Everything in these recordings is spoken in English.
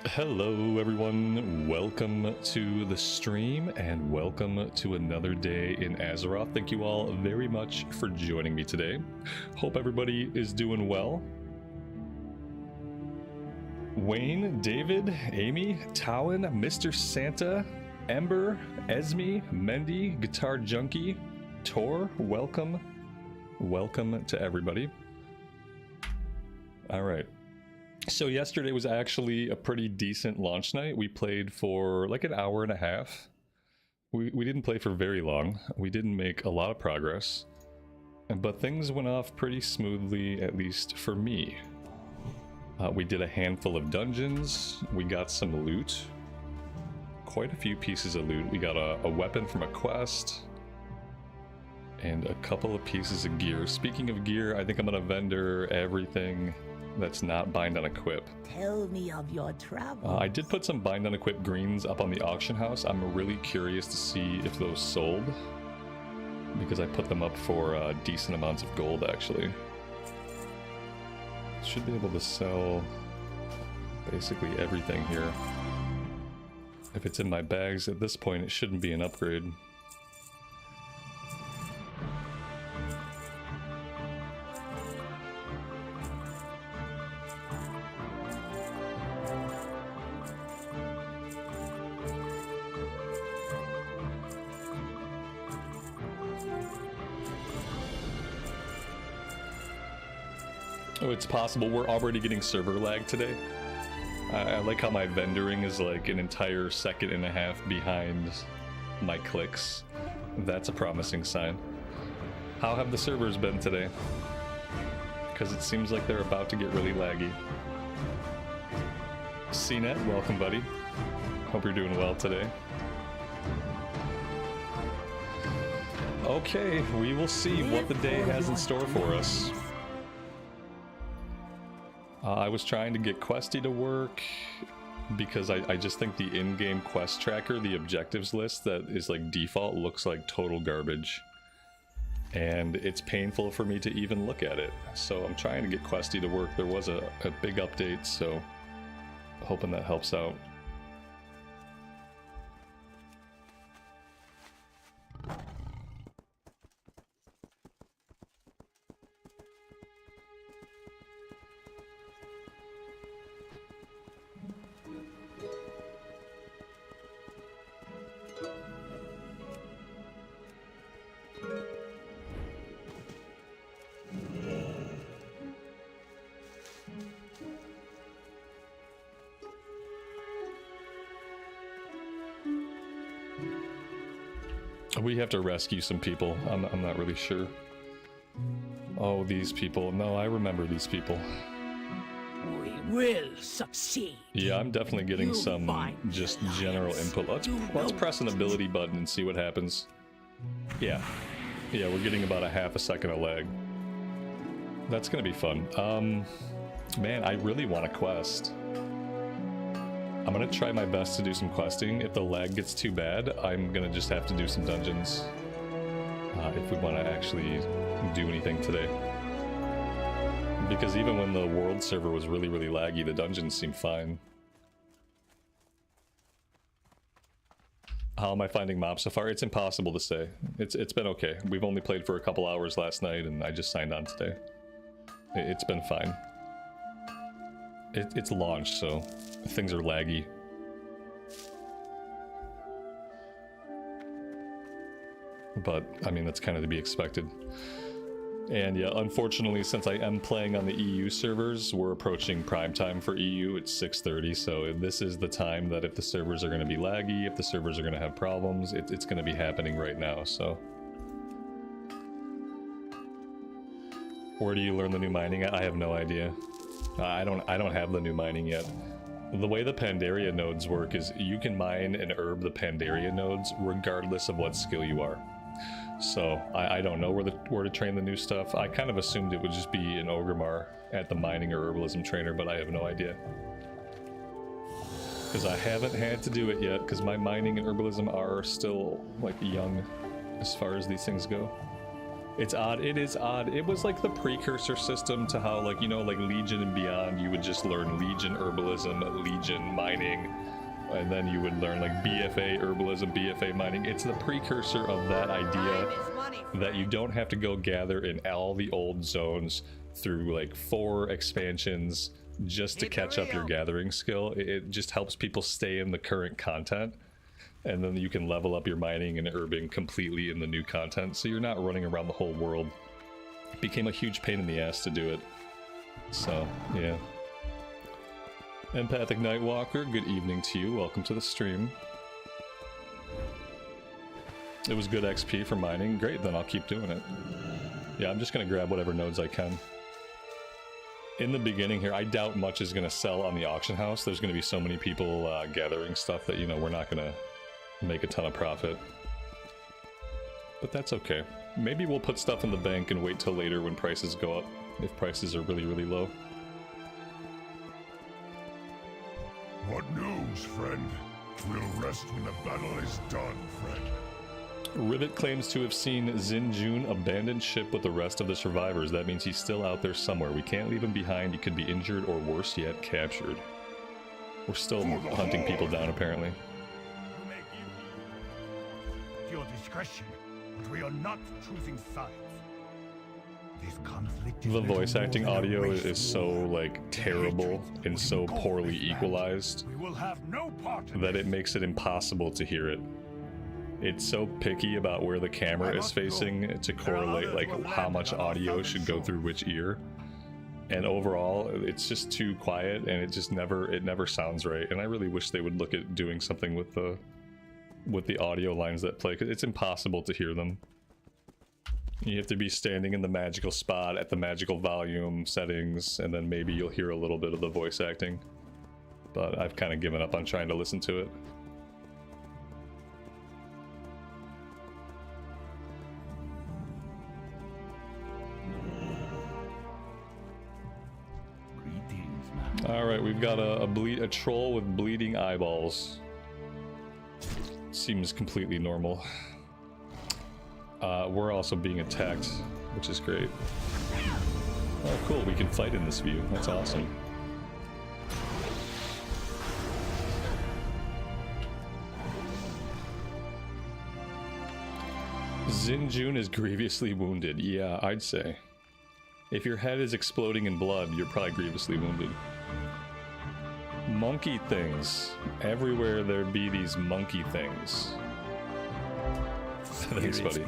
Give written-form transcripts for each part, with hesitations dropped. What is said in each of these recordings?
Hello everyone, welcome to the stream and welcome to another day in Azeroth. Thank you all very much for joining me today. Hope everybody is doing well. Wayne, David, Amy, Towin, Mr. Santa, Ember, Esme, Mendy, Guitar Junkie, Tor, welcome. Welcome to everybody. Alright. So yesterday was actually a pretty decent launch night. We played for like an hour and a half. We didn't play for very long. We didn't make a lot of progress. But things went off pretty smoothly, at least for me. We did a handful of dungeons. We got some loot. Quite a few pieces of loot. We got a weapon from a quest. And a couple of pieces of gear. Speaking of gear, I think I'm gonna vendor everything that's not bind on equip. Tell me of your travels. I did put some bind on equip greens up on the auction house. I'm really curious to see if those sold, because I put them up for decent amounts of gold actually. Should be able to sell basically everything here. If it's in my bags at this point, it shouldn't be an upgrade. Oh, it's possible. We're already getting server lag today. I like how my vendoring is like an entire second and a half behind my clicks. That's a promising sign. How have the servers been today? Because it seems like they're about to get really laggy. CNET, welcome buddy. Hope you're doing well today. Okay, we will see what the day has in store for us. I was trying to get Questie to work because I just think the in-game quest tracker, the objectives list that is like default, looks like total garbage. And it's painful for me to even look at it. So I'm trying to get Questie to work. There was a big update, so hoping that helps out. We have to rescue some people. I'm not really sure. Oh, these people. No, I remember these people. We will succeed. Yeah, I'm definitely getting some just general input. Let's press an ability button and see what happens. Yeah, we're getting about a half a second of lag. That's gonna be fun. Man, I really want a quest. I'm gonna try my best to do some questing. If the lag gets too bad, I'm gonna just have to do some dungeons. If we want to actually do anything today. Because even when the world server was really, really laggy, the dungeons seemed fine. How am I finding mobs so far? It's impossible to say. It's been okay. We've only played for a couple hours last night and I just signed on today. It's been fine. It's launched, so things are laggy. But, I mean, that's kind of to be expected. And yeah, unfortunately, since I am playing on the EU servers, we're approaching prime time for EU. It's 6:30, so this is the time that if the servers are going to be laggy, if the servers are going to have problems, it's going to be happening right now, so. Where do you learn the new mining? I have no idea. I don't have the new mining yet. The way the Pandaria nodes work is you can mine and herb the Pandaria nodes regardless of what skill you are. So I don't know where to train the new stuff. I kind of assumed it would just be in Orgrimmar at the mining or herbalism trainer, but I have no idea. Because I haven't had to do it yet, because my mining and herbalism are still like young as far as these things go. It's odd. It is odd. It was like the precursor system to how, like, you know, like Legion and Beyond, you would just learn Legion herbalism, Legion mining, and then you would learn like BFA herbalism, BFA mining. It's the precursor of that idea that you don't have to go gather in all the old zones through like 4 expansions just to catch up your gathering skill. It just helps people stay in the current content, and then you can level up your mining and herbing completely in the new content, so you're not running around the whole world. It became a huge pain in the ass to do it. So, yeah. Empathic Nightwalker, good evening to you. Welcome to the stream. It was good XP for mining. Great, then I'll keep doing it. Yeah, I'm just gonna grab whatever nodes I can. In the beginning here, I doubt much is gonna sell on the auction house. There's gonna be so many people gathering stuff that, you know, we're not gonna make a ton of profit. But that's okay. Maybe we'll put stuff in the bank and wait till later when prices go up, if prices are really, really low. What news, friend? We'll rest when the battle is done, friend. Rivet claims to have seen Xinjun abandon ship with the rest of the survivors. That means he's still out there somewhere. We can't leave him behind. He could be injured or worse yet, captured. We're still hunting people down, apparently. Your discretion, but we are not choosing sides. This conflict is The little voice more acting than a audio race is so, war. like, terrible and so poorly equalized We will have no part in that this. it makes it impossible to hear it. It's so picky about where the camera is facing to correlate, like, how much audio should go through which ear. And overall, it's just too quiet, and it never sounds right. And I really wish they would look at doing something with the audio lines that play, 'cause it's impossible to hear them. You have to be standing in the magical spot at the magical volume settings, and then maybe you'll hear a little bit of the voice acting. But I've kind of given up on trying to listen to it. Alright, we've got a troll with bleeding eyeballs. Seems completely normal. We're also being attacked, which is great. Oh cool, we can fight in this view. That's awesome. Xinjun is grievously wounded. Yeah, I'd say. If your head is exploding in blood, you're probably grievously wounded. Monkey things. Everywhere there be these monkey things. Thanks, buddy.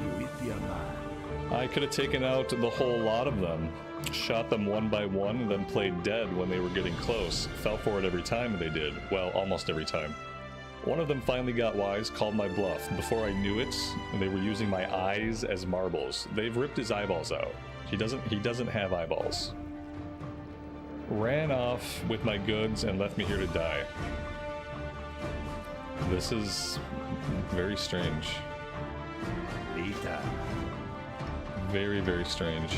I could have taken out the whole lot of them. Shot them one by one, and then played dead when they were getting close. Fell for it every time they did. Well, almost every time. One of them finally got wise, called my bluff. Before I knew it, they were using my eyes as marbles. They've ripped his eyeballs out. He doesn't have eyeballs. Ran off with my goods and left me here to die. This is very strange. Very, very strange.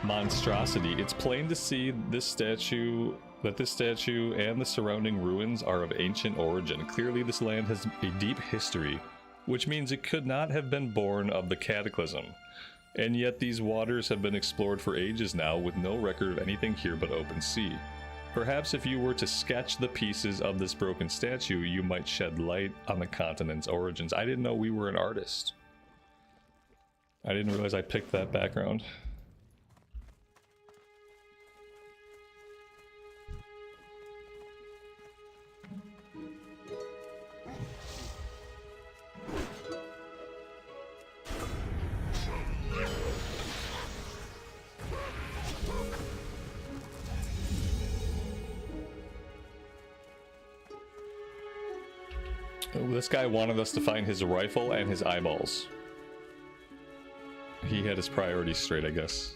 Monstrosity. It's plain to see that this statue and the surrounding ruins are of ancient origin. Clearly this land has a deep history, which means it could not have been born of the cataclysm. And yet these waters have been explored for ages now with no record of anything here but open sea. Perhaps if you were to sketch the pieces of this broken statue, you might shed light on the continent's origins. I didn't know we were an artist. I didn't realize I picked that background. This guy wanted us to find his rifle and his eyeballs. He had his priorities straight, I guess.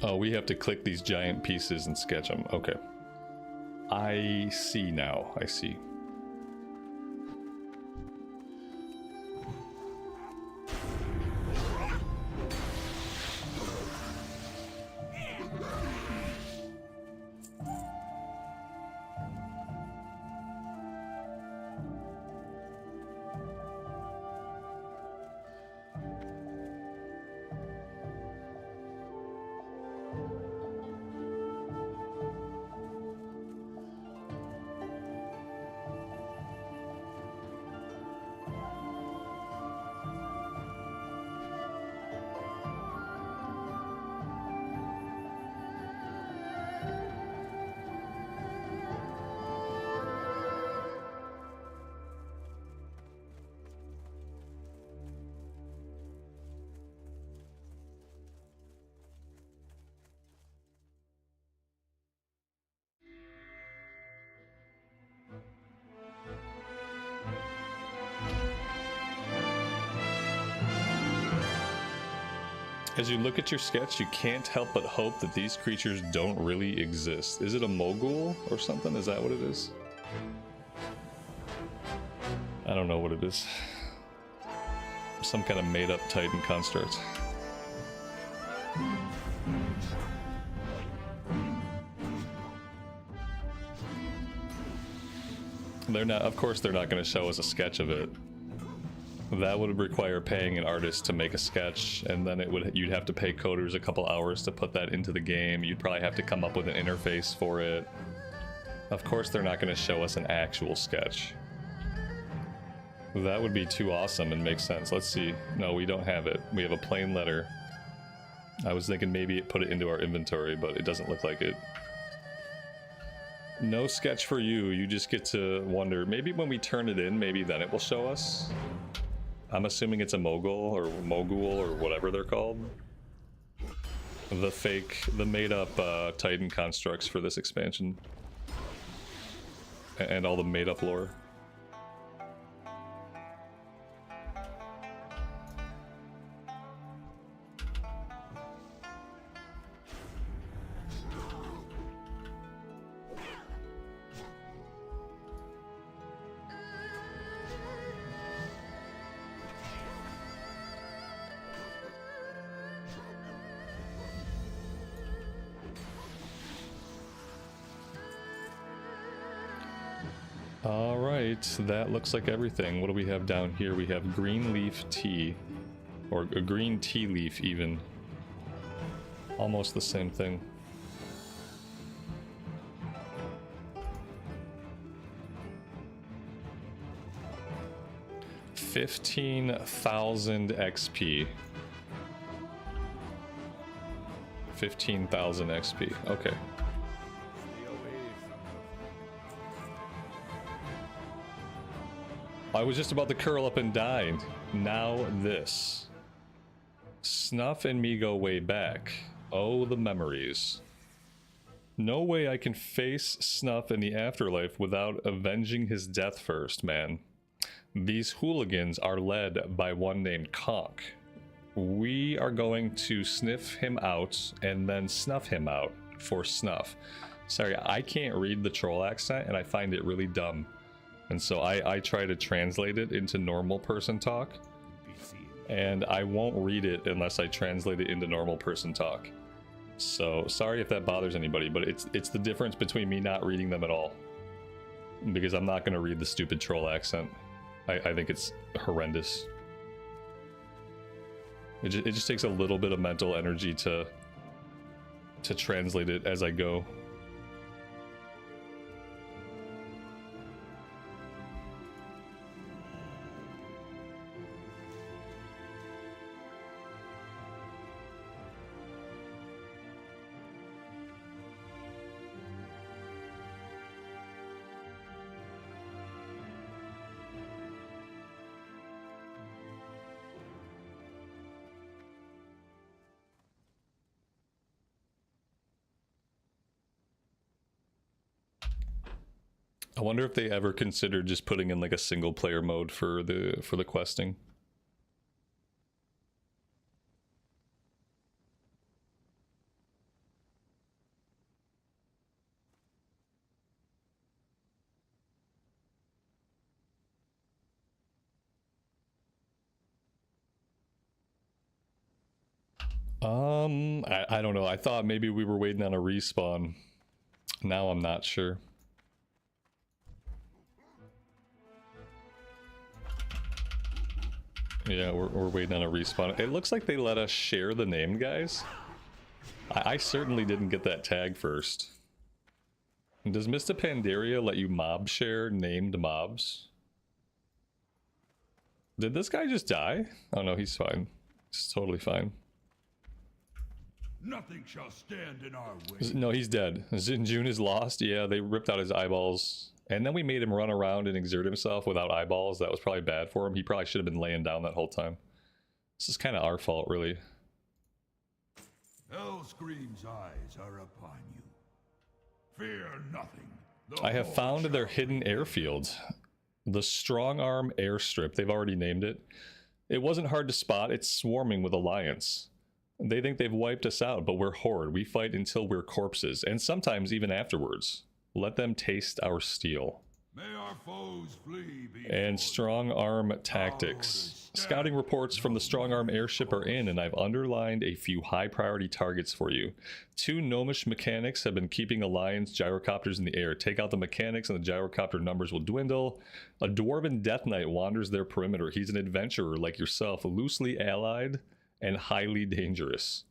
Oh, we have to click these giant pieces and sketch them. Okay. I see now. I see. As you look at your sketch, you can't help but hope that these creatures don't really exist. Is it a mogul or something? Is that what it is? I don't know what it is. Some kind of made-up Titan construct. They're not, of course they're not going to show us a sketch of it. That would require paying an artist to make a sketch, and then you'd have to pay coders a couple hours to put that into the game. You'd probably have to come up with an interface for it. Of course they're not going to show us an actual sketch. That would be too awesome and make sense. Let's see. No, we don't have it. We have a plain letter. I was thinking maybe put it into our inventory, but it doesn't look like it. No sketch for you. You just get to wonder. Maybe when we turn it in, maybe then it will show us. I'm assuming it's a mogul or whatever they're called. The made-up Titan constructs for this expansion. And all the made-up lore. Alright, that looks like everything. What do we have down here? We have green leaf tea. Or a green tea leaf, even. Almost the same thing. $15,000 XP. 15,000 XP. Okay. I was just about to curl up and die. Now this. Snuff and me go way back. Oh, the memories. No way I can face Snuff in the afterlife without avenging his death first, man. These hooligans are led by one named Conk. We are going to sniff him out and then snuff him out for Snuff. Sorry, I can't read the troll accent and I find it really dumb. And so I try to translate it into normal person talk, and I won't read it unless I translate it into normal person talk. So sorry if that bothers anybody, but it's the difference between me not reading them at all, because I'm not going to read the stupid troll accent. I think it's horrendous. It just takes a little bit of mental energy to translate it as I go. I wonder if they ever considered just putting in like a single player mode for the questing. I don't know. I thought maybe we were waiting on a respawn. Now I'm not sure. Yeah, we're waiting on a respawn. It looks like they let us share the name, guys. I certainly didn't get that tag first. Does Mr. Pandaria let you mob share named mobs? Did this guy just die? Oh no, he's fine. He's totally fine. Nothing shall stand in our way. No, he's dead. Zinjun is lost. Yeah, they ripped out his eyeballs. And then we made him run around and exert himself without eyeballs. That was probably bad for him. He probably should have been laying down that whole time. This is kind of our fault, really. Hellscream's eyes are upon you. Fear nothing. I have found their hidden airfield. The Strong Arm Airstrip. They've already named it. It wasn't hard to spot. It's swarming with Alliance. They think they've wiped us out, but we're Horde. We fight until we're corpses, and sometimes even afterwards. Let them taste our steel. May our foes flee before. And Strong Arm Tactics. Scouting reports from the Strong Arm airship are in, and I've underlined a few high priority targets for you. 2 gnomish mechanics have been keeping Alliance gyrocopters in the air. Take out the mechanics and the gyrocopter numbers will dwindle. A Dwarven Death Knight wanders their perimeter. He's an adventurer like yourself, loosely allied and highly dangerous.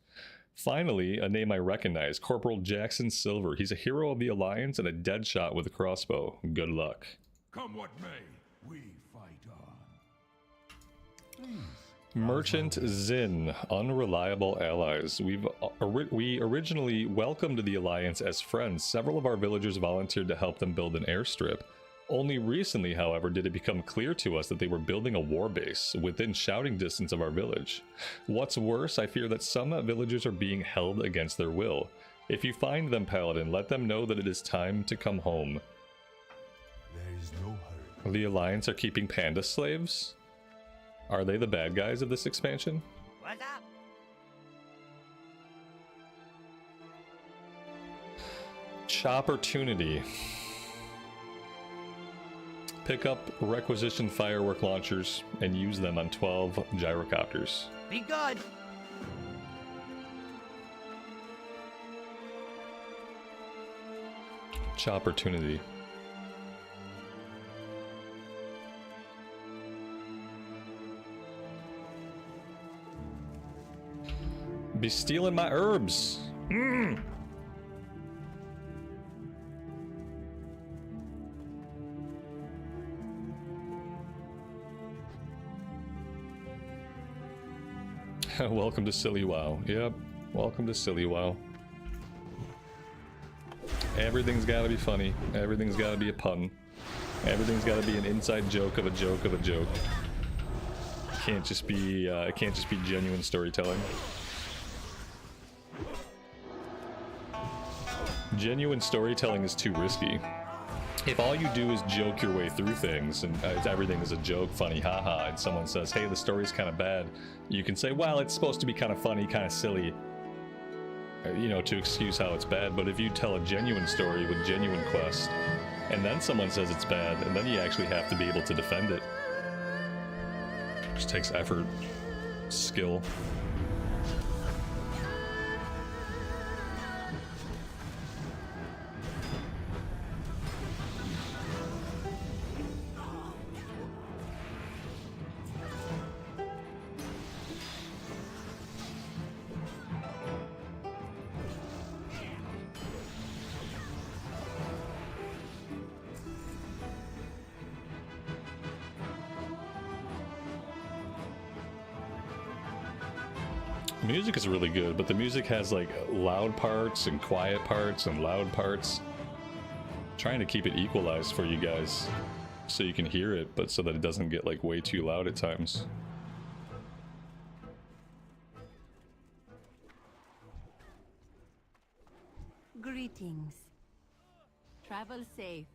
Finally, a name I recognize, Corporal Jackson Silver. He's a hero of the Alliance and a dead shot with a crossbow. Good luck. Come what may, we fight on. Merchant Zin, unreliable allies. We originally welcomed the Alliance as friends. Several of our villagers volunteered to help them build an airstrip. Only recently, however, did it become clear to us that they were building a war base within shouting distance of our village. What's worse, I fear that some villagers are being held against their will. If you find them, Paladin, let them know that it is time to come home. There is no hurry. The Alliance are keeping panda slaves? Are they the bad guys of this expansion? What's up? Chopportunity. Pick up requisition firework launchers and use them on 12 gyrocopters. Be good. Chopportunity. Be stealing my herbs. Welcome to Silly WoW. Yep, welcome to Silly WoW. Everything's gotta be funny. Everything's gotta be a pun. Everything's gotta be an inside joke of a joke of a joke. It can't just be genuine storytelling. Genuine storytelling is too risky. If all you do is joke your way through things and everything is a joke, funny, haha, and someone says, hey, the story's kind of bad, you can say, well, it's supposed to be kind of funny, kind of silly, you know, to excuse how it's bad. But if you tell a genuine story with genuine quest, and then someone says it's bad, and then you actually have to be able to defend it. It just takes effort, skill. The music is really good, but the music has like loud parts and quiet parts and loud parts. I'm trying to keep it equalized for you guys so you can hear it, but so that it doesn't get like way too loud at times. Greetings. Travel safe.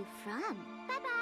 you from? Bye-bye.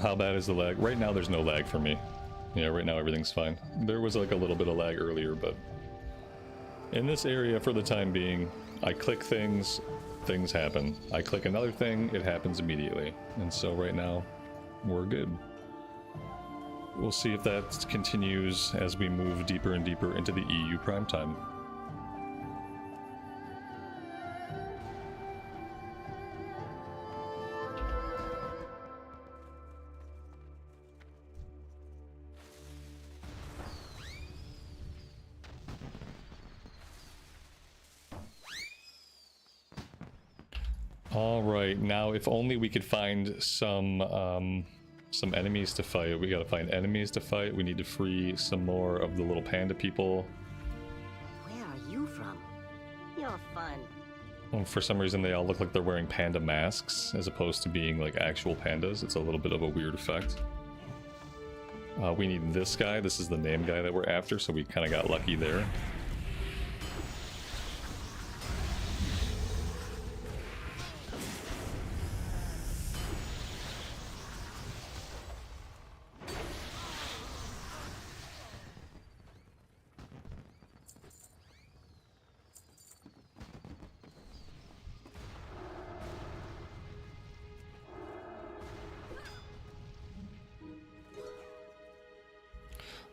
How bad is the lag? Right now there's no lag for me. Yeah, right now everything's fine. There was like a little bit of lag earlier, but in this area for the time being, I click things, things happen. I click another thing, it happens immediately. And so right now, we're good. We'll see if that continues as we move deeper and deeper into the EU prime time. Alright, now if only we could find some enemies to fight. We gotta find enemies to fight. We need to free some more of the little panda people. Where are you from? You're fun. Well, for some reason they all look like they're wearing panda masks as opposed to being like actual pandas. It's a little bit of a weird effect. We need this guy. This is the name guy that we're after, so we kind of got lucky there.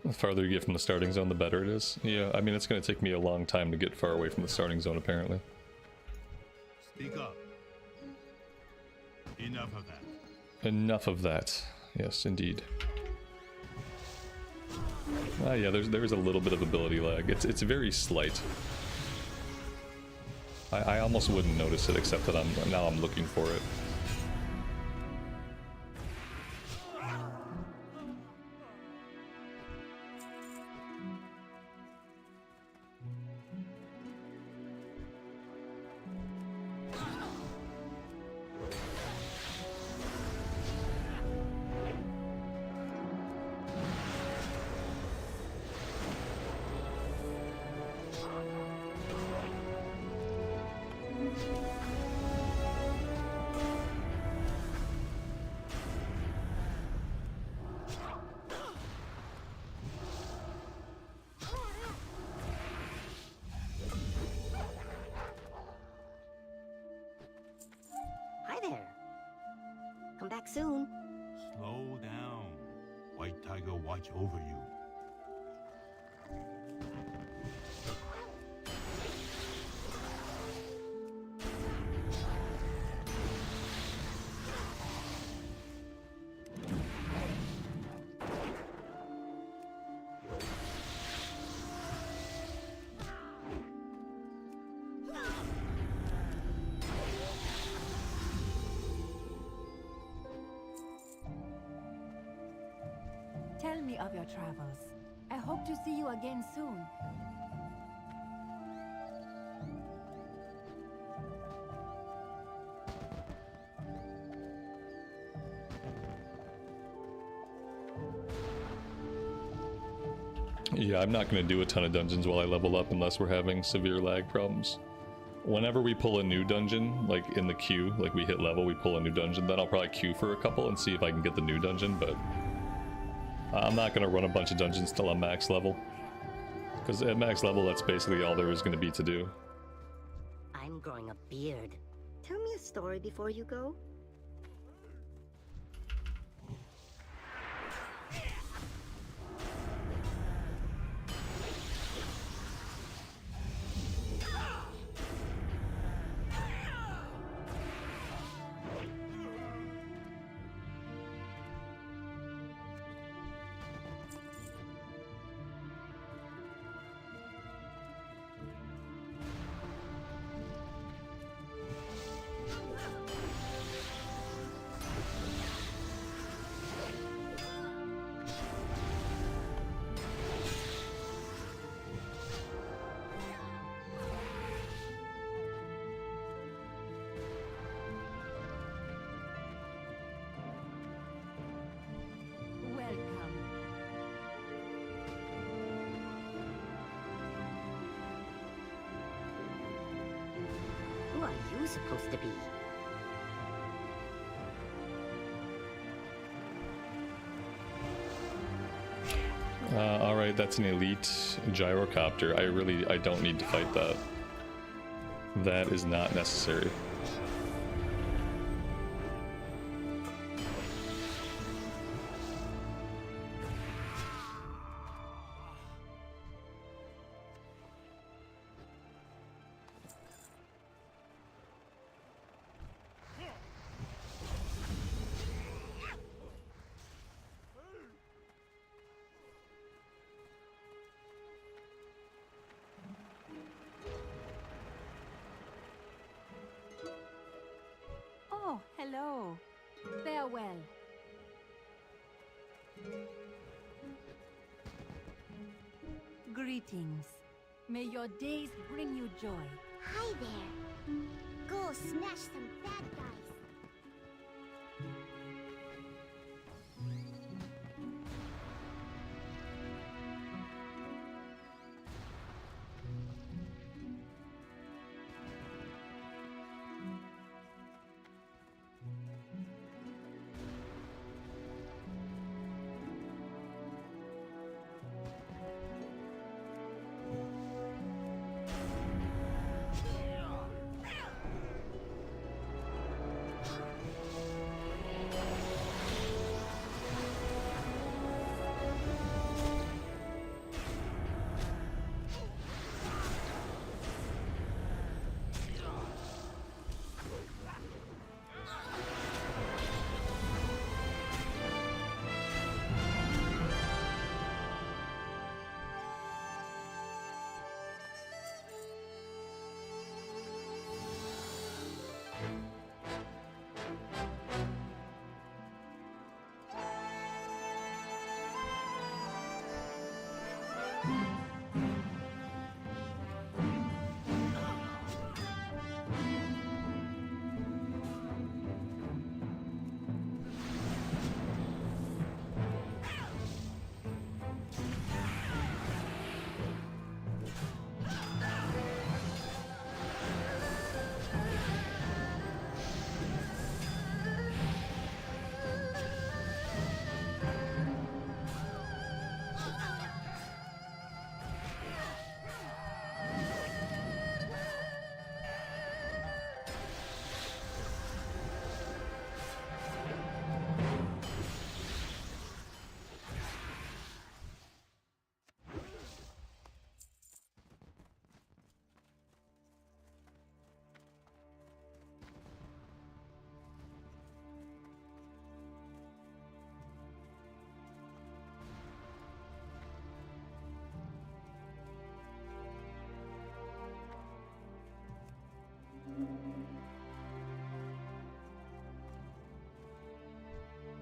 The farther you get from the starting zone, the better it is. Yeah, I mean, it's going to take me a long time to get far away from the starting zone, apparently. Speak up. Enough of that. Enough of that. Yes, indeed. Ah, yeah, there's a little bit of ability lag. It's very slight. I almost wouldn't notice it, except that now I'm looking for it. Soon. Slow down. White Tiger watch over you. Tell me of your travels. I hope to see you again soon. Yeah, I'm not going to do a ton of dungeons while I level up unless we're having severe lag problems. Whenever we pull a new dungeon, like in the queue, like we hit level, we pull a new dungeon, then I'll probably queue for a couple and see if I can get the new dungeon, but I'm not going to run a bunch of dungeons till I'm max level. Because at max level, that's basically all there is going to be to do. I'm growing a beard. Tell me a story before you go. Welcome. Who are you supposed to be? Alright, that's an elite gyrocopter. I don't need to fight that. That is not necessary. Oh, hello. Farewell. Greetings. May your days bring you joy. Hi there. Go smash some bad guys.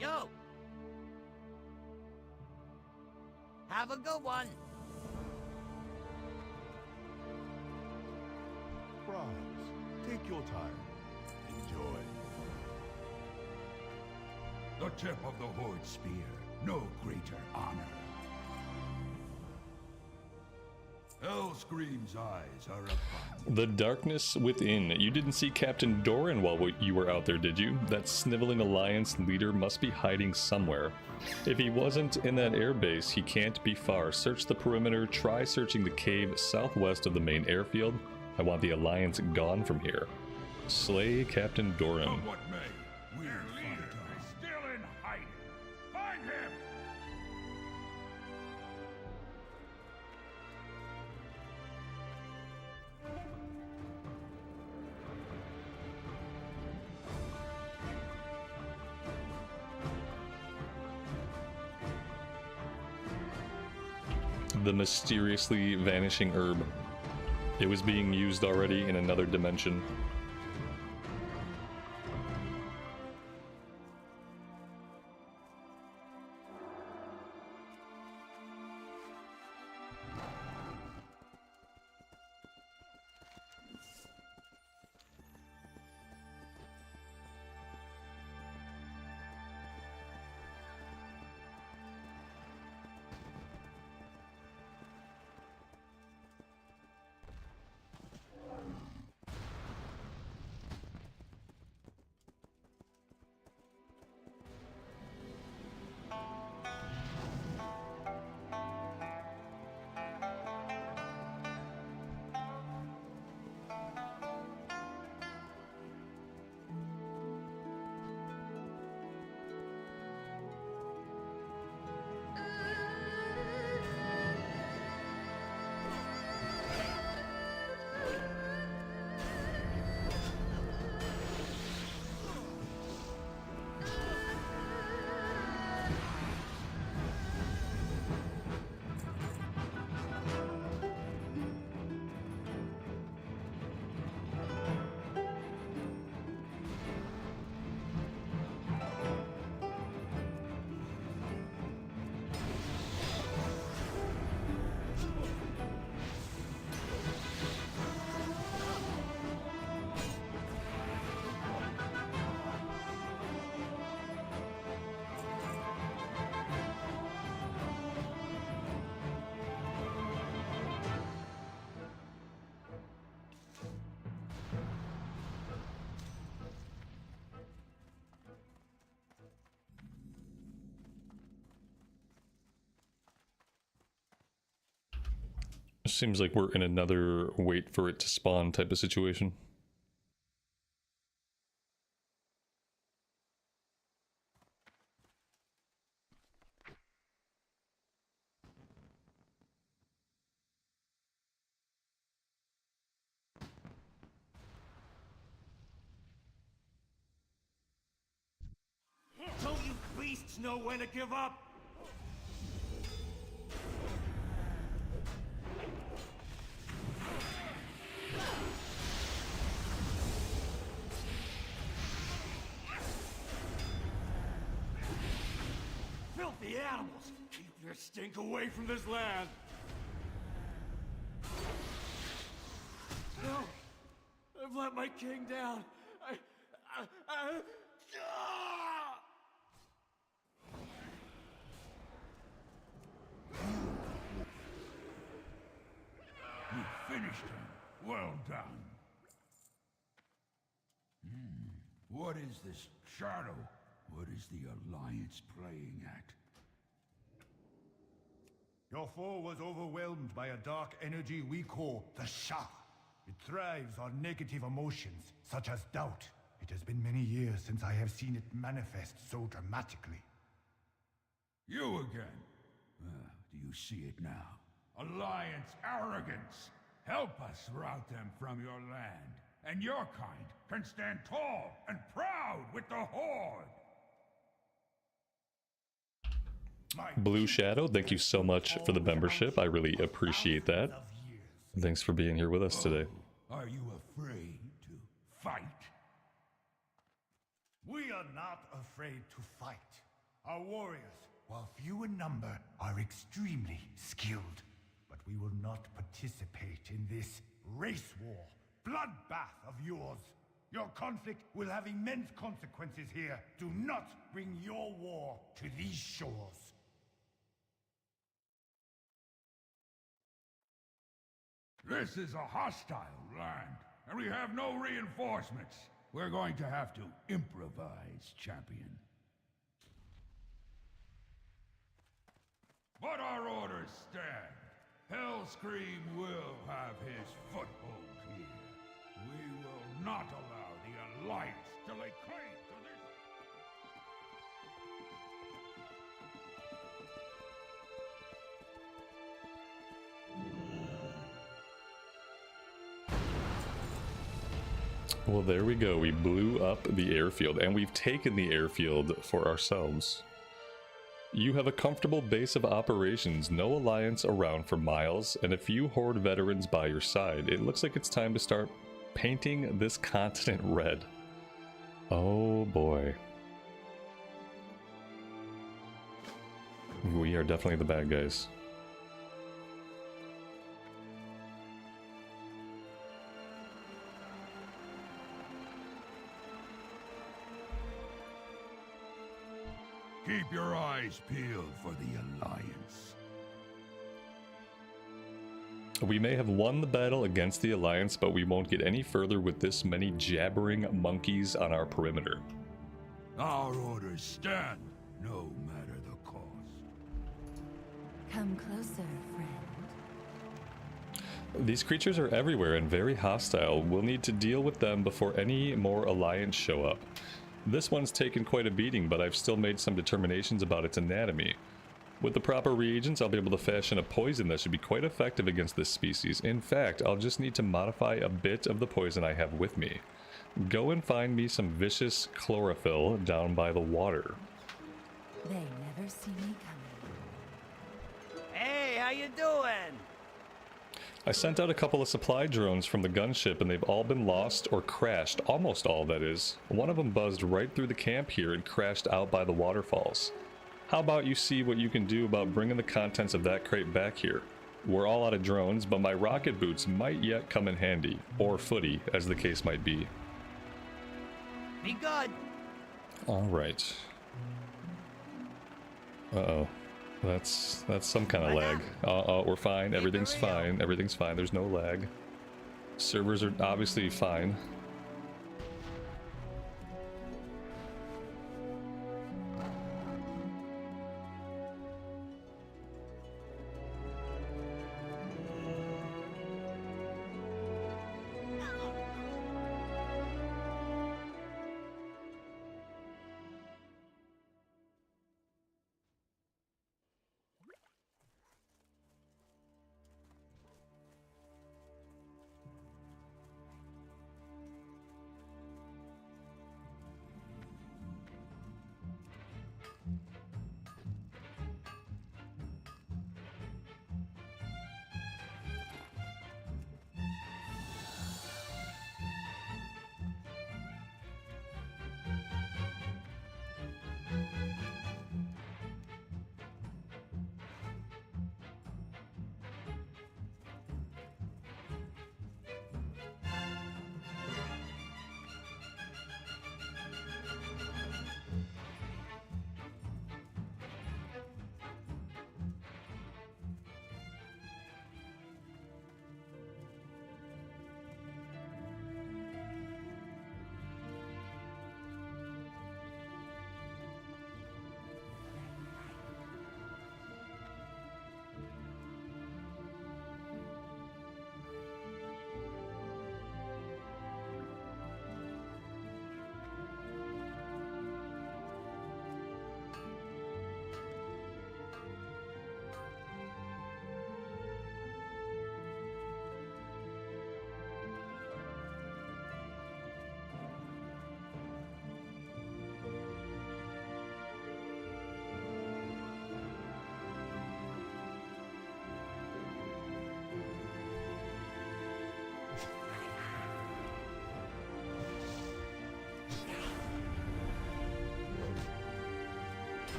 Yo! Have a good one! Prize. Take your time. Enjoy. The tip of the Horde spear. No greater honor. Hellscream's eyes are upon The darkness within. You didn't see Captain Doren while you were out there, did you? That sniveling Alliance leader must be hiding somewhere. If he wasn't in that airbase, he can't be far. Search the perimeter. Try searching the cave southwest of the main airfield. I want the Alliance gone from here. Slay Captain Doren. Come what may. We're leader is still in hiding. Find him! The mysteriously vanishing herb. It was being used already in another dimension. Seems like we're in another wait for it to spawn type of situation. Don't you beasts know when to give up? Filthy animals! Keep your stink away from this land! No! I've let my king down! You finished him. Well done. What is this shadow? What is the Alliance playing at? Your foe was overwhelmed by a dark energy we call the Shah. It thrives on negative emotions, such as doubt. It has been many years since I have seen it manifest so dramatically. You again? Do you see it now? Alliance arrogance! Help us rout them from your land, and your kind can stand tall and proud with the Horde! Blue Shadow, thank you so much for the membership. I really appreciate that. Thanks for being here with us today. Are you afraid to fight? We are not afraid to fight. Our warriors, while few in number, are extremely skilled. But we will not participate in this race war, bloodbath of yours. Your conflict will have immense consequences here. Do not bring your war to these shores. This is a hostile land, and we have no reinforcements. We're going to have to improvise, champion. But our orders stand. Hellscream will have his foothold here. We will not allow the Alliance to lay claim to this. Well, there we go. We blew up the airfield, and we've taken the airfield for ourselves. You have a comfortable base of operations, no alliance around for miles, and a few Horde veterans by your side. It looks like it's time to start painting this continent red. Oh boy. We are definitely the bad guys. Keep your eyes peeled for the Alliance. We may have won the battle against the Alliance, but we won't get any further with this many jabbering monkeys on our perimeter. Our orders stand, no matter the cost. Come closer, friend. These creatures are everywhere and very hostile. We'll need to deal with them before any more Alliance show up. This one's taken quite a beating, but I've still made some determinations about its anatomy. With the proper reagents, I'll be able to fashion a poison that should be quite effective against this species. In fact, I'll just need to modify a bit of the poison I have with me. Go and find me some vicious chlorophyll down by the water. They never see me coming. Hey, how you doing? I sent out a couple of supply drones from the gunship and they've all been lost or crashed, almost all that is. One of them buzzed right through the camp here and crashed out by the waterfalls. How about you see what you can do about bringing the contents of that crate back here? We're all out of drones, but my rocket boots might yet come in handy, or footy, as the case might be. Be good. Alright. Uh-oh. That's some kind of lag. We're fine. Everything's fine. Everything's fine. There's no lag. Servers are obviously fine.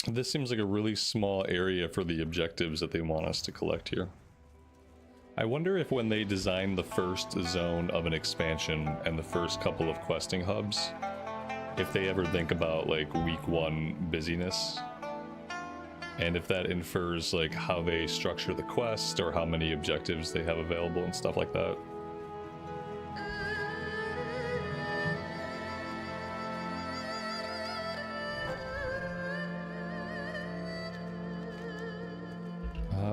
This seems like a really small area for the objectives that they want us to collect here. I wonder if when they design the first zone of an expansion and the first couple of questing hubs, if they ever think about like week 1 busyness, and if that infers like how they structure the quest or how many objectives they have available and stuff like that.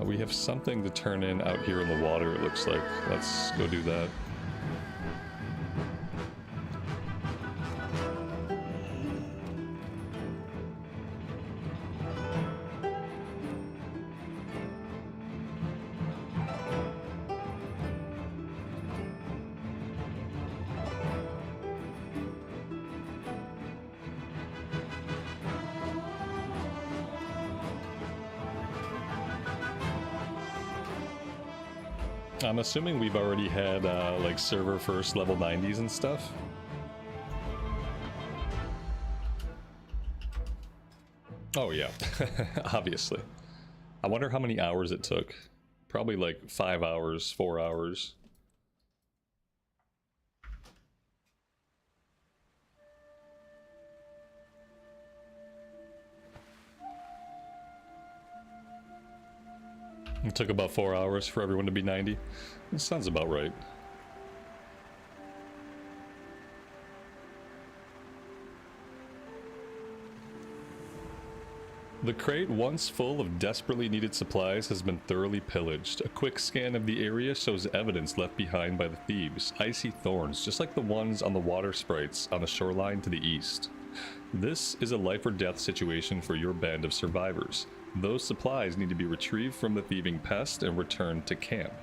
We have something to turn in out here in the water, it looks like. Let's go do that. I'm assuming we've already had like server first level 90s and stuff. Oh yeah, obviously. I wonder how many hours it took. Probably like 5 hours, 4 hours. It took about 4 hours for everyone to be 90. That sounds about right. The crate, once full of desperately needed supplies, has been thoroughly pillaged. A quick scan of the area shows evidence left behind by the thieves. Icy thorns, just like the ones on the water sprites on the shoreline to the east. This is a life or death situation for your band of survivors. Those supplies need to be retrieved from the thieving pest and returned to camp.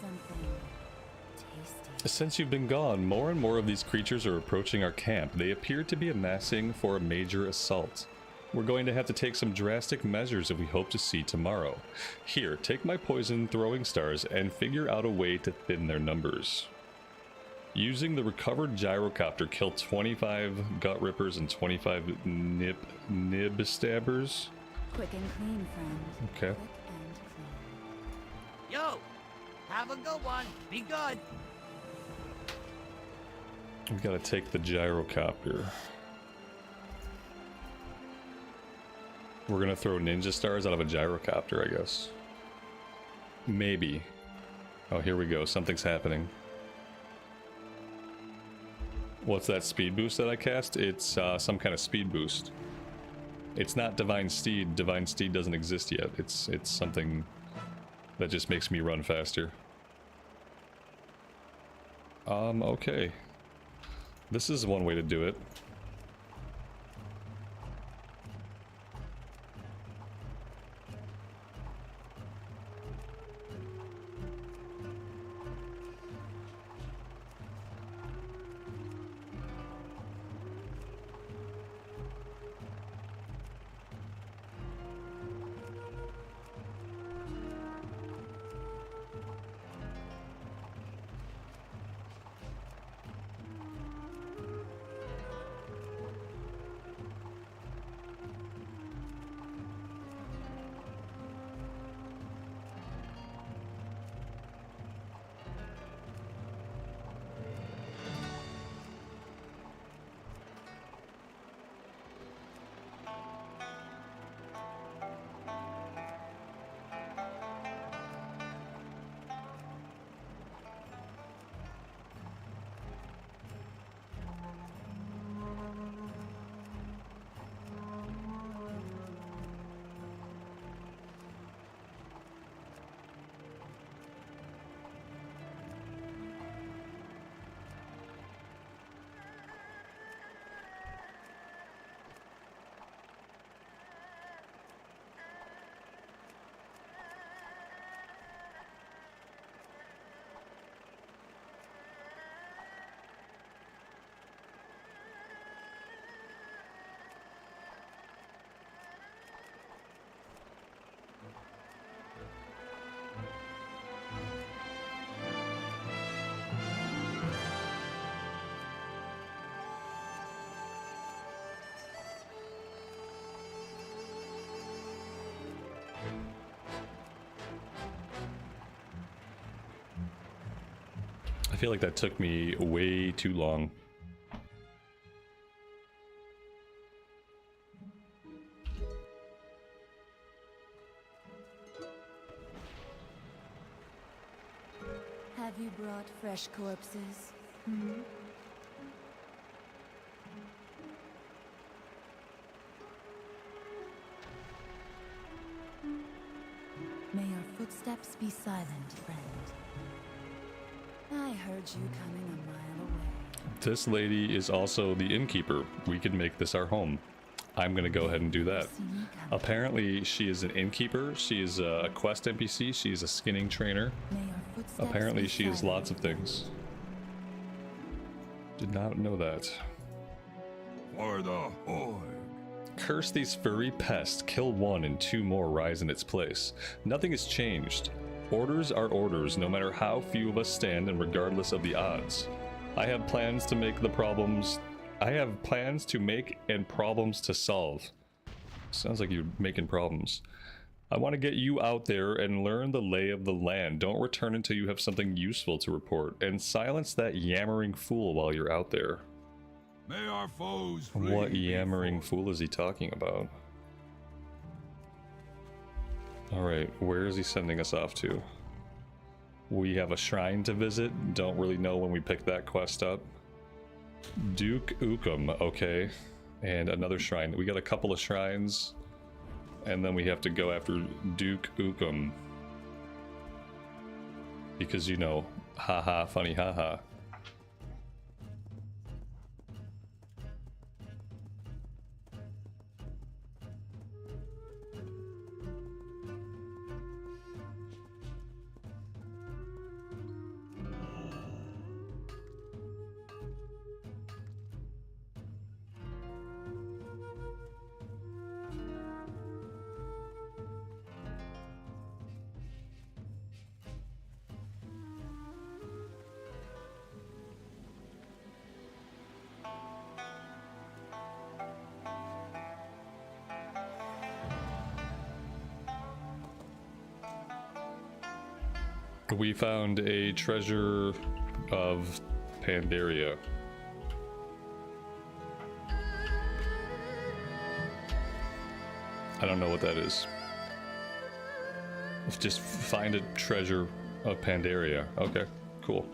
something tasty. Since you've been gone, more and more of these creatures are approaching our camp. They appear to be amassing for a major assault. We're going to have to take some drastic measures if we hope to see tomorrow. Here, take my poison throwing stars and figure out a way to thin their numbers. Using the recovered gyrocopter, kill 25 gut rippers and 25 nib stabbers. Quick and clean, friend. Okay. Quick and clean. Yo! Have a good one. Be good. We gotta take the gyrocopter. We're gonna throw ninja stars out of a gyrocopter, I guess. Maybe. Oh, here we go. Something's happening. What's that speed boost that I cast? It's some kind of speed boost. It's not Divine Steed. Divine Steed doesn't exist yet. It's something that just makes me run faster. Okay. This is one way to do it. I feel like that took me way too long. Have you brought fresh corpses? Hmm? May your footsteps be silent, friend. I heard you coming a mile away. This lady is also the innkeeper. We could make this our home. I'm gonna go ahead and do that. Apparently, she is an innkeeper. She is a quest NPC. She is a skinning trainer. Apparently, she is lots of things. Did not know that. For the Horde. Curse these furry pests. Kill one and two more rise in its place. Nothing has changed. Orders are orders, no matter how few of us stand and regardless of the odds. I have plans to make and problems to solve. Sounds like you're making problems. I want to get you out there and learn the lay of the land. Don't return until you have something useful to report. And silence that yammering fool while you're out there. May our foes What yammering fool is he talking about? Alright, where is he sending us off to? We have a shrine to visit. Don't really know when we pick that quest up. Duke Ukum, okay. And another shrine. We got a couple of shrines. And then we have to go after Duke Ukum. Because, you know, haha, funny haha. We found a treasure of Pandaria. I don't know what that is. Just find a treasure of Pandaria. Okay, cool.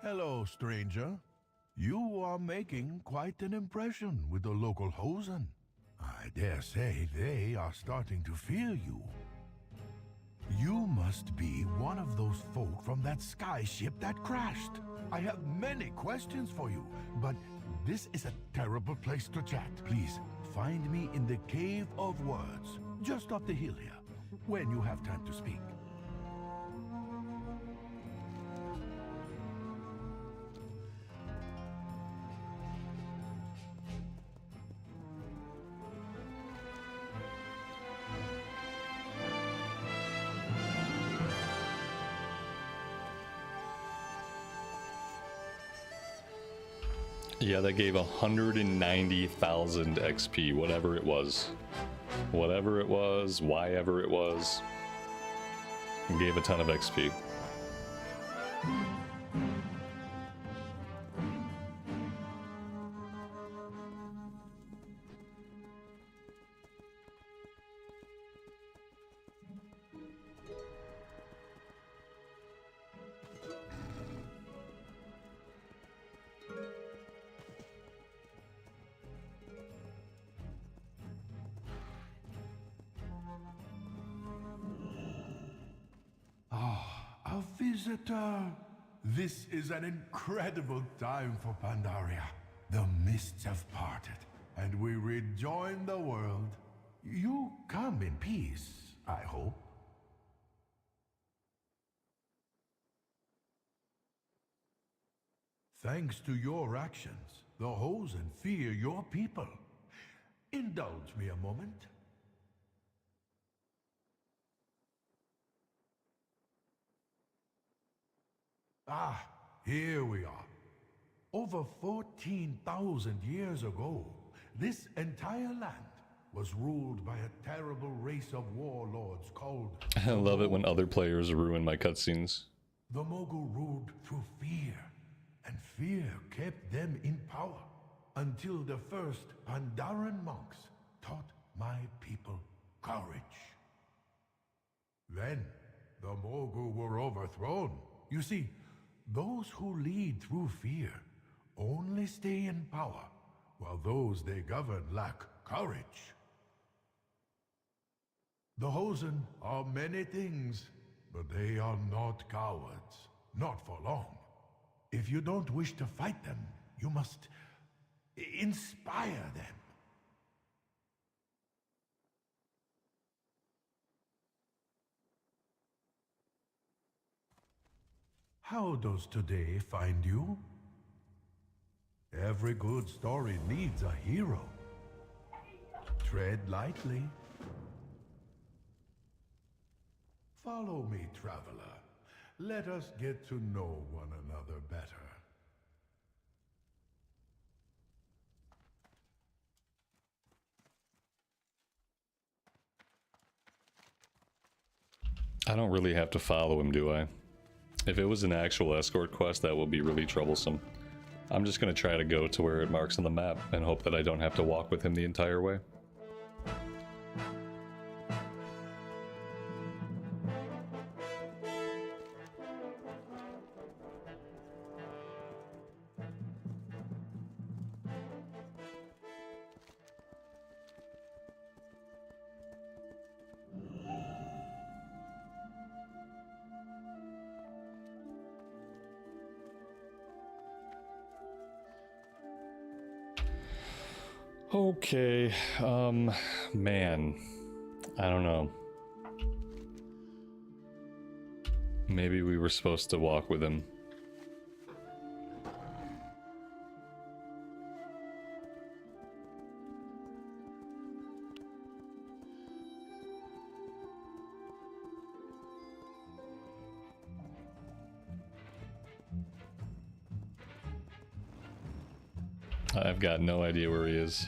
Hello, stranger. You are making quite an impression with the local Hosen. I dare say they are starting to fear you. You must be one of those folk from that sky ship that crashed. I have many questions for you, but this is a terrible place to chat. Please, find me in the Cave of Words, just up the hill here, when you have time to speak. Yeah, that gave 190,000 XP, whatever it was. Whatever it was, why ever it was. It gave a ton of XP. Visitor, this is an incredible time for Pandaria. The mists have parted, and we rejoin the world. You come in peace, I hope. Thanks to your actions, the Hosen fear your people. Indulge me a moment. Ah, here we are. Over 14,000 years ago, this entire land was ruled by a terrible race of warlords called... I love it when other players ruin my cutscenes. The Mogul ruled through fear, and fear kept them in power, until the first Pandaren monks taught my people courage. Then, the Mogul were overthrown. You see, those who lead through fear only stay in power, while those they govern lack courage. The Hosen are many things, but they are not cowards. Not for long. If you don't wish to fight them, you must inspire them. How does today find you? Every good story needs a hero. Tread lightly. Follow me, traveler. Let us get to know one another better. I don't really have to follow him, do I? If it was an actual escort quest, that would be really troublesome. I'm just gonna try to go to where it marks on the map and hope that I don't have to walk with him the entire way. Okay, man, I don't know. Maybe we were supposed to walk with him. I've got no idea where he is.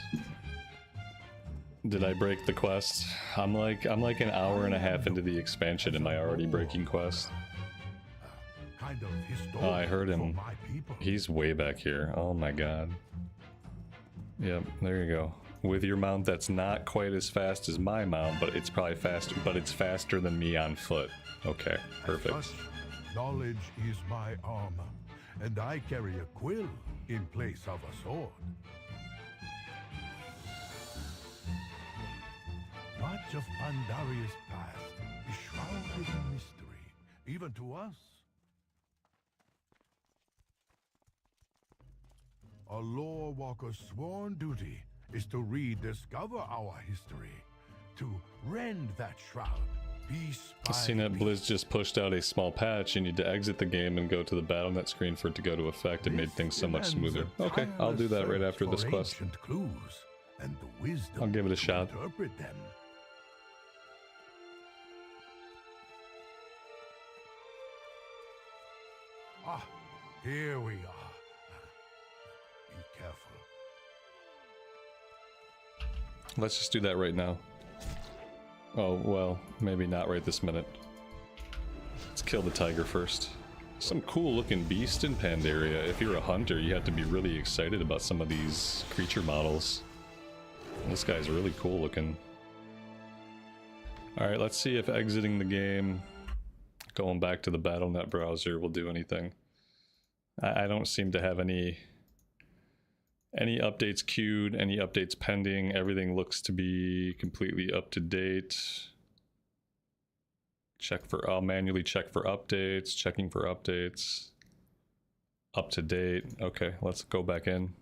Did I break the quest? I'm like an hour and a half into the expansion. Am I already breaking quest? Oh, I heard him. He's way back here. Oh my god. Yep, there you go. With your mount that's not quite as fast as my mount, but it's probably faster, but it's faster than me on foot. Okay, perfect. Knowledge is my armor, and I carry a quill in place of a sword. Much of Pandaria's past is shrouded in mystery, even to us. A lore walker's sworn duty is to rediscover our history, to rend that shroud. Seeing that Blizz just pushed out a small patch, you need to exit the game and go to the Battle.net screen for it to go to effect. It made things so much smoother. Okay, I'll do that right after this quest. I'll give it a shot. Ah, here we are. Be careful. Let's just do that right now. Oh, well, maybe not right this minute. Let's kill the tiger first. Some cool looking beast in Pandaria. If you're a hunter, you have to be really excited about some of these creature models. This guy's really cool looking. Alright, let's see if exiting the game, going back to the Battle.net browser, will do anything. I don't seem to have any updates queued, any updates pending. Everything looks to be completely up to date. I'll manually check for updates, checking for updates. Up to date. Okay, let's go back in.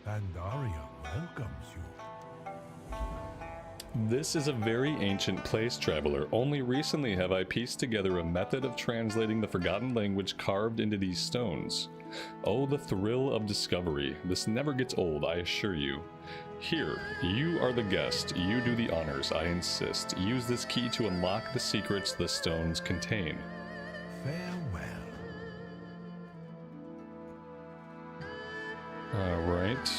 Pandaria welcomes you. This is a very ancient place, traveler. Only recently have I pieced together a method of translating the forgotten language carved into these stones. Oh, the thrill of discovery. This never gets old, I assure you. Here, you are the guest. You do the honors, I insist. Use this key to unlock the secrets the stones contain. Farewell. Alright.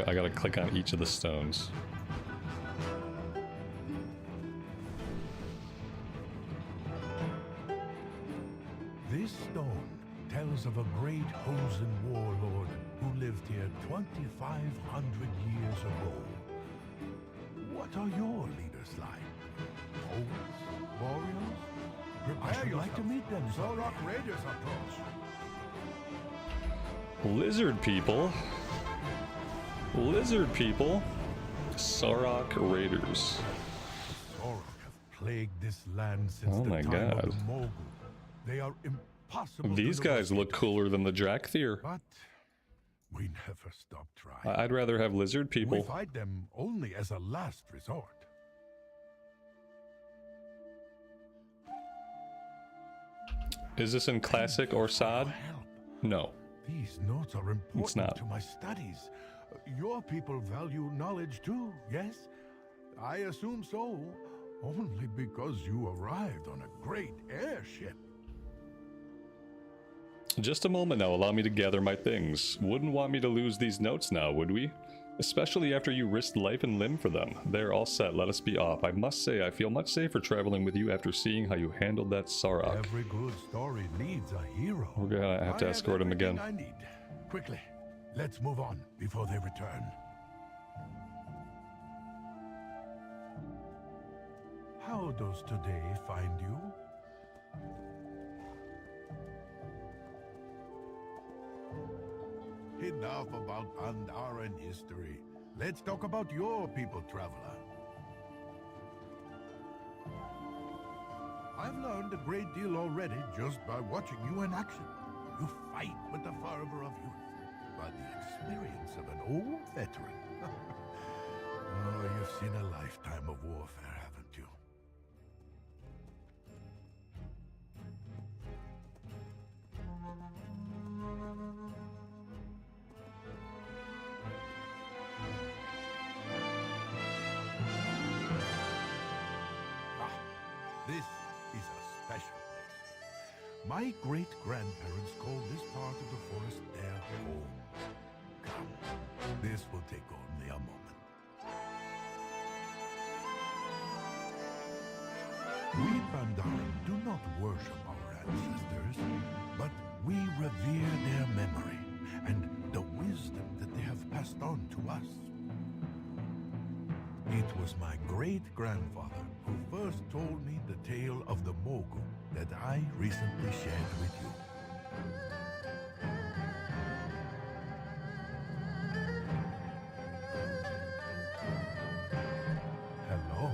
I gotta click on each of the stones. This stone tells of a great Hosen warlord who lived here 2,500 years ago. What are your leaders like? Poets? Warriors? I should like to meet them. Zorok Raiders approach. Lizard people. Lizard people. Sorok Raiders. Sorok have plagued this land since oh the my time god. of the Mogul. They are impossible. These guys look cooler than the Drakthir. But we never stop trying. I'd rather have lizard people. We fight them only as a last resort. Is this in Classic or SOD? No. These notes are important not. to my studies. Your people value knowledge too, yes? I assume so, only because you arrived on a great airship. Just a moment now, allow me to gather my things. Wouldn't want me to lose these notes now, would we? Especially after you risked life and limb for them. They're all set, let us be off. I must say, I feel much safer traveling with you after seeing how you handled that Sarok. Every good story needs a hero. We're gonna have to escort him again. I need. Quickly, let's move on before they return. How does today find you? Enough about Pandaria history. Let's talk about your people, traveler. I've learned a great deal already just by watching you in action. You fight with the fervor of youth, by the experience of an old veteran. Oh, you've seen a lifetime of warfare, haven't you? This is a special place. My great-grandparents called this part of the forest their home. Come, this will take only a moment. We Pandaren do not worship our ancestors, but we revere their memory and the wisdom that they have passed on to us. It was my great-grandfather who first told me the tale of the Mogul that I recently shared with you. Hello.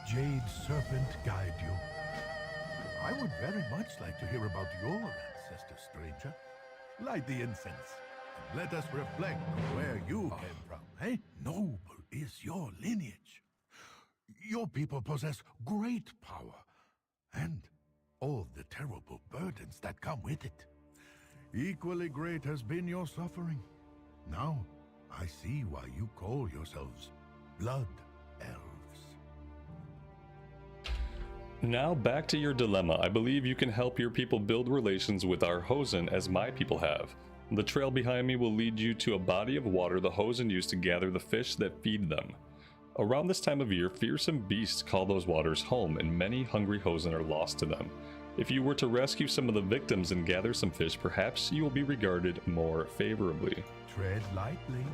Jade Serpent guide you. I would very much like to hear about your ancestors, stranger. Light the incense. Let us reflect on where you came from, eh? Noble is your lineage. Your people possess great power, and all the terrible burdens that come with it. Equally great has been your suffering. Now, I see why you call yourselves Blood Elves. Now back to your dilemma. I believe you can help your people build relations with our Hosen as my people have. The trail behind me will lead you to a body of water the Hosen use to gather the fish that feed them. Around this time of year, fearsome beasts call those waters home, and many hungry Hosen are lost to them. If you were to rescue some of the victims and gather some fish, perhaps you will be regarded more favorably. Tread lightly.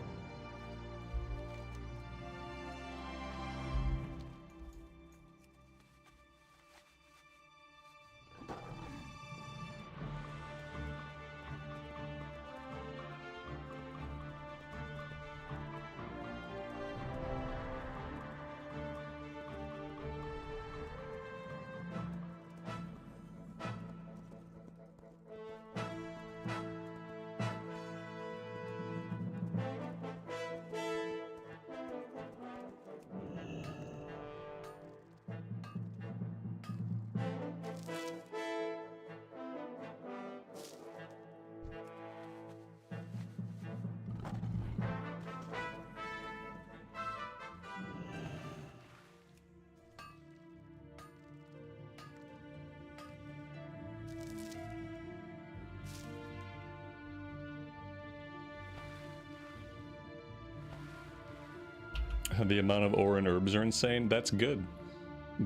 The amount of ore and herbs are insane. That's good,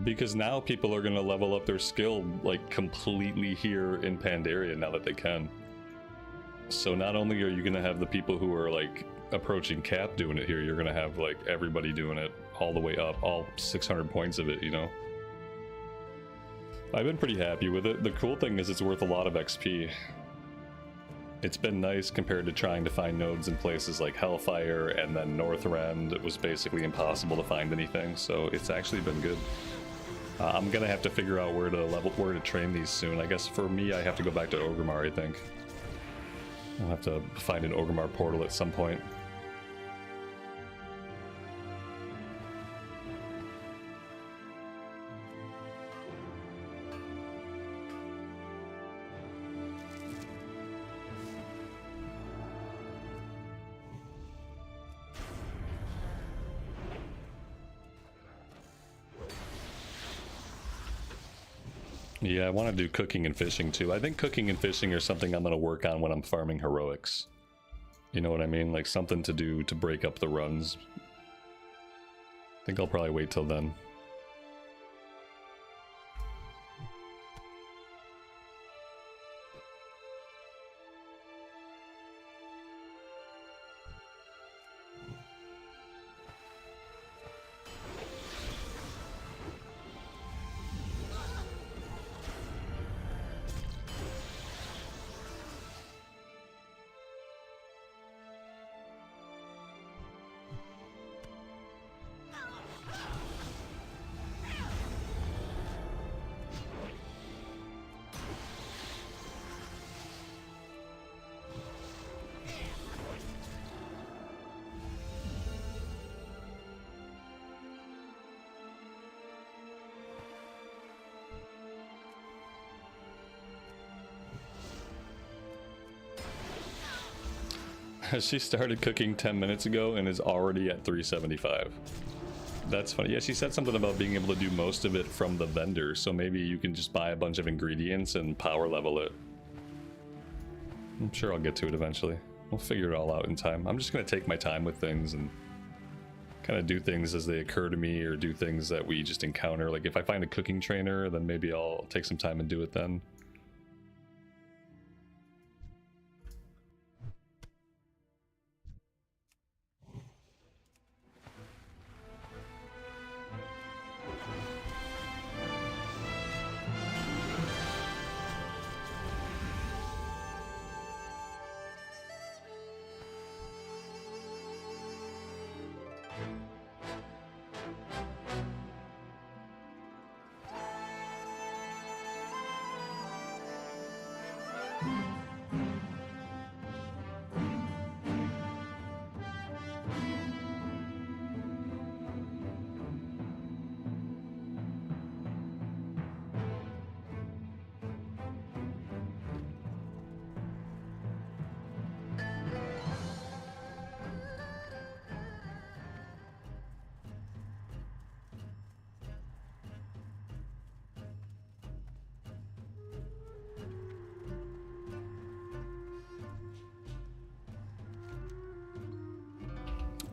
because now people are going to level up their skill like completely here in Pandaria now that they can. So not only are you going to have the people who are like approaching cap doing it here, you're going to have like everybody doing it all the way up, all 600 points of it, you know. I've been pretty happy with it. The cool thing is it's worth a lot of XP. It's been nice compared to trying to find nodes in places like Hellfire and then Northrend. It was basically impossible to find anything, so it's actually been good. I'm gonna have to figure out where to train these soon. I guess for me, I have to go back to Orgrimmar, I think. I'll have to find an Orgrimmar portal at some point. Yeah, I want to do cooking and fishing too. I think cooking and fishing are something I'm going to work on when I'm farming heroics. You know what I mean? Like something to do to break up the runs. I think I'll probably wait till then. She started cooking 10 minutes ago and is already at 375. That's funny. Yeah, she said something about being able to do most of it from the vendor, so maybe you can just buy a bunch of ingredients and power level it. I'm sure I'll get to it eventually. We'll figure it all out in time. I'm just going to take my time with things and kind of do things as they occur to me, or do things that we just encounter. Like if I find a cooking trainer, then maybe I'll take some time and do it then.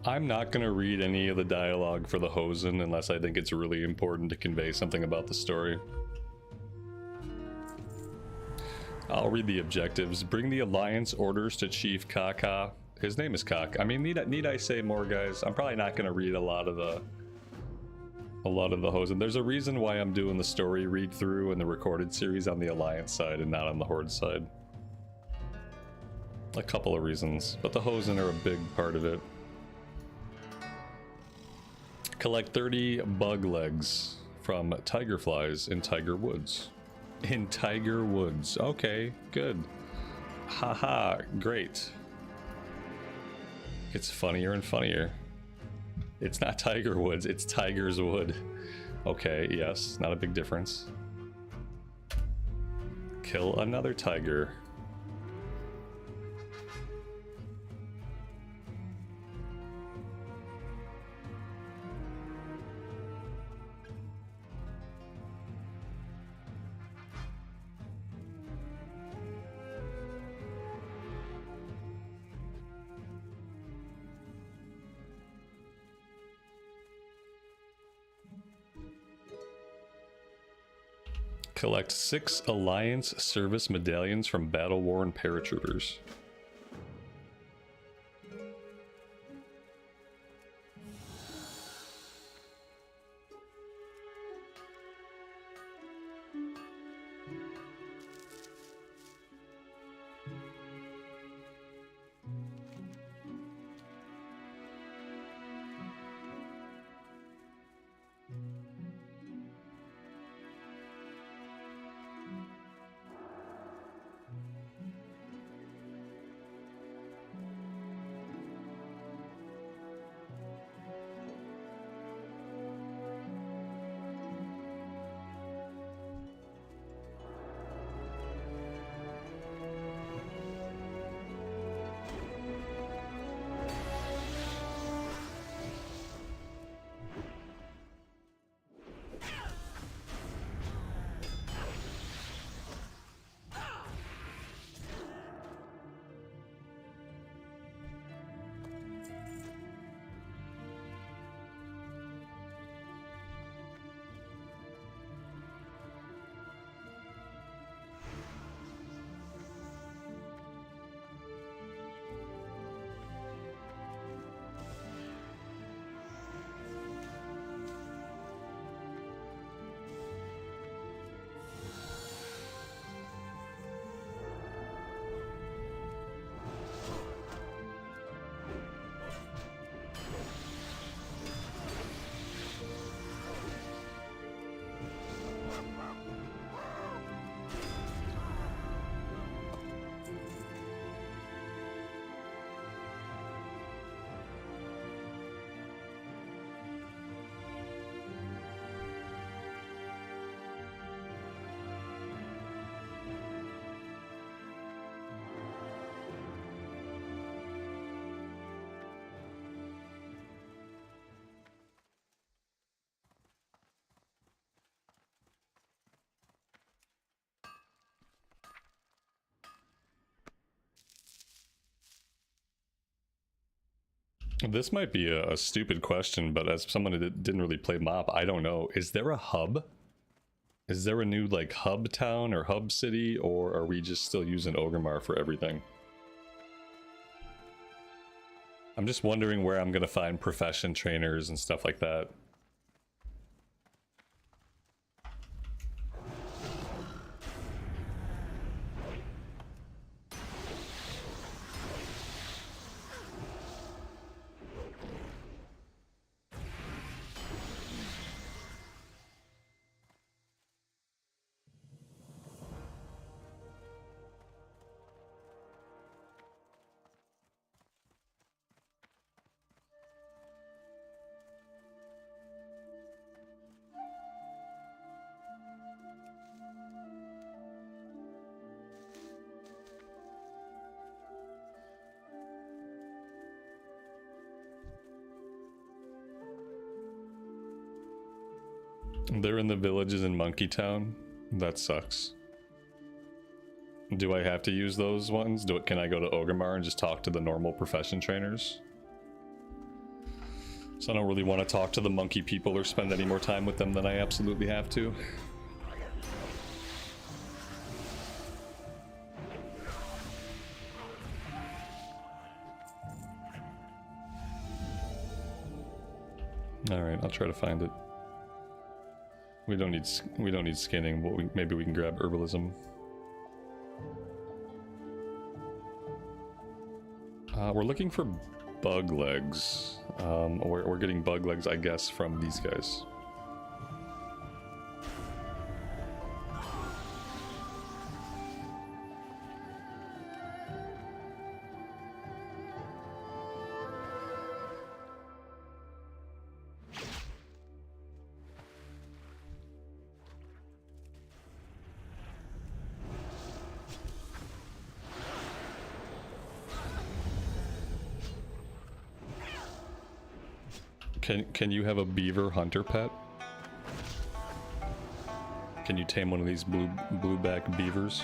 I'm not going to read any of the dialogue for the Hosen unless I think it's really important to convey something about the story. I'll read the objectives. Bring the Alliance orders to Chief Kaka. His name is Kak. I mean, need I say more, guys? I'm probably not going to read a lot of the Hosen. There's a reason why I'm doing the story read through and the recorded series on the Alliance side and not on the Horde side. A couple of reasons, but the Hosen are a big part of it. Collect 30 bug legs from tigerflies in Tiger Woods. In Tiger Woods. Okay, good. Haha, great. It's funnier and funnier. It's not Tiger Woods, it's Tiger's Wood. Okay, yes, not a big difference. Kill another tiger. Collect 6 Alliance service medallions from battle-worn paratroopers. This might be a stupid question, but as someone that didn't really play MoP, I don't know. Is there a hub? Is there a new like hub town or hub city, or are we just still using Orgrimmar for everything? I'm just wondering where I'm gonna find profession trainers and stuff like that. They're in the villages in Monkey Town. That sucks. Do I have to use those ones? Can I go to Orgrimmar and just talk to the normal profession trainers? So I don't really want to talk to the monkey people or spend any more time with them than I absolutely have to. Alright, I'll try to find it. We don't need skinning, but maybe we can grab herbalism. We're looking for bug legs. We're getting bug legs, I guess, from these guys. Can you have a beaver hunter pet? Can you tame one of these blueback beavers?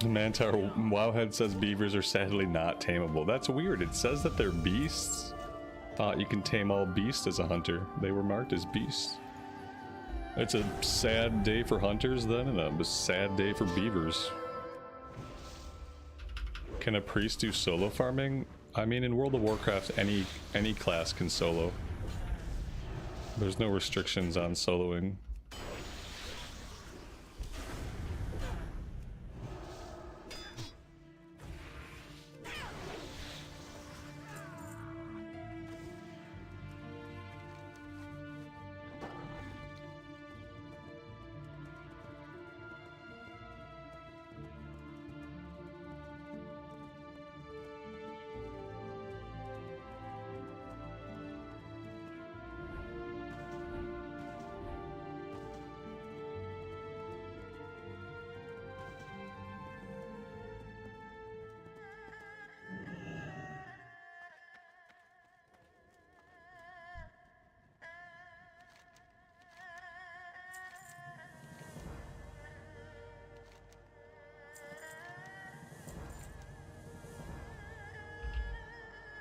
Mantar Wowhead says beavers are sadly not tameable. That's weird. It says that they're beasts. Thought you can tame all beasts as a hunter. They were marked as beasts. It's a sad day for hunters then, and a sad day for beavers. Can a priest do solo farming? I mean, in World of Warcraft, any class can solo. There's no restrictions on soloing.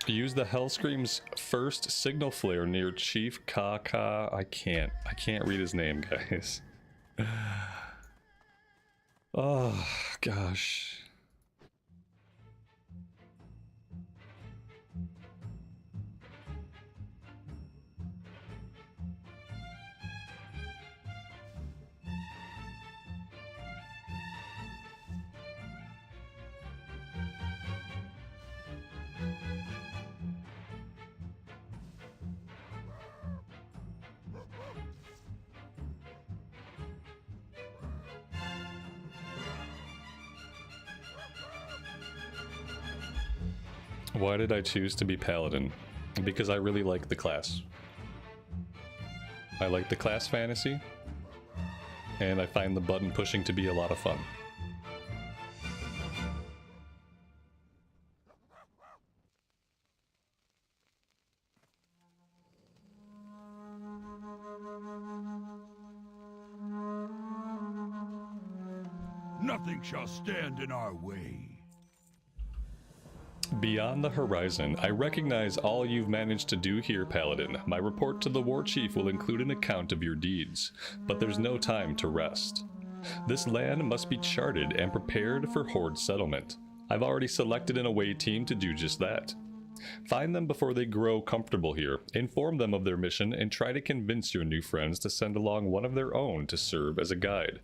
Use the Hellscream's first signal flare near Chief Kaka. I can't read his name, guys. Oh gosh. Why did I choose to be Paladin? Because I really like the class. I like the class fantasy, and I find the button pushing to be a lot of fun. Nothing shall stand in our way. Beyond the horizon, I recognize all you've managed to do here, Paladin. My report to the War Chief will include an account of your deeds, but there's no time to rest. This land must be charted and prepared for Horde settlement. I've already selected an away team to do just that. Find them before they grow comfortable here, inform them of their mission, and try to convince your new friends to send along one of their own to serve as a guide.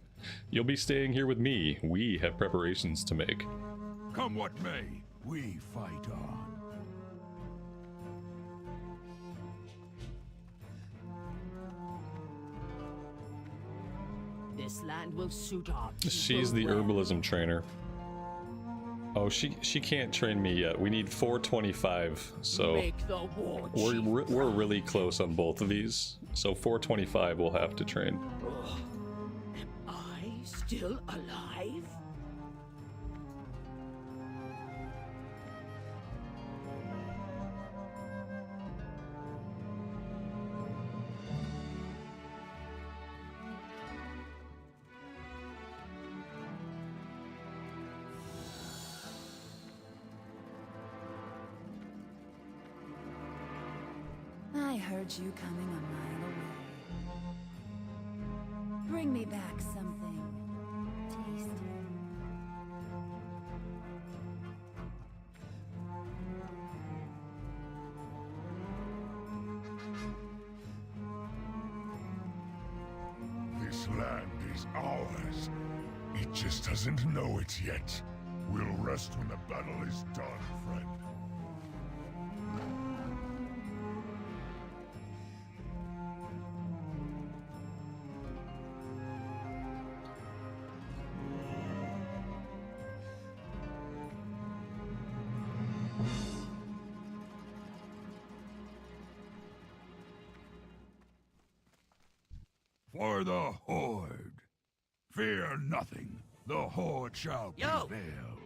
You'll be staying here with me. We have preparations to make. Come what may. We fight on. This land will suit our people. She's the herbalism trainer. Oh, she can't train me yet. We need 425, so we're really close on both of these. So 425 we'll have to train. Am I still alive? I heard you coming a mile away. Bring me back something tasty. This land is ours. It just doesn't know it yet. We'll rest when the battle is done, friend. For the Horde. Fear nothing. The Horde shall prevail.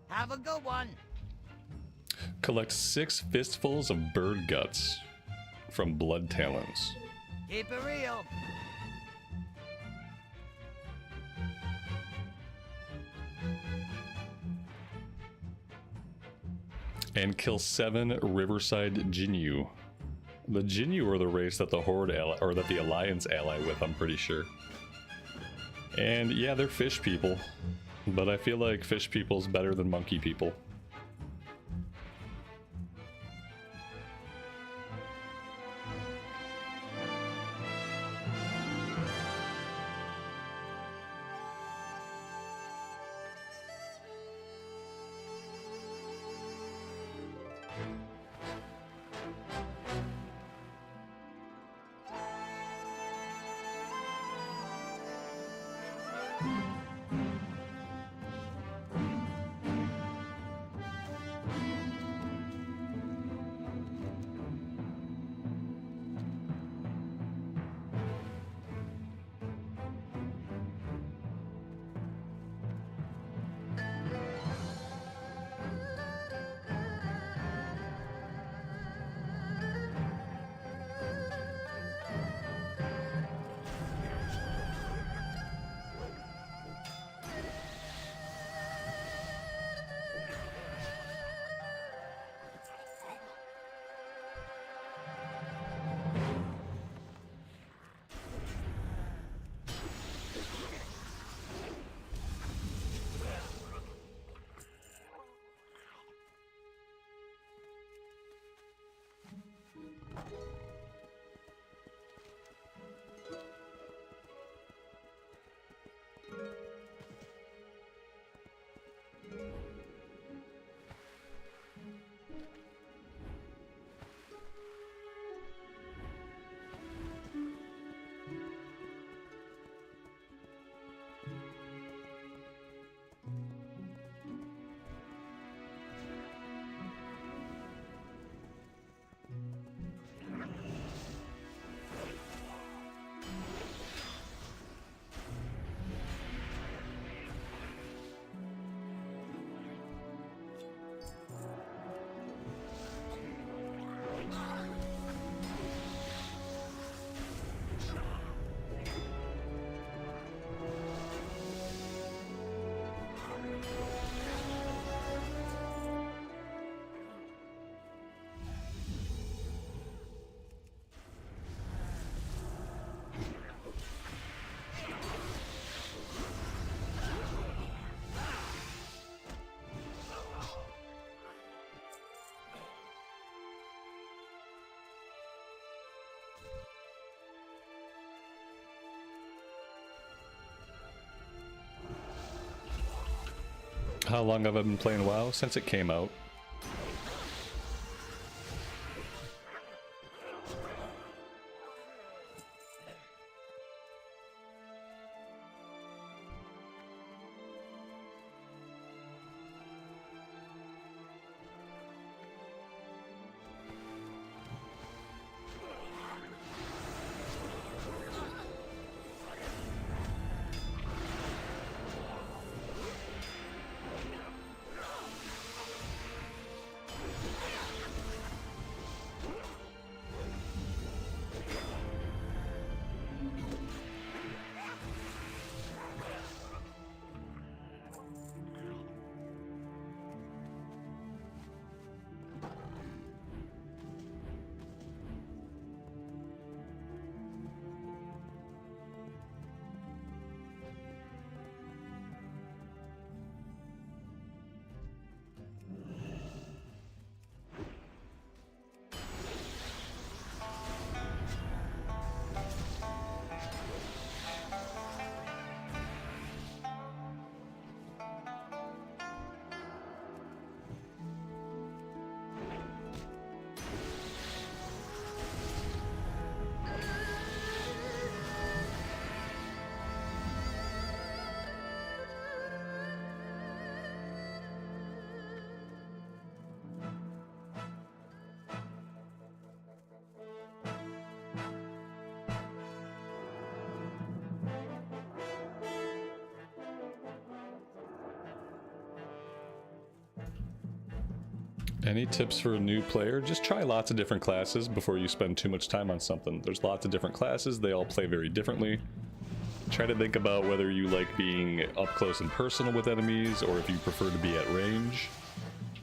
Have a good one. Collect 6 fistfuls of bird guts from blood talons. Keep it real. And kill 7 Riverside Jinyu. The Jinyu are the race that the Horde or that the Alliance ally with, I'm pretty sure. And yeah, they're fish people, but I feel like fish people's better than monkey people. How long have I been playing WoW? Since it came out. Any tips for a new player? Just try lots of different classes before you spend too much time on something. There's lots of different classes, they all play very differently. Try to think about whether you like being up close and personal with enemies or if you prefer to be at range.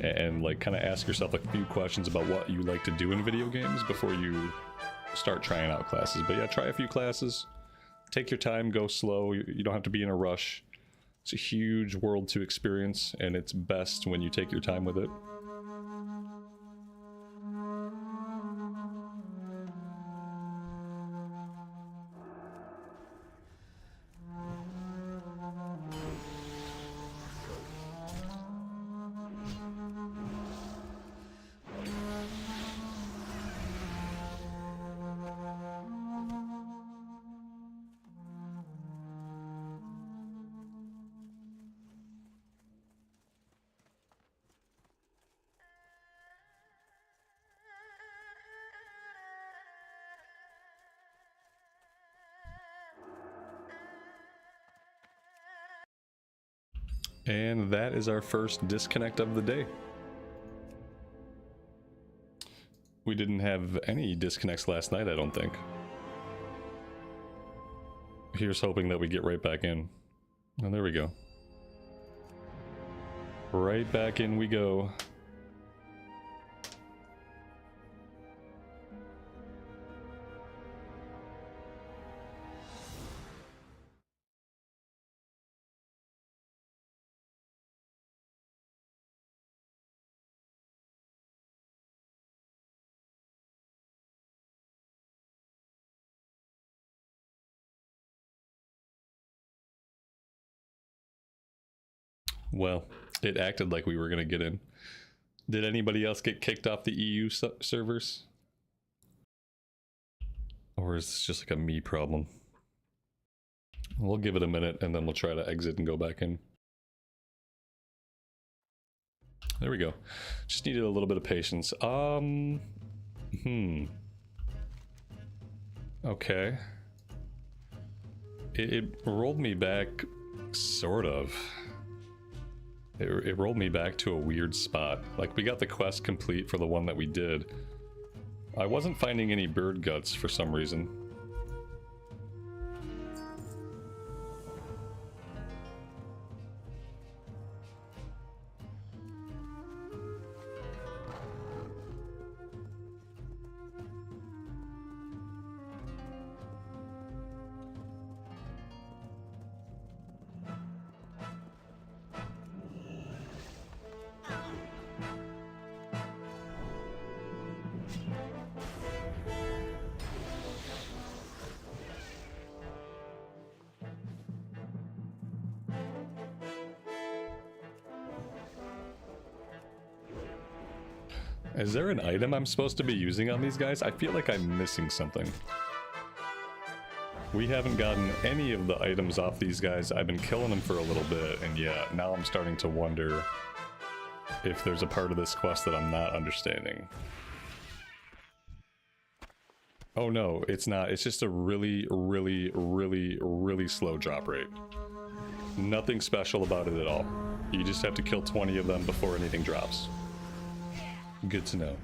and like kind of ask yourself a few questions about what you like to do in video games before you start trying out classes. But yeah, try a few classes. Take your time, go slow. You don't have to be in a rush. It's a huge world to experience, and it's best when you take your time with it. And that is our first disconnect of the day. We didn't have any disconnects last night, I don't think. Here's hoping that we get right back in. Oh, there we go. Right back in we go. Well, it acted like we were going to get in. Did anybody else get kicked off the EU servers? Or is this just like a me problem? We'll give it a minute and then we'll try to exit and go back in. There we go. Just needed a little bit of patience. Okay. It rolled me back, sort of. It rolled me back to a weird spot. Like, we got the quest complete for the one that we did. I wasn't finding any bird guts for some reason. Is there an item I'm supposed to be using on these guys? I feel like I'm missing something. We haven't gotten any of the items off these guys. I've been killing them for a little bit, and yeah, now I'm starting to wonder if there's a part of this quest that I'm not understanding. Oh no, it's not. It's just a really, really, really, really slow drop rate. Nothing special about it at all. You just have to kill 20 of them before anything drops. Good to know.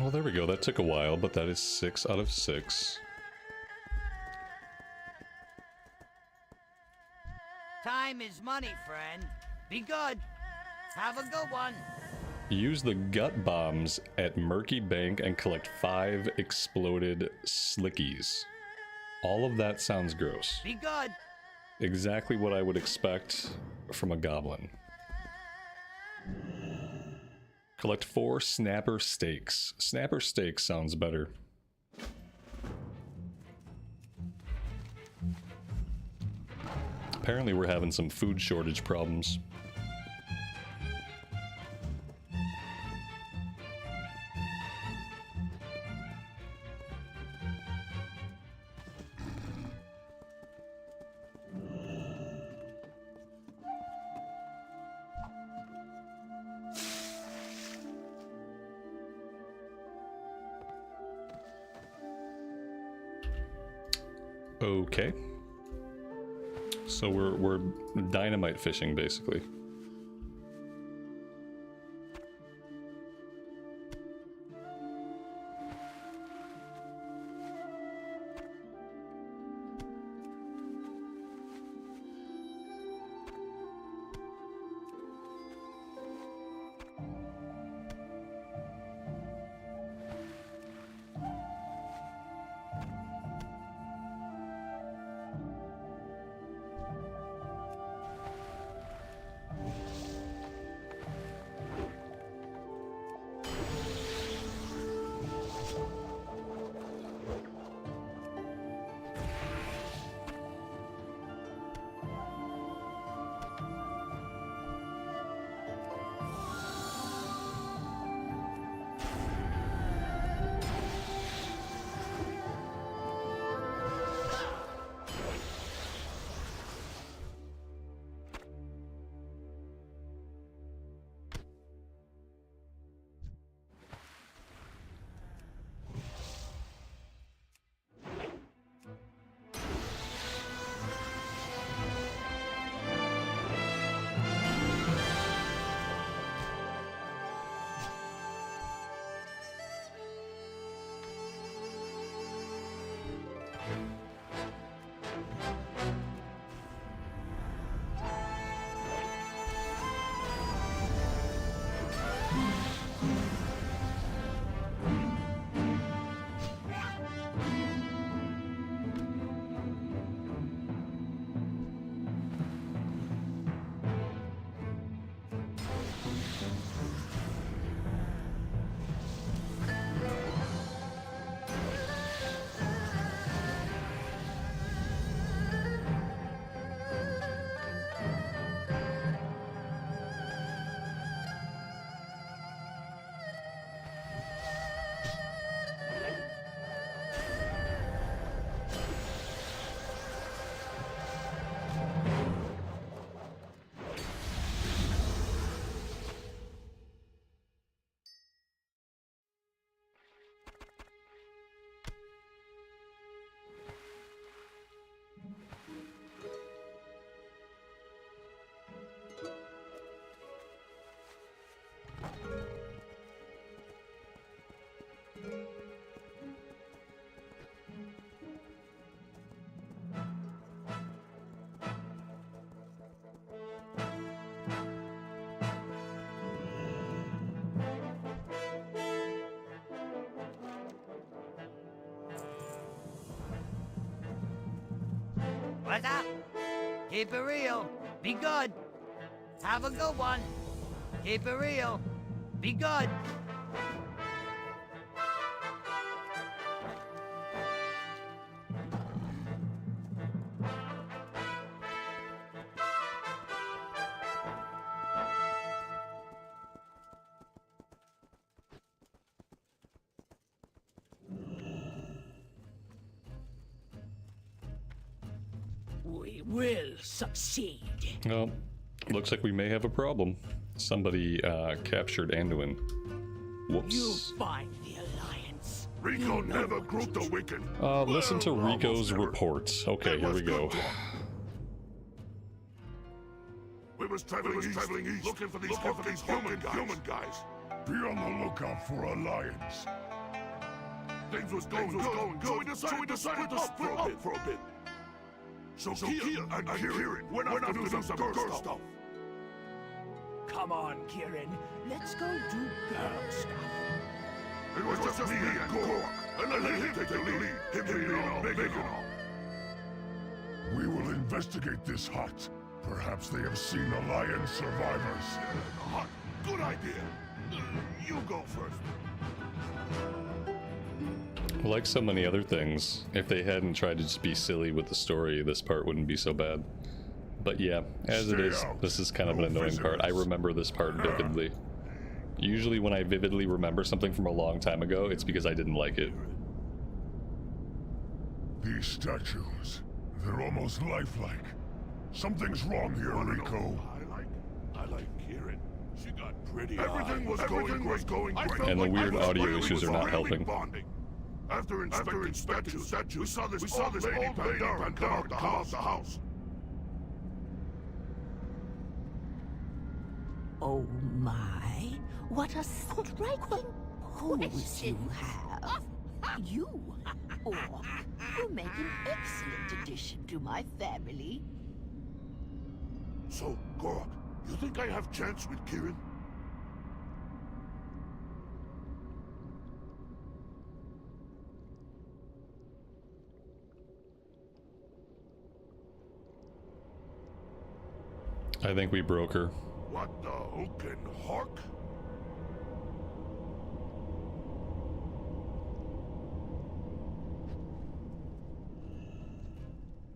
Well, there we go. That took a while, but that is 6 out of 6. Time is money, friend. Be good. Have a good one. Use the gut bombs at Murky Bank and collect 5 exploded slickies. All of that sounds gross. Be good. Exactly what I would expect from a goblin. Collect 4 snapper steaks. Snapper steaks sounds better. Apparently we're having some food shortage problems. Okay. So we're dynamite fishing, basically. What's up? Keep it real. Be good. Have a good one. Keep it real. Be good. We will succeed. Well, looks like we may have a problem. Somebody captured Anduin. Whoops. You find the Alliance. Rico never grouped the wicked. Listen to Rico's report. Okay, here we go. We was traveling east, looking for these human guys. Be on the lookout for Alliance. Things was going good, so we decided to split up for a bit. So Kia and Kieran went off to do some girl stuff. Come on, Kieran. Let's go do girl stuff. It was just me and Gork, and let him take the lead, him being all big and all. We will investigate this hut. Perhaps they have seen Alliance survivors. Hut, good idea. You go first. Like so many other things, if they hadn't tried to just be silly with the story, this part wouldn't be so bad. But yeah, as it is, this is kind of an annoying part. I remember this part vividly. Usually when I vividly remember something from a long time ago, it's because I didn't like it. These statues, they're almost lifelike. Something's wrong here, Rico. I like Kieran. She got pretty. Everything was going great. And the weird audio issues are not helping. After inspecting statues, we saw this old lady Pandaria come out the house. Oh my, what a striking pose you have. You, Orc, will make an excellent addition to my family. So, Gork, you think I have chance with Kieran? I think we broke her. What the hook and hawk?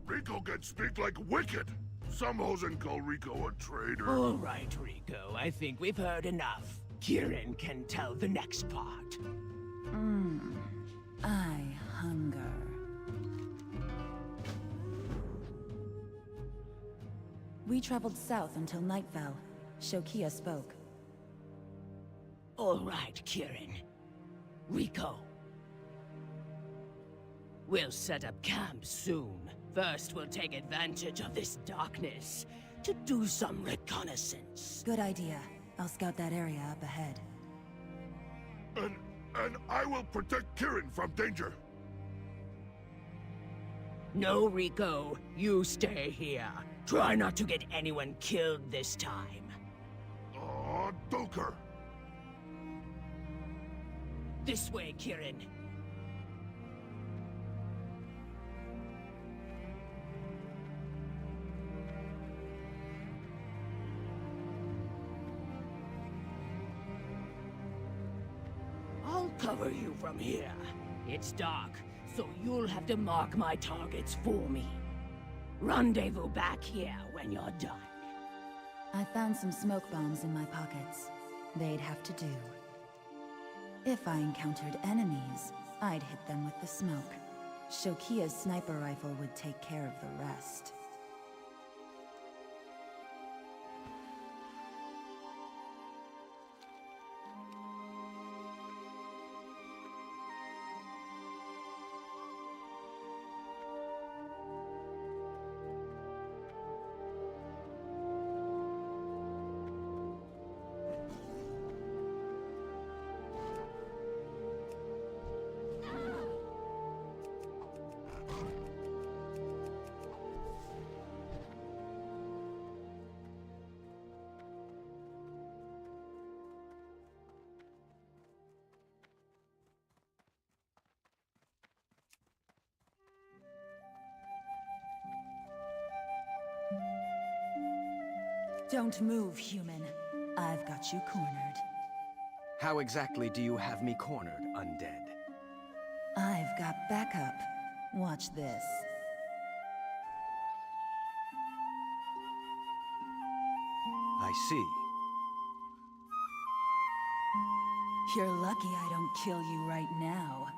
Rico can speak like wicked. Some hosen call Rico a traitor. All right, Rico, I think we've heard enough. Kieran can tell the next part. I hunger. We traveled south until night fell. Shokia spoke. All right, Kieran. Rico. We'll set up camp soon. First, we'll take advantage of this darkness to do some reconnaissance. Good idea. I'll scout that area up ahead. And I will protect Kieran from danger. No, Rico. You stay here. Try not to get anyone killed this time. Aw, Doker. This way, Kieran. I'll cover you from here. It's dark, so you'll have to mark my targets for me. Rendezvous back here when you're done. I found some smoke bombs in my pockets. They'd have to do. If I encountered enemies, I'd hit them with the smoke. Shokia's sniper rifle would take care of the rest. Don't move, human. I've got you cornered. How exactly do you have me cornered, undead? I've got backup. Watch this. I see. You're lucky I don't kill you right now.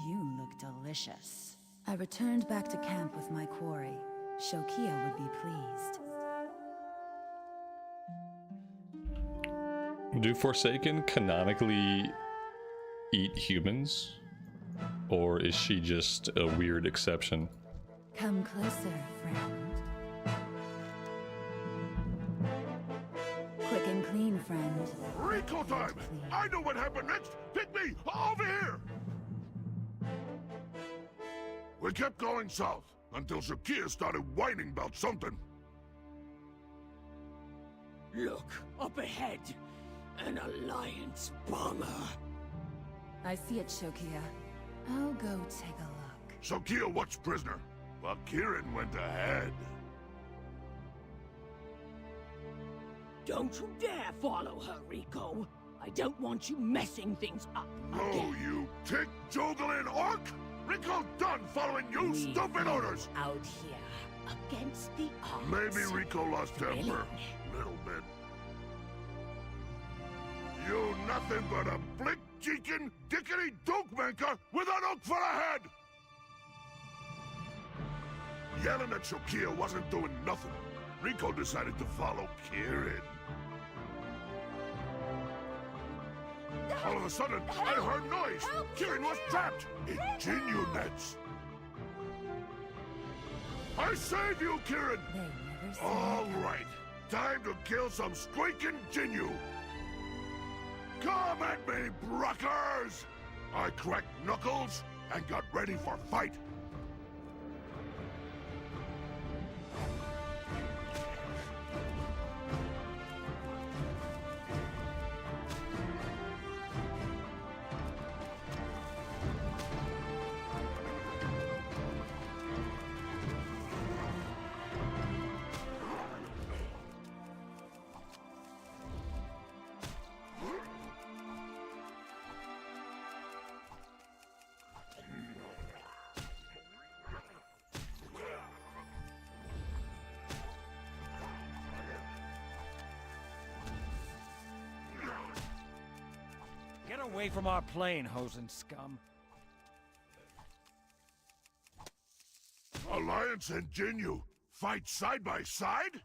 You look delicious. I returned back to camp with my quarry. Shokia would be pleased. Do Forsaken canonically eat humans? Or is she just a weird exception? Come closer, friend. Quick and clean, friend. Rico time! I know what happened next! Pick me! Over here! We kept going south, until Shakia started whining about something. Look, up ahead. An Alliance bomber. I see it, Shokia. I'll go take a look. Shakia watched prisoner, while Kieran went ahead. Don't you dare follow her, Rico. I don't want you messing things up No, again. you tick-juggling orc! Rico's done following you stupid orders! Out here, against the odds. Maybe Rico lost temper. Little bit. You nothing but a blick-cheeking, dickety-doke maker with an oak for a head! Yelling at Shakia wasn't doing nothing. Rico decided to follow Kieran. All of a sudden, I heard noise! Kieran was trapped in Jinyu nets! I saved you, Kieran! All right, time to kill some squeaking Jinyu! Come at me, Bruckers! I cracked knuckles and got ready for fight. Get away from our plane, Hosen scum. Alliance and Jinyu fight side by side?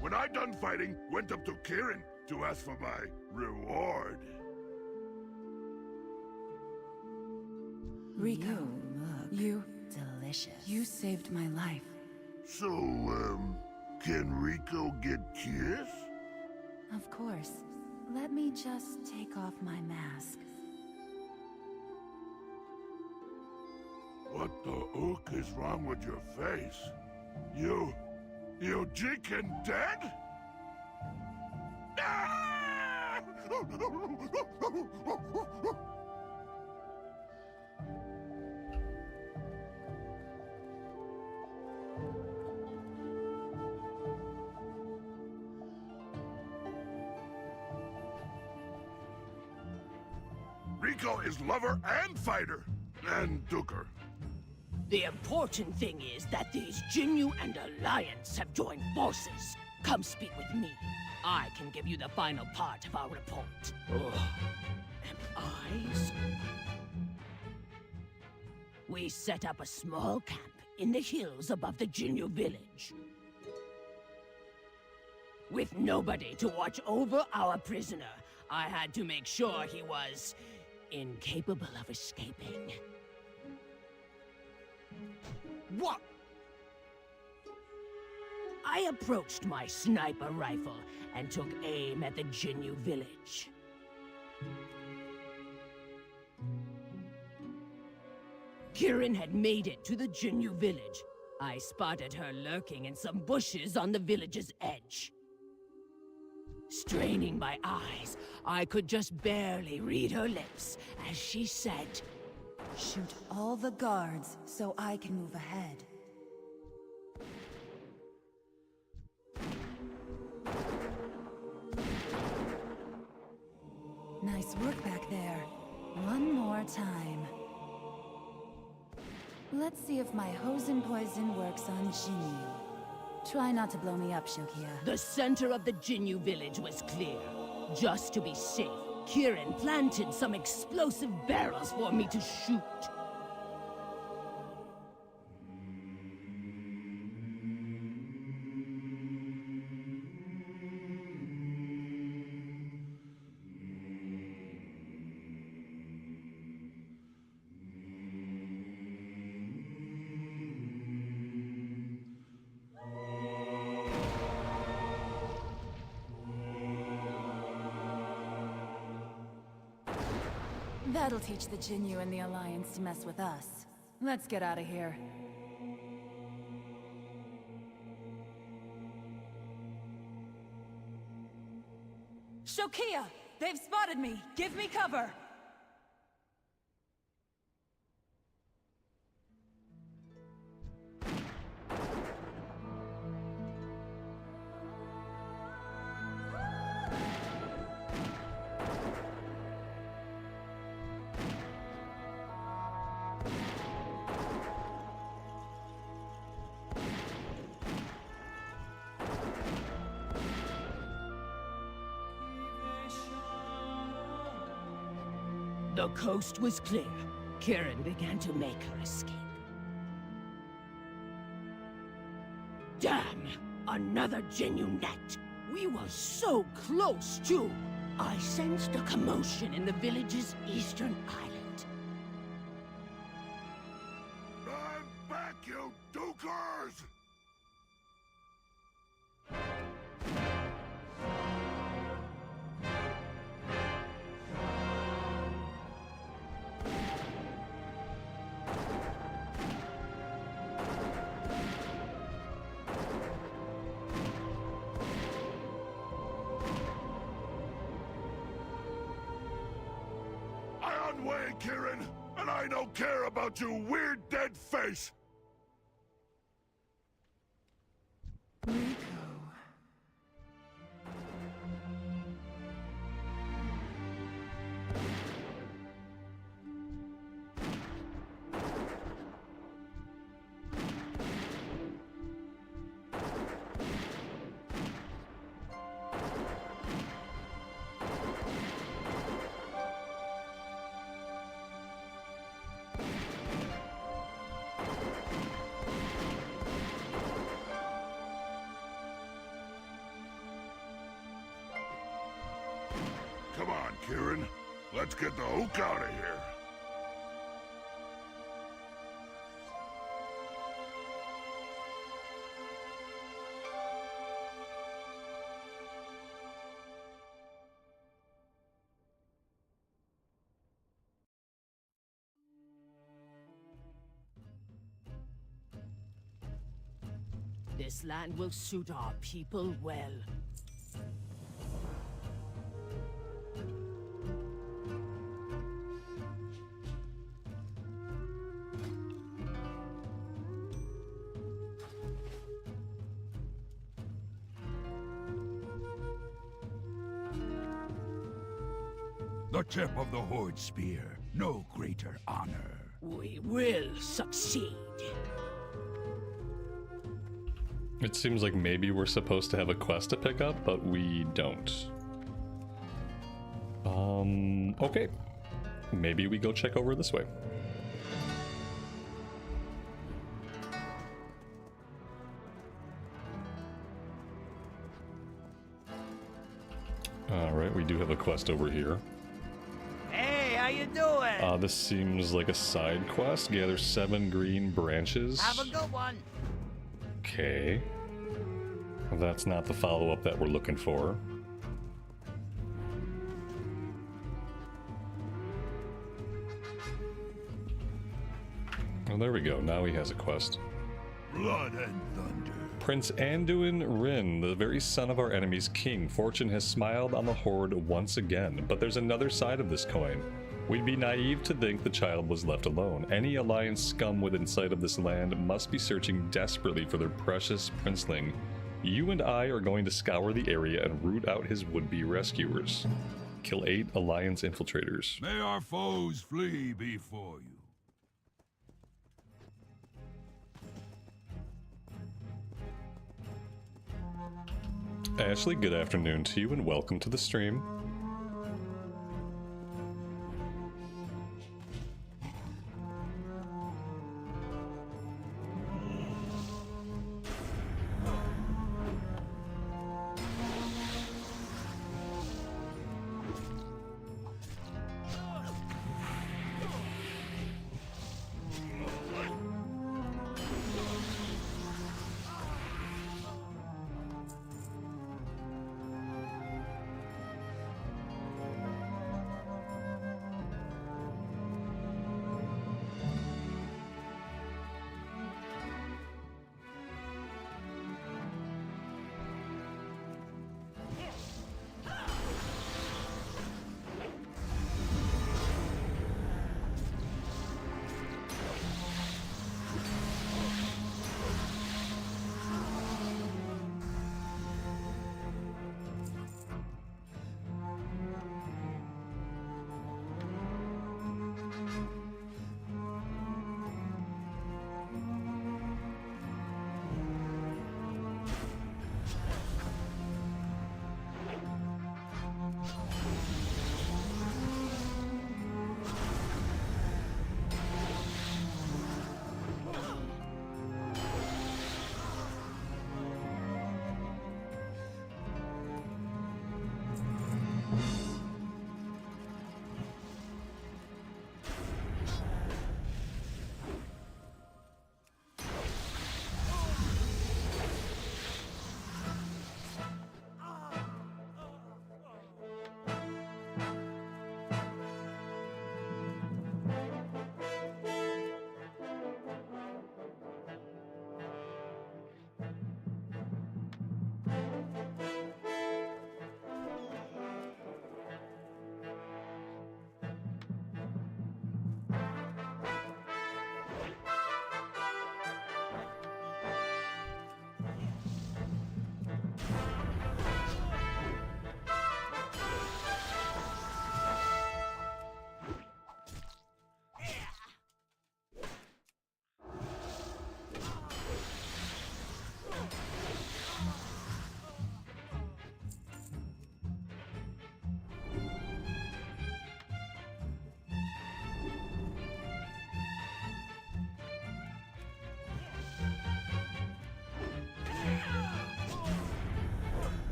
When I done fighting, went up to Kieran to ask for my reward. Rico, you delicious. You saved my life. So, can Rico get kiss? Of course. Let me just take off my mask. What the ook is wrong with your face? You jikin dead? Ah! Rico is lover and fighter, and Duker. The important thing is that these Jinyu and Alliance have joined forces. Come speak with me. I can give you the final part of our report. And eyes? We set up a small camp in the hills above the Jinyu village. With nobody to watch over our prisoner, I had to make sure he was incapable of escaping. What? I approached my sniper rifle and took aim at the Jinyu village. Kieran had made it to the Jinyu village. I spotted her lurking in some bushes on the village's edge. Straining my eyes, I could just barely read her lips as she said, "Shoot all the guards so I can move ahead." Nice work back there. One more time. Let's see if my Hosen poison works on Jinyu. Try not to blow me up, Shokia. The center of the Jinyu village was clear. Just to be safe, Kieran planted some explosive barrels for me to shoot. That'll teach the Jinyu and the Alliance to mess with us. Let's get out of here. Shokia! They've spotted me! Give me cover! The coast was clear. Kirin began to make her escape. Damn! Another Jinyu net! We were so close, too! I sensed a commotion in the village's eastern island. I'm back, you dukers! Way, Kirin, and I don't care about your weird dead face! Come on, Kirin. Let's get the hook out of here. This land will suit our people well. The tip of the Horde spear. No greater honor. We will succeed. It seems like maybe we're supposed to have a quest to pick up, but we don't. Okay. Maybe we go check over this way. Alright, we do have a quest over here. Hey, how you doing? This seems like a side quest. Gather 7 green branches. Have a good one. Okay. That's not the follow-up that we're looking for. Oh, there we go. Now he has a quest. Blood and thunder. Prince Anduin Rin, the very son of our enemy's king. Fortune has smiled on the Horde once again, but there's another side of this coin. We'd be naive to think the child was left alone. Any Alliance scum within sight of this land must be searching desperately for their precious princeling. You and I are going to scour the area and root out his would-be rescuers. Kill 8 Alliance infiltrators. May our foes flee before you. Ashley, good afternoon to you and welcome to the stream.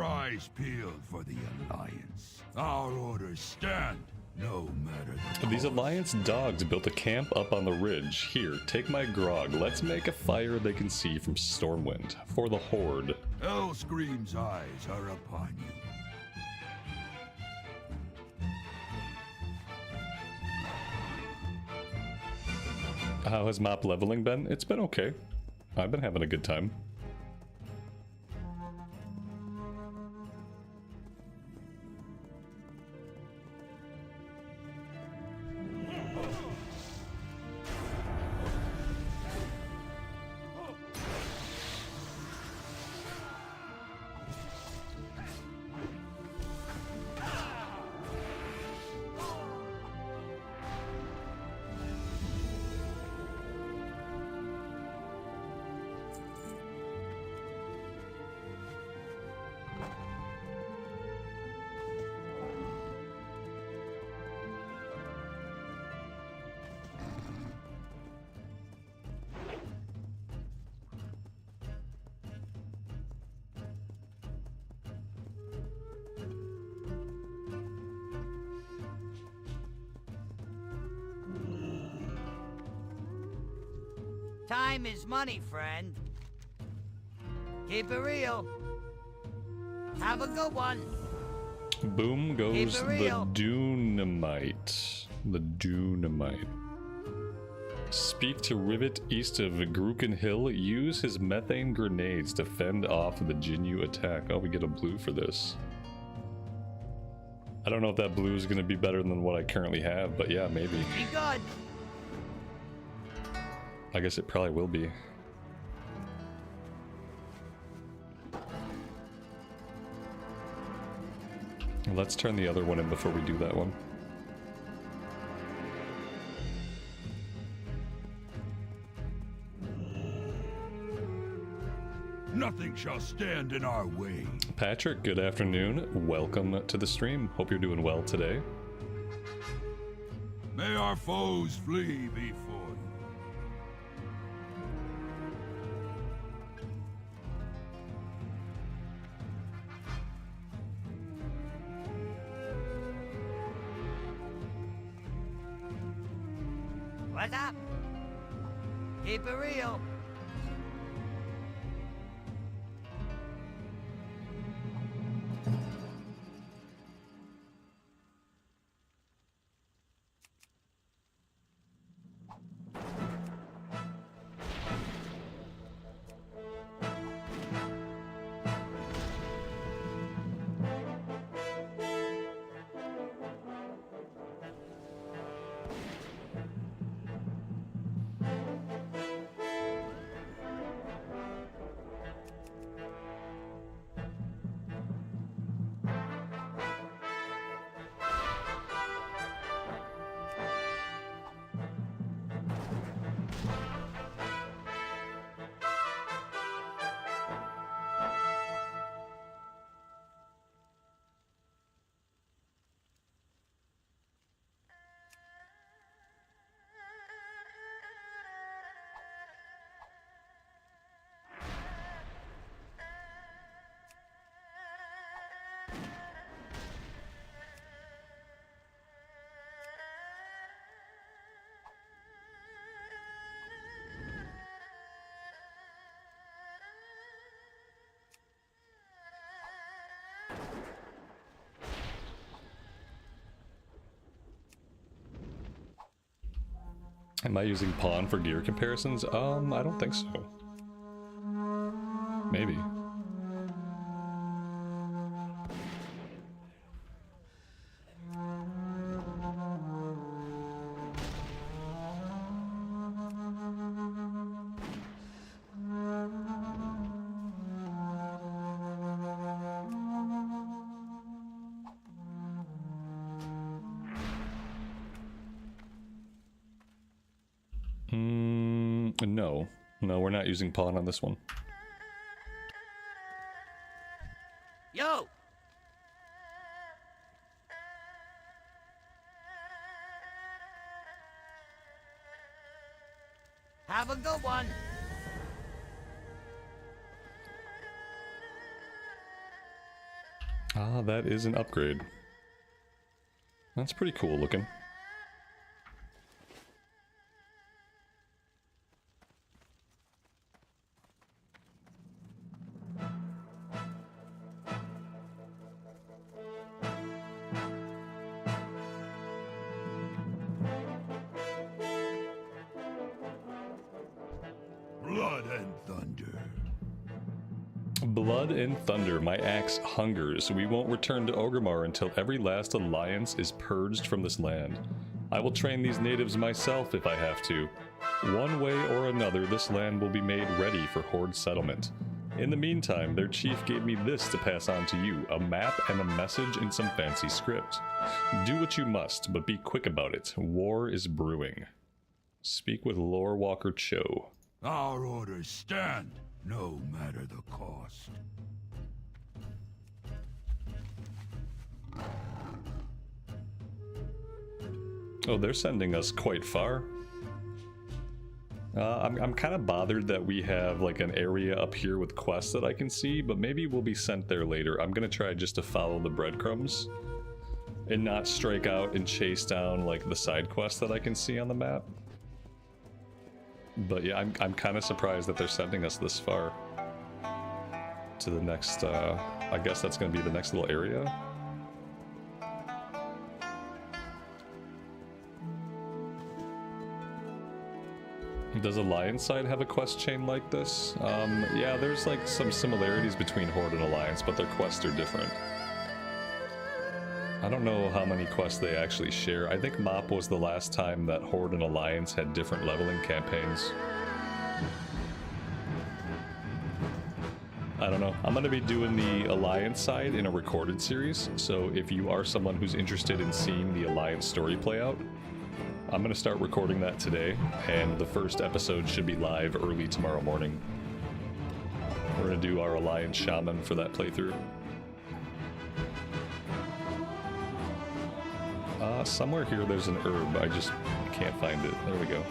your eyes peeled for the Alliance. Our orders stand, no matter the These cost. Alliance dogs built a camp up on the ridge. Here, take my grog. Let's make a fire they can see from Stormwind. For the Horde. Hellscream's eyes are upon you. How has map leveling been? It's been okay. I've been having a good time. Time is money, friend. Keep it real. Have a good one. Boom goes Keep it the real. Dunamite. The Dunamite. Speak to Rivet east of Gruken Hill. Use his methane grenades to fend off the Jinyu attack. Oh, we get a blue for this. I don't know if that blue is going to be better than what I currently have, but yeah, maybe. Be good. I guess it probably will be. Let's turn the other one in before we do that one. Nothing shall stand in our way. Patrick, good afternoon. Welcome to the stream. Hope you're doing well today. May our foes flee before you. What's up? Keep it real. Am I using pawn for gear comparisons? I don't think so. Maybe. No. No, we're not using pawn on this one. Yo! Have a good one. Ah, that is an upgrade. That's pretty cool looking. Blood and thunder. Blood and thunder, my axe hungers. We won't return to Orgrimmar until every last alliance is purged from this land. I will train these natives myself if I have to. One way or another, this land will be made ready for Horde settlement. In the meantime, their chief gave me this to pass on to you, a map and a message in some fancy script. Do what you must, but be quick about it. War is brewing. Speak with Lore Walker Cho. Our orders stand, no matter the cost. Oh, they're sending us quite far. I'm kind of bothered that we have like an area up here with quests that I can see, but maybe we'll be sent there later. I'm gonna try just to follow the breadcrumbs and not strike out and chase down like the side quests that I can see on the map. But yeah, I'm kind of surprised that they're sending us this far to the next, I guess that's gonna be the next little area. Does Alliance side have a quest chain like this? Yeah, there's like some similarities between Horde and Alliance, but their quests are different. I don't know how many quests they actually share. I think MoP was the last time that Horde and Alliance had different leveling campaigns. I don't know. I'm going to be doing the Alliance side in a recorded series, so if you are someone who's interested in seeing the Alliance story play out, I'm going to start recording that today, and the first episode should be live early tomorrow morning. We're going to do our Alliance Shaman for that playthrough. Somewhere here there's an herb, I just can't find it. There we go.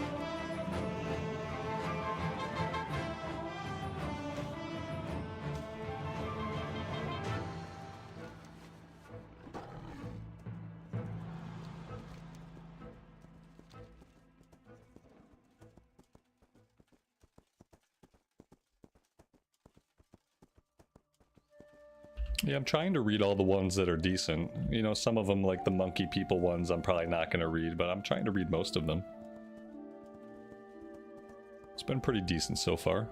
Yeah, I'm trying to read all the ones that are decent. You know, some of them, like the monkey people ones, I'm probably not going to read, but I'm trying to read most of them. It's been pretty decent so far.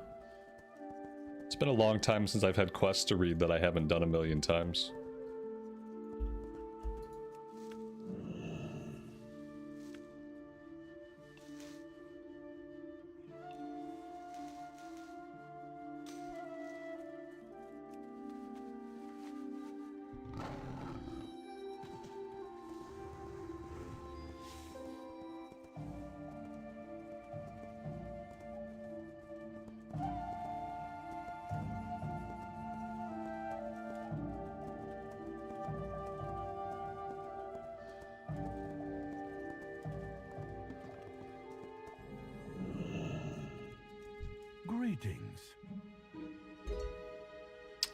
It's been a long time since I've had quests to read that I haven't done a million times. Greetings.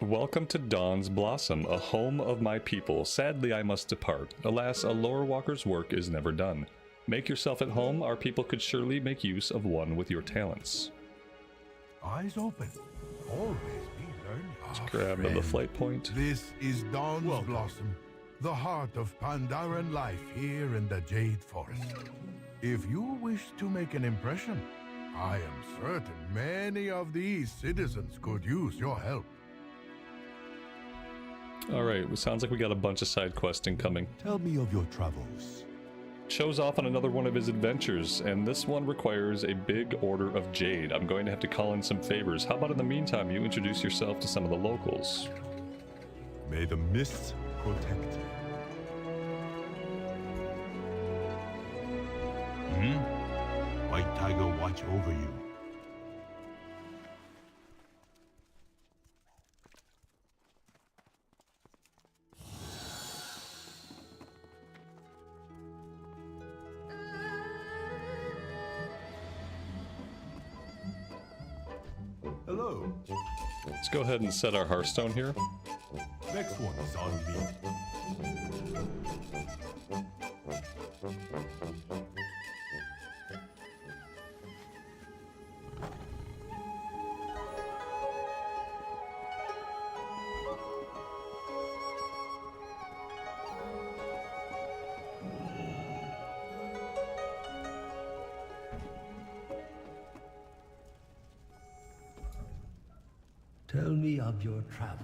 Welcome to Dawn's Blossom, a home of my people. Sadly, I must depart. Alas, a lore walker's work is never done. Make yourself at home. Our people could surely make use of one with your talents. Eyes open. Always be learning. Let's grab the flight point. This is Dawn's Blossom, the heart of Pandaran life here in the Jade Forest. If you wish to make an impression, I am certain many of these citizens could use your help. Alright, it sounds like we got a bunch of side questing coming. Tell me of your travels. Shows off on another one of his adventures, and this one requires a big order of Jade. I'm going to have to call in some favors. How about in the meantime, you introduce yourself to some of the locals? May the mists protect you. White Tiger watch over you. Hello. Let's go ahead and set our Hearthstone here. Next one is on me. Tell me of your travels.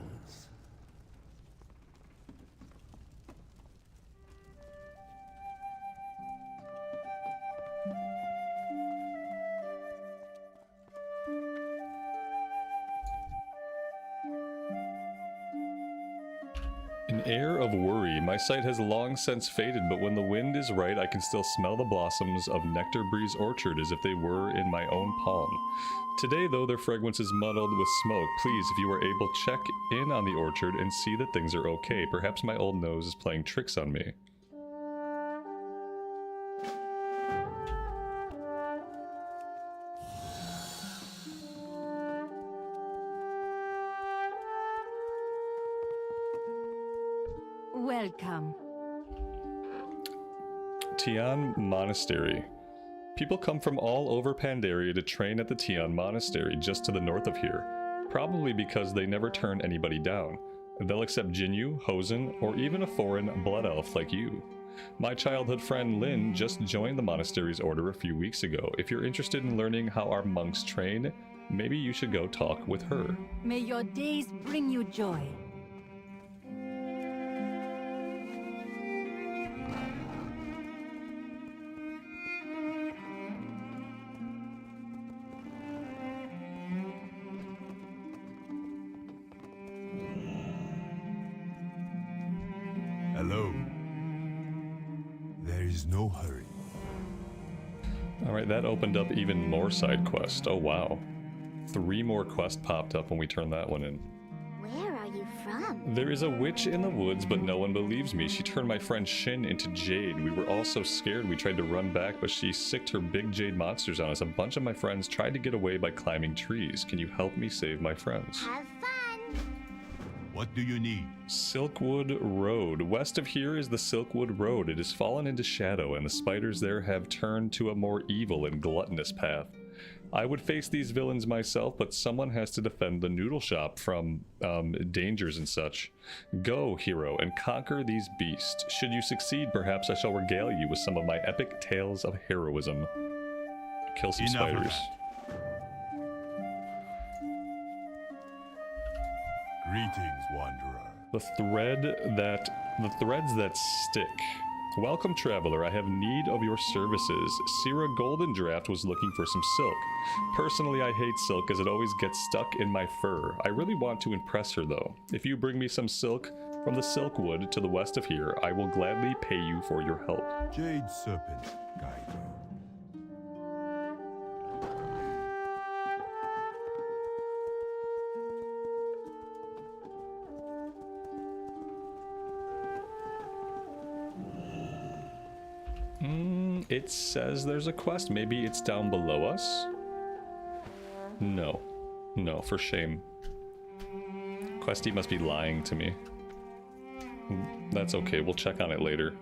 An air of worry. My sight has long since faded, but when the wind is right, I can still smell the blossoms of Nectar Breeze Orchard as if they were in my own palm. Today, though, their fragrance is muddled with smoke. Please, if you are able, check in on the orchard and see that things are okay. Perhaps my old nose is playing tricks on me. Welcome. Tian Monastery. People come from all over Pandaria to train at the Tian Monastery just to the north of here, probably because they never turn anybody down. They'll accept Jinyu, Hosen, or even a foreign blood elf like you. My childhood friend Lin just joined the monastery's order a few weeks ago. If you're interested in learning how our monks train, maybe you should go talk with her. May your days bring you joy. Hello. There is no hurry. Alright, that opened up even more side quests. Oh wow. 3 more quests popped up when we turned that one in. Where are you from? There is a witch in the woods, but no one believes me. She turned my friend Shin into Jade. We were all so scared we tried to run back, but she sicked her big Jade monsters on us. A bunch of my friends tried to get away by climbing trees. Can you help me save my friends? Have fun! What do you need? Silkwood Road. West of here is the Silkwood Road. It has fallen into shadow, and the spiders there have turned to a more evil and gluttonous path. I would face these villains myself, but someone has to defend the noodle shop from dangers and such. Go, hero, and conquer these beasts. Should you succeed, perhaps I shall regale you with some of my epic tales of heroism. Kill some Enough of spiders. that. Greetings, wanderer. The threads that stick. Welcome, traveler. I have need of your services. Sira Golden Draft was looking for some silk. Personally, I hate silk as it always gets stuck in my fur. I really want to impress her, though. If you bring me some silk from the Silkwood to the west of here, I will gladly pay you for your help. Jade Serpent, guide you. It says there's a quest. Maybe it's down below us? No. No, for shame. Questie must be lying to me. That's okay, we'll check on it later.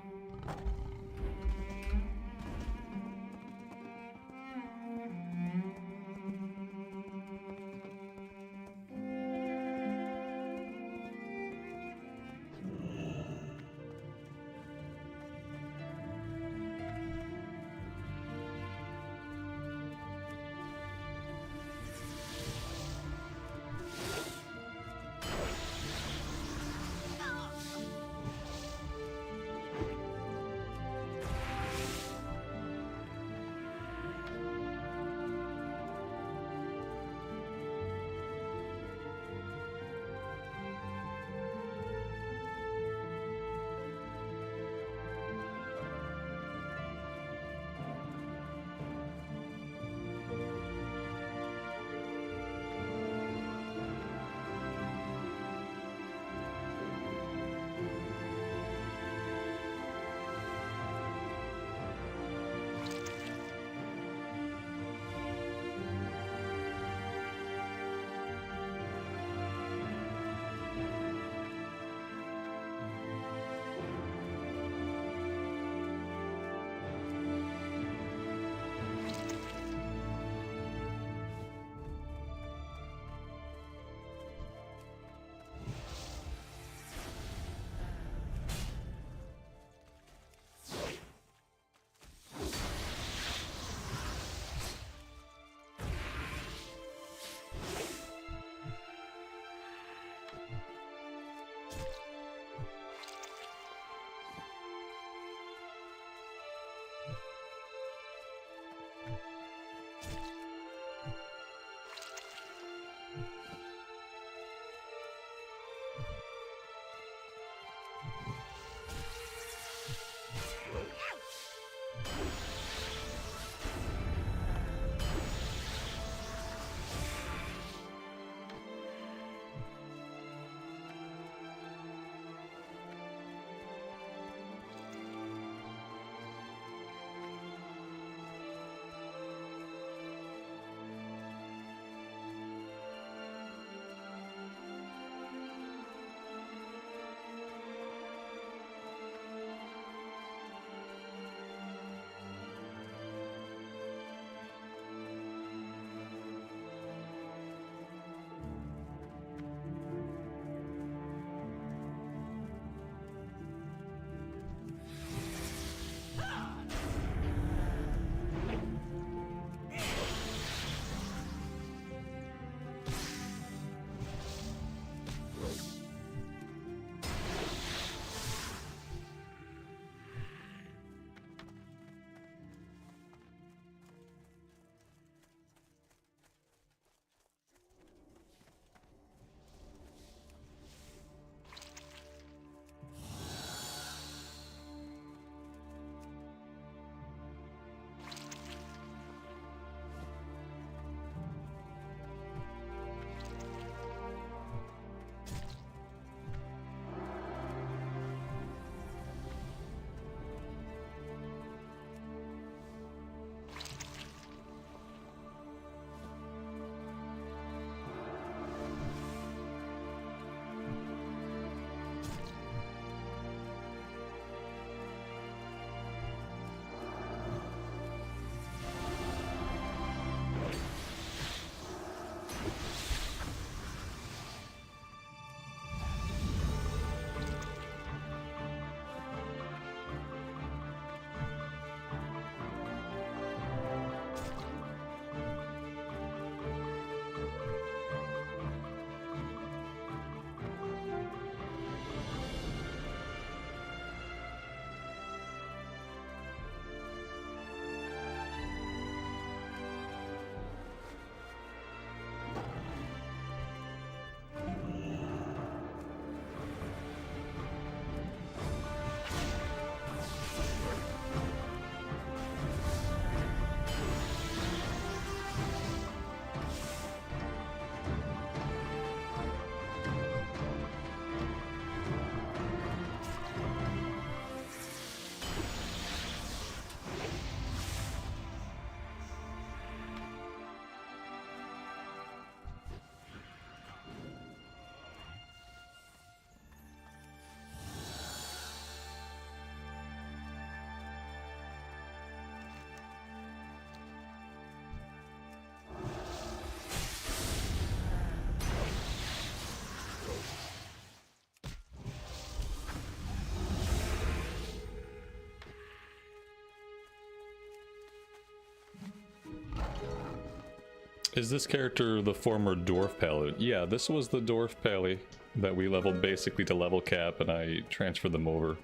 Is this character the former Dwarf Paladin? Yeah, this was the Dwarf Pally that we leveled basically to level cap, and I transferred them over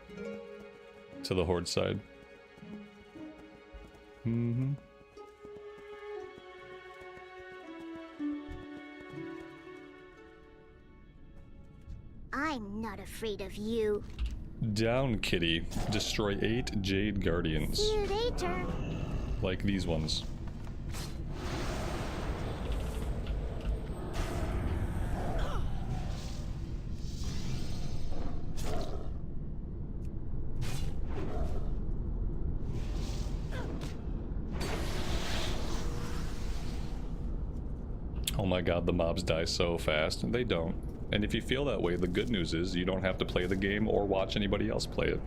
to the Horde side. Mm-hmm. I'm not afraid of you. Down, kitty. Destroy 8 Jade Guardians. See you later. Like these ones. Oh my god, the mobs die so fast. They don't. And if you feel that way, the good news is you don't have to play the game or watch anybody else play it.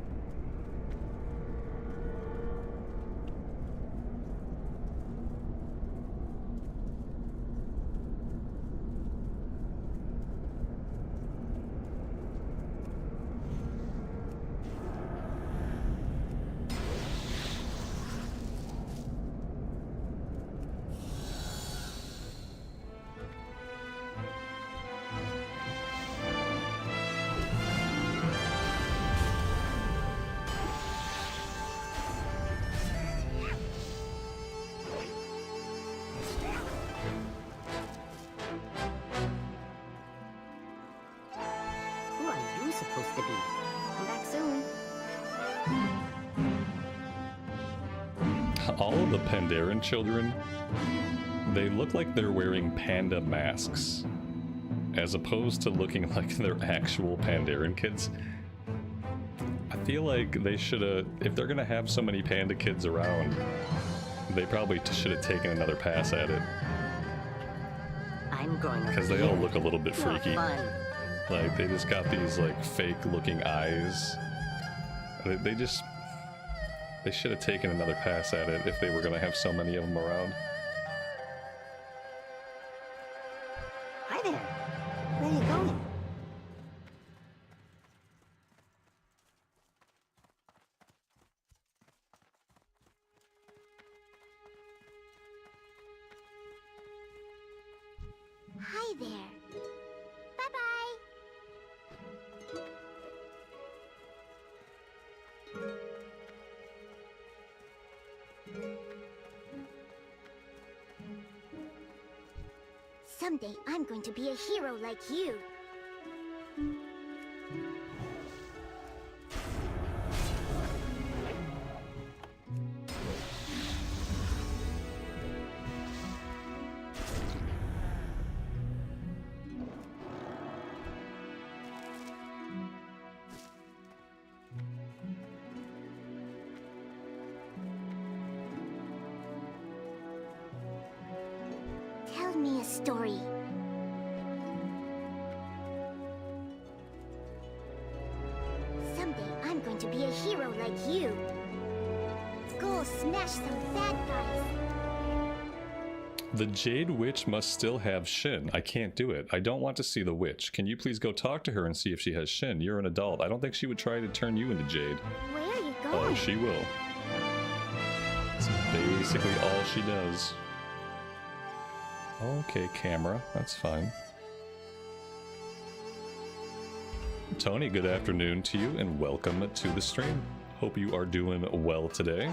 All of the Pandaria children, they look like they're wearing panda masks, as opposed to looking like they're actual Pandaria kids. I feel like they should've, if they're gonna have so many panda kids around, they probably should have taken another pass at it. I'm going because they all look a little bit freaky. Like, they just got these, like, fake-looking eyes. They should have taken another pass at it if they were going to have so many of them around. Hi there. Where are you going? Hi there. Bye-bye. Someday I'm going to be a hero like you. Tell me a story. Someday I'm going to be a hero like you. Go smash some bad guys. The Jade Witch must still have Shin. I can't do it. I don't want to see the witch. Can you please go talk to her and see if she has Shin? You're an adult. I don't think she would try to turn you into Jade. Where are you going? Oh, she will. That's basically all she does. Okay, camera. That's fine. Tony, good afternoon to you and welcome to the stream. Hope you are doing well today.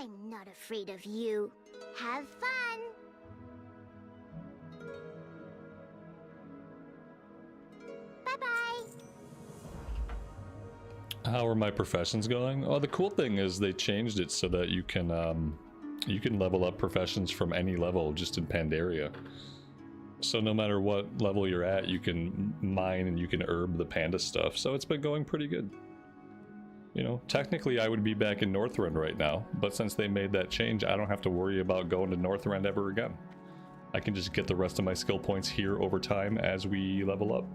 I'm not afraid of you. Have fun! Bye-bye! How are my professions going? Oh, the cool thing is they changed it so that you can level up professions from any level just in Pandaria. So no matter what level you're at, you can mine and you can herb the panda stuff. So it's been going pretty good. You know, technically I would be back in Northrend right now, but since they made that change, I don't have to worry about going to Northrend ever again. I can just get the rest of my skill points here over time as we level up.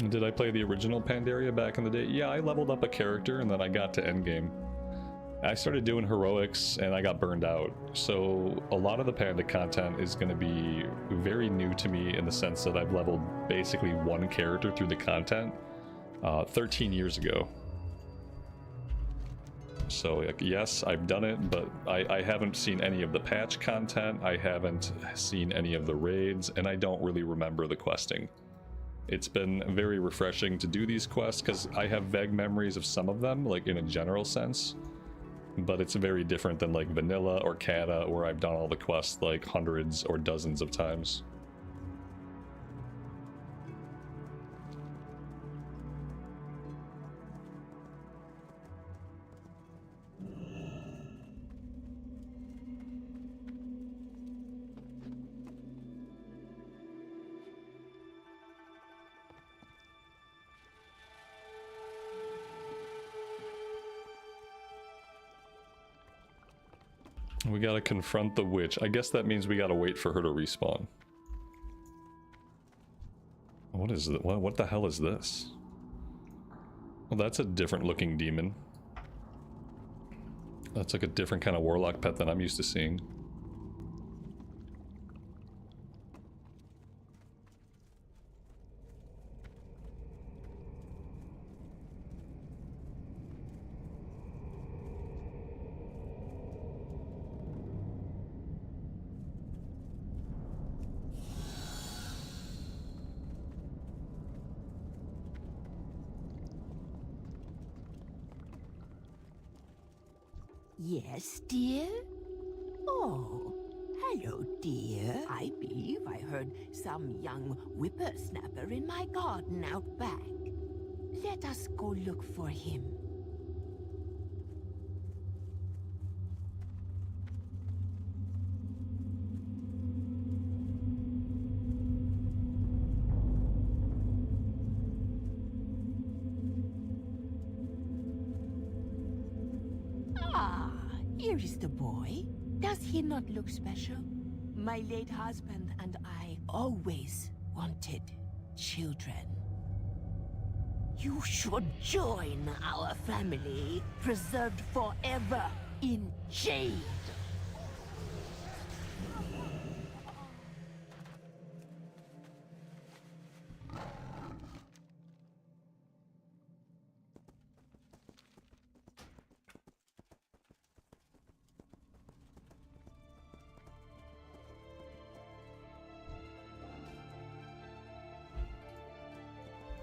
Did I play the original Pandaria back in the day? Yeah, I leveled up a character and then I got to endgame. I started doing heroics and I got burned out. So a lot of the panda content is going to be very new to me in the sense that I've leveled basically one character through the content 13 years ago. So like, yes, I've done it, but I haven't seen any of the patch content. I haven't seen any of the raids, and I don't really remember the questing. It's been very refreshing to do these quests because I have vague memories of some of them, like in a general sense. But it's very different than like vanilla or Kata, where I've done all the quests like hundreds or dozens of times. We gotta confront the witch. I guess that means we gotta wait for her to respawn. What is it? What the hell is this? Well, that's a different looking demon. That's like a different kind of warlock pet than I'm used to seeing. Yes, dear? Oh, hello, dear. I believe I heard some young whippersnapper in my garden out back. Let us go look for him. Here is the boy. Does he not look special? My late husband and I always wanted children. You should join our family, preserved forever in Jade.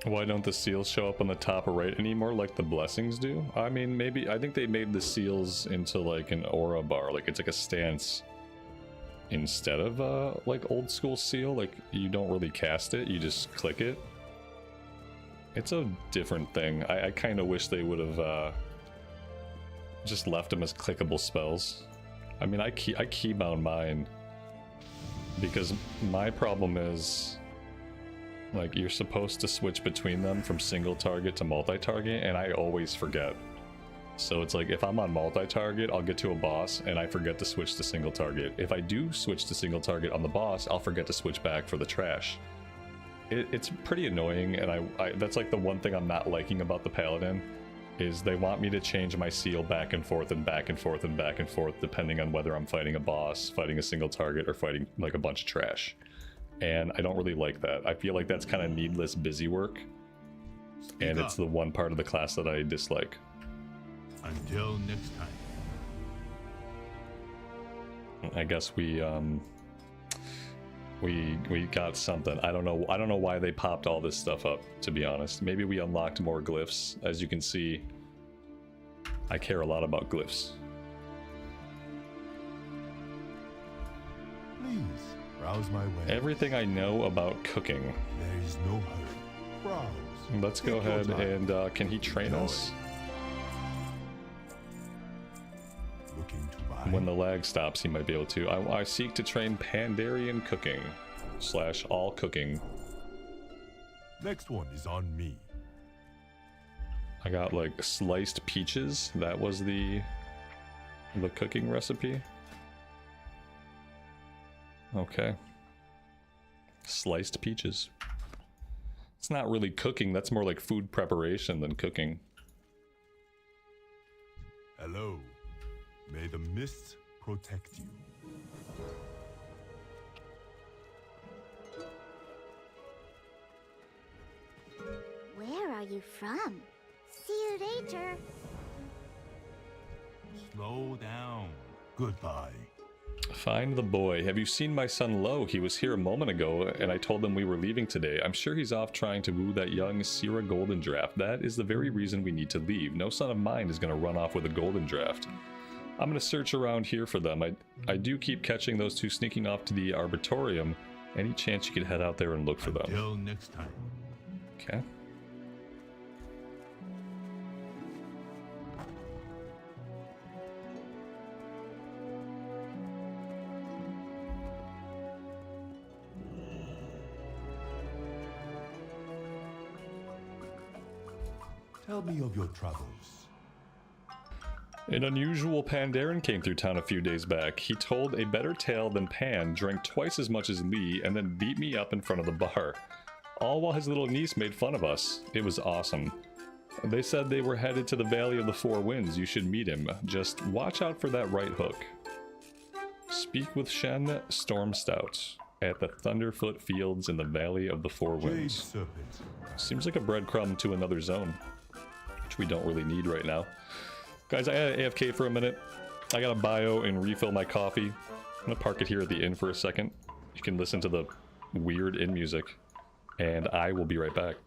Why don't the seals show up on the top right anymore like the blessings do? I mean, maybe, I think they made the seals into like an aura bar, like it's like a stance instead of like old school seal, like you don't really cast it, you just click it. It's a different thing. I kind of wish they would have just left them as clickable spells. I mean, I keybound mine because my problem is, like, you're supposed to switch between them from single target to multi-target, and I always forget. So it's like, if I'm on multi-target, I'll get to a boss, and I forget to switch to single target. If I do switch to single target on the boss, I'll forget to switch back for the trash. It's pretty annoying, and that's like the one thing I'm not liking about the Paladin, is they want me to change my seal back and forth and back and forth and back and forth, depending on whether I'm fighting a boss, fighting a single target, or fighting like a bunch of trash. And I don't really like that. I feel like that's kind of needless busy work. And it's the one part of the class that I dislike. Until next time. I guess we got something. I don't know why they popped all this stuff up, to be honest. Maybe we unlocked more glyphs. As you can see, I care a lot about glyphs. Please, browse my way. Everything I know about cooking. There is no hurry. Browse. Let's go ahead and, can he train us? Looking to buy. When the lag stops, he might be able to. I seek to train Pandarian cooking / all cooking. Next one is on me. I got like sliced peaches. That was the cooking recipe. Okay. Sliced peaches. It's not really cooking. That's more like food preparation than cooking. Hello. May the mists protect you. Where are you from? See you later. Slow down. Goodbye. Find the boy. Have you seen my son Lo? He was here a moment ago, and I told him we were leaving today. I'm sure he's off trying to woo that young Sierra Golden Draft. That is the very reason we need to leave. No son of mine is going to run off with a Golden Draft. I'm going to search around here for them. I do keep catching those two sneaking off to the Arbitorium. Any chance you could head out there and look for them? Until next time. Okay. Tell me of your travels. An unusual Pandaren came through town a few days back. He told a better tale than Pan, drank twice as much as Lee, and then beat me up in front of the bar. All while his little niece made fun of us. It was awesome. They said they were headed to the Valley of the Four Winds. You should meet him. Just watch out for that right hook. Speak with Shen Stormstout at the Thunderfoot Fields in the Valley of the Four Winds. Jade Serpent. Seems like a breadcrumb to another zone, which we don't really need right now. Guys, I had AFK for a minute. I gotta bio and refill my coffee. I'm gonna park it here at the inn for a second. You can listen to the weird inn music, and I will be right back.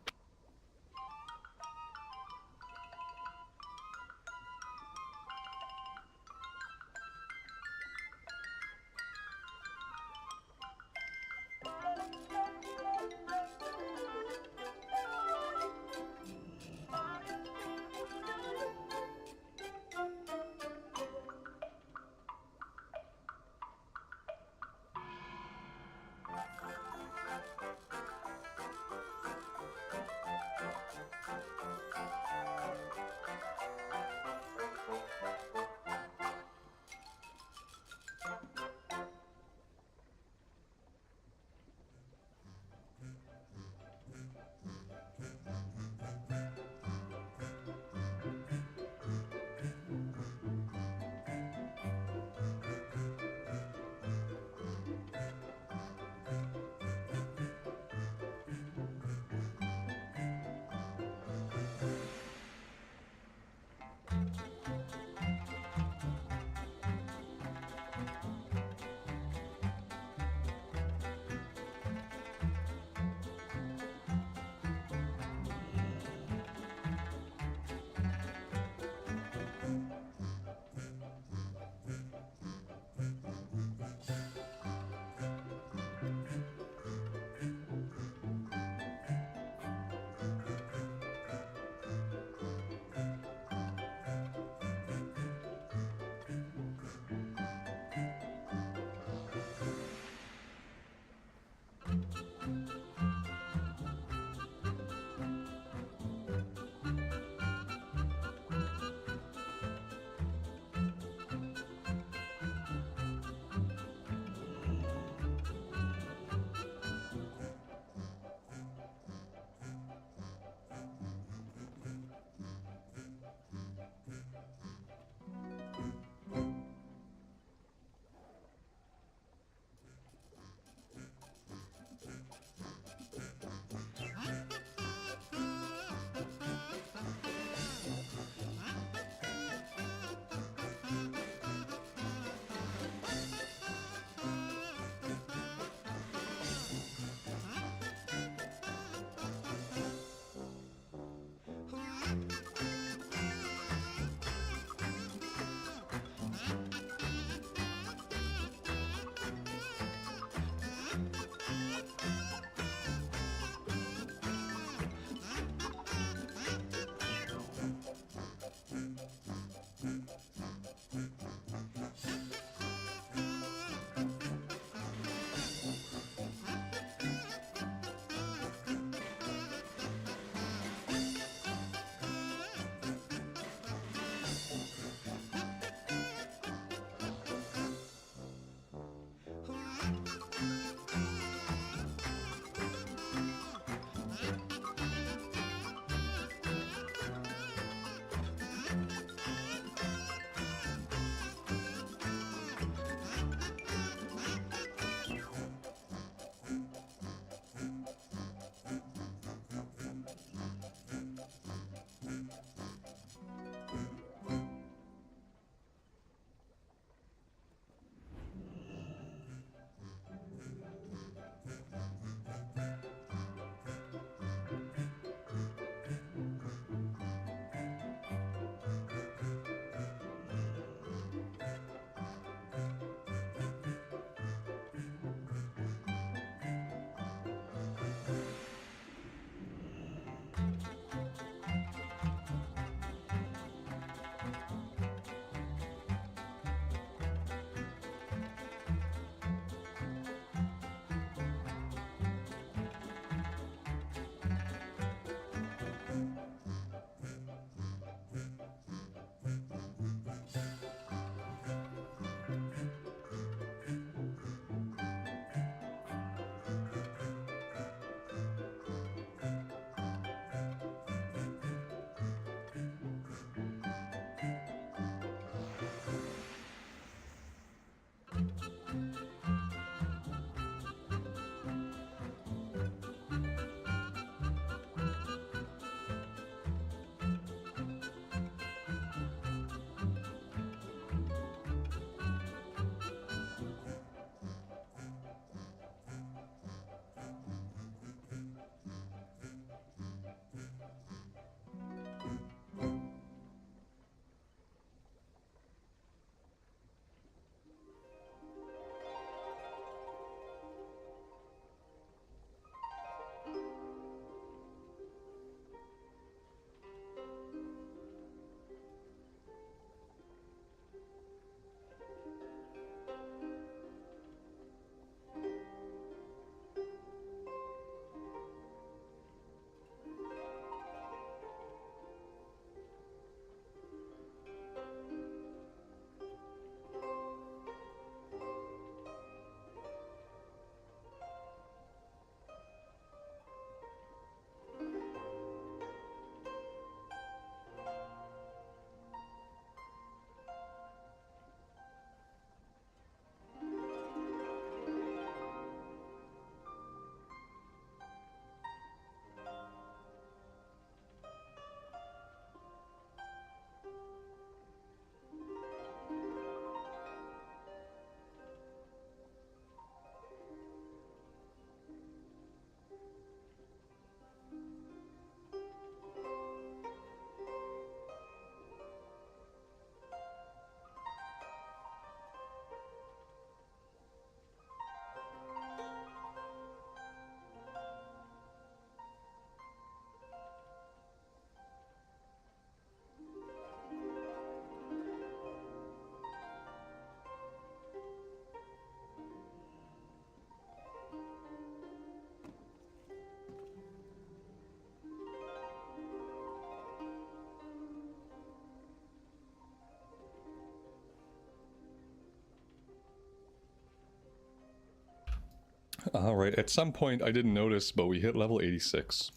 Alright, at some point I didn't notice, but we hit level 86.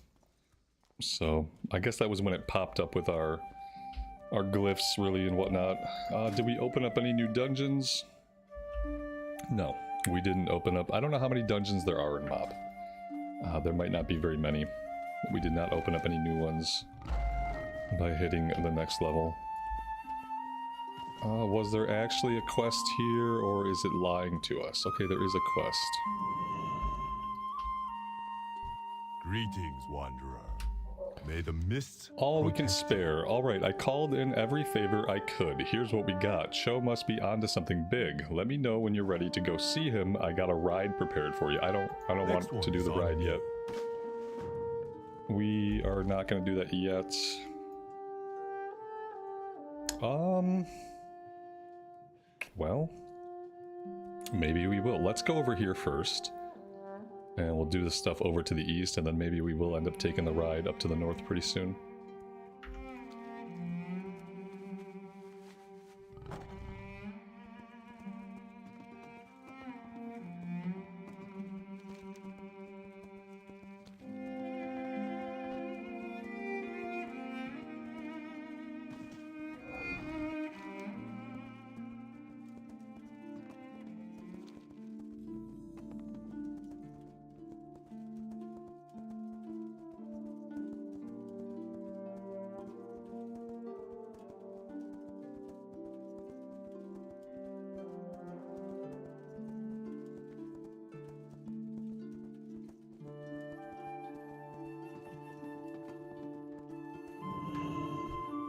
So, I guess that was when it popped up with our glyphs, really, and whatnot. Did we open up any new dungeons? No, we didn't open up... I don't know how many dungeons there are in Mob. There might not be very many. We did not open up any new ones by hitting the next level. Was there actually a quest here, or is it lying to us? Okay, there is a quest. Greetings, Wanderer. May the mists All we can spare. Alright, I called in every favor I could. Here's what we got. Show must be onto something big. Let me know when you're ready to go see him. I got a ride prepared for you. I don't want to do the ride yet. We are not going to do that yet. Well, maybe we will. Let's go over here first. And we'll do the stuff over to the east, and then maybe we will end up taking the ride up to the north pretty soon.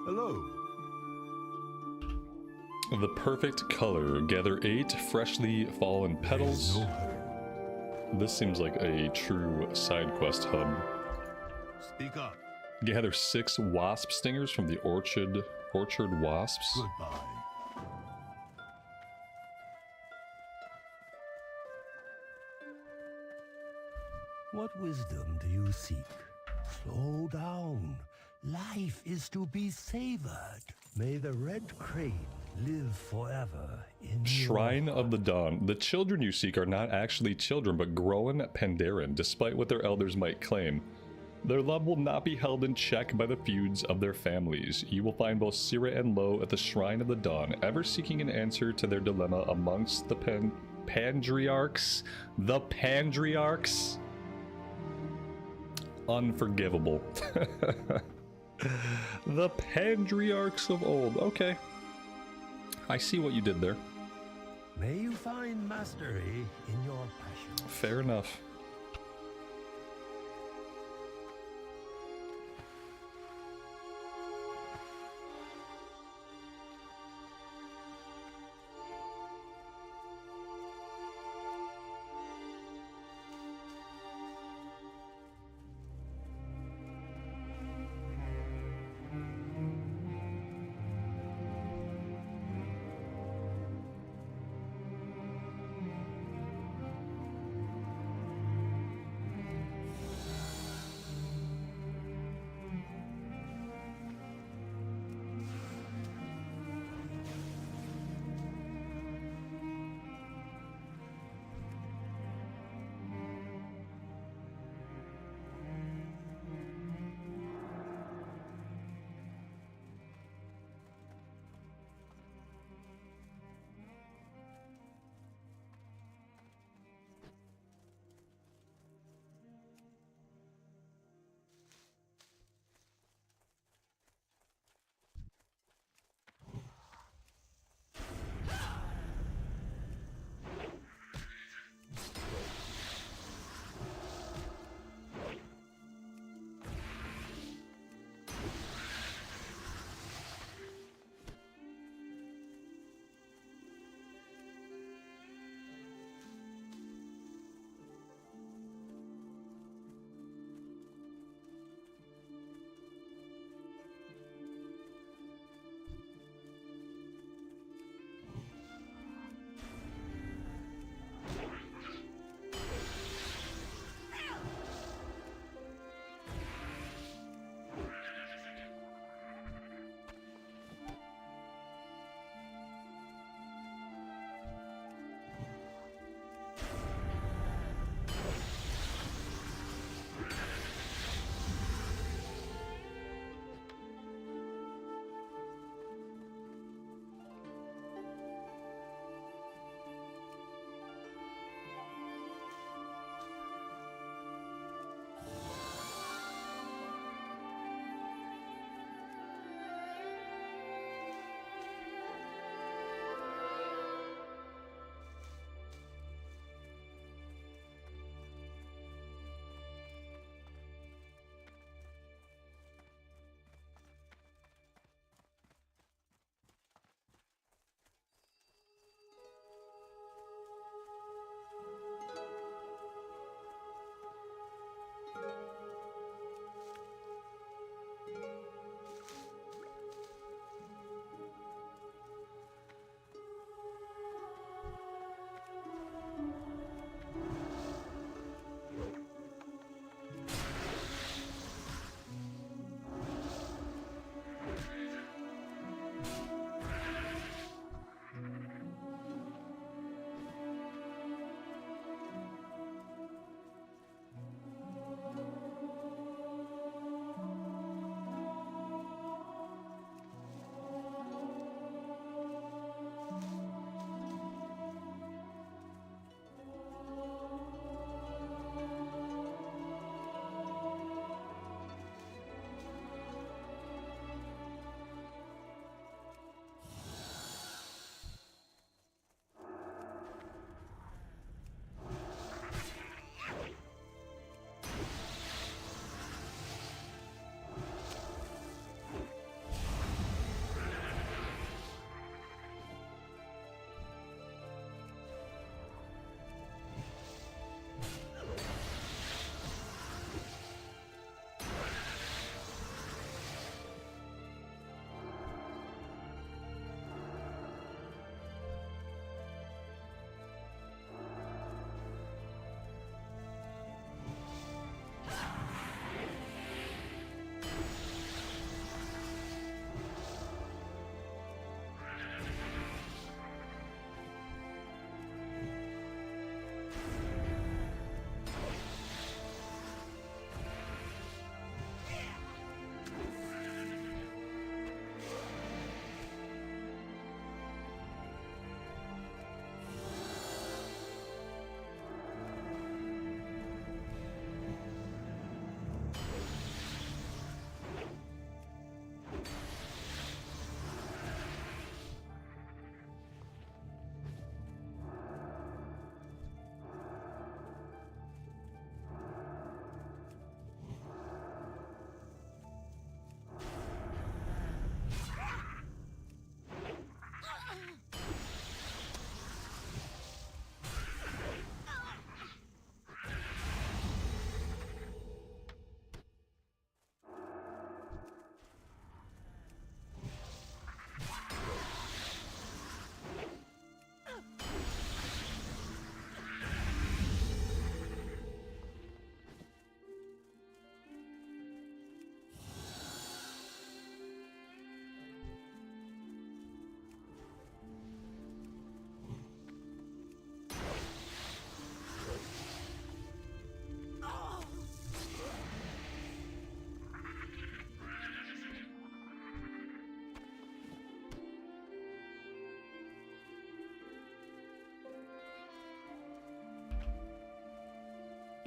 Hello. The perfect color. Gather 8 freshly fallen petals. This seems like a true side quest hub. Speak up. Gather 6 wasp stingers from the orchard wasps. Goodbye. What wisdom do you seek? Slow down. Life is to be savored. May the red crane live forever in Shrine of the Dawn. The children you seek are not actually children, but grown Pandaren, despite what their elders might claim. Their love will not be held in check by the feuds of their families. You will find both Sira and Lo at the Shrine of the Dawn, ever seeking an answer to their dilemma amongst the Pandriarchs. The Pandriarchs? Unforgivable. The Pandriarchs of old. Okay. I see what you did there. May you find mastery in your passion. Fair enough.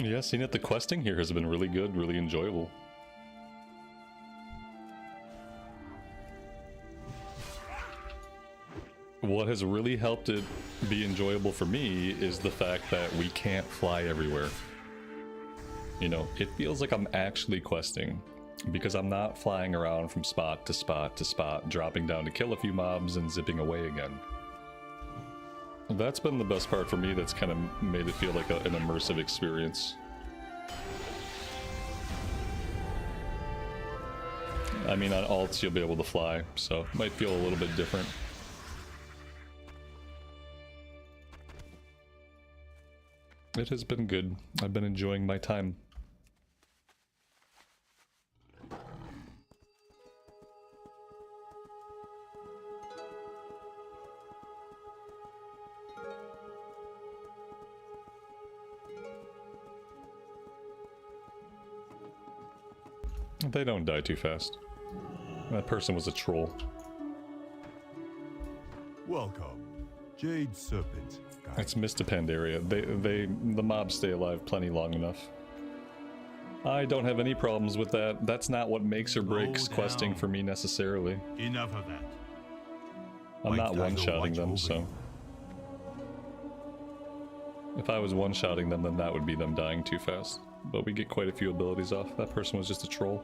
Yeah, seeing it, the questing here has been really good, really enjoyable. What has really helped it be enjoyable for me is the fact that we can't fly everywhere. You know, it feels like I'm actually questing because I'm not flying around from spot to spot to spot, dropping down to kill a few mobs and zipping away again. That's been the best part for me. That's kind of made it feel like an immersive experience. I mean, on alts you'll be able to fly, so it might feel a little bit different. It has been good. I've been enjoying my time. They don't die too fast. That person was a troll. Welcome, Jade Serpent. It's Mr. Pandaria. The mobs stay alive plenty long enough. I don't have any problems with that. That's not what makes or breaks questing for me necessarily. Enough of that. I'm not one-shotting them, so... If I was one-shotting them, then that would be them dying too fast. But we get quite a few abilities off. That person was just a troll.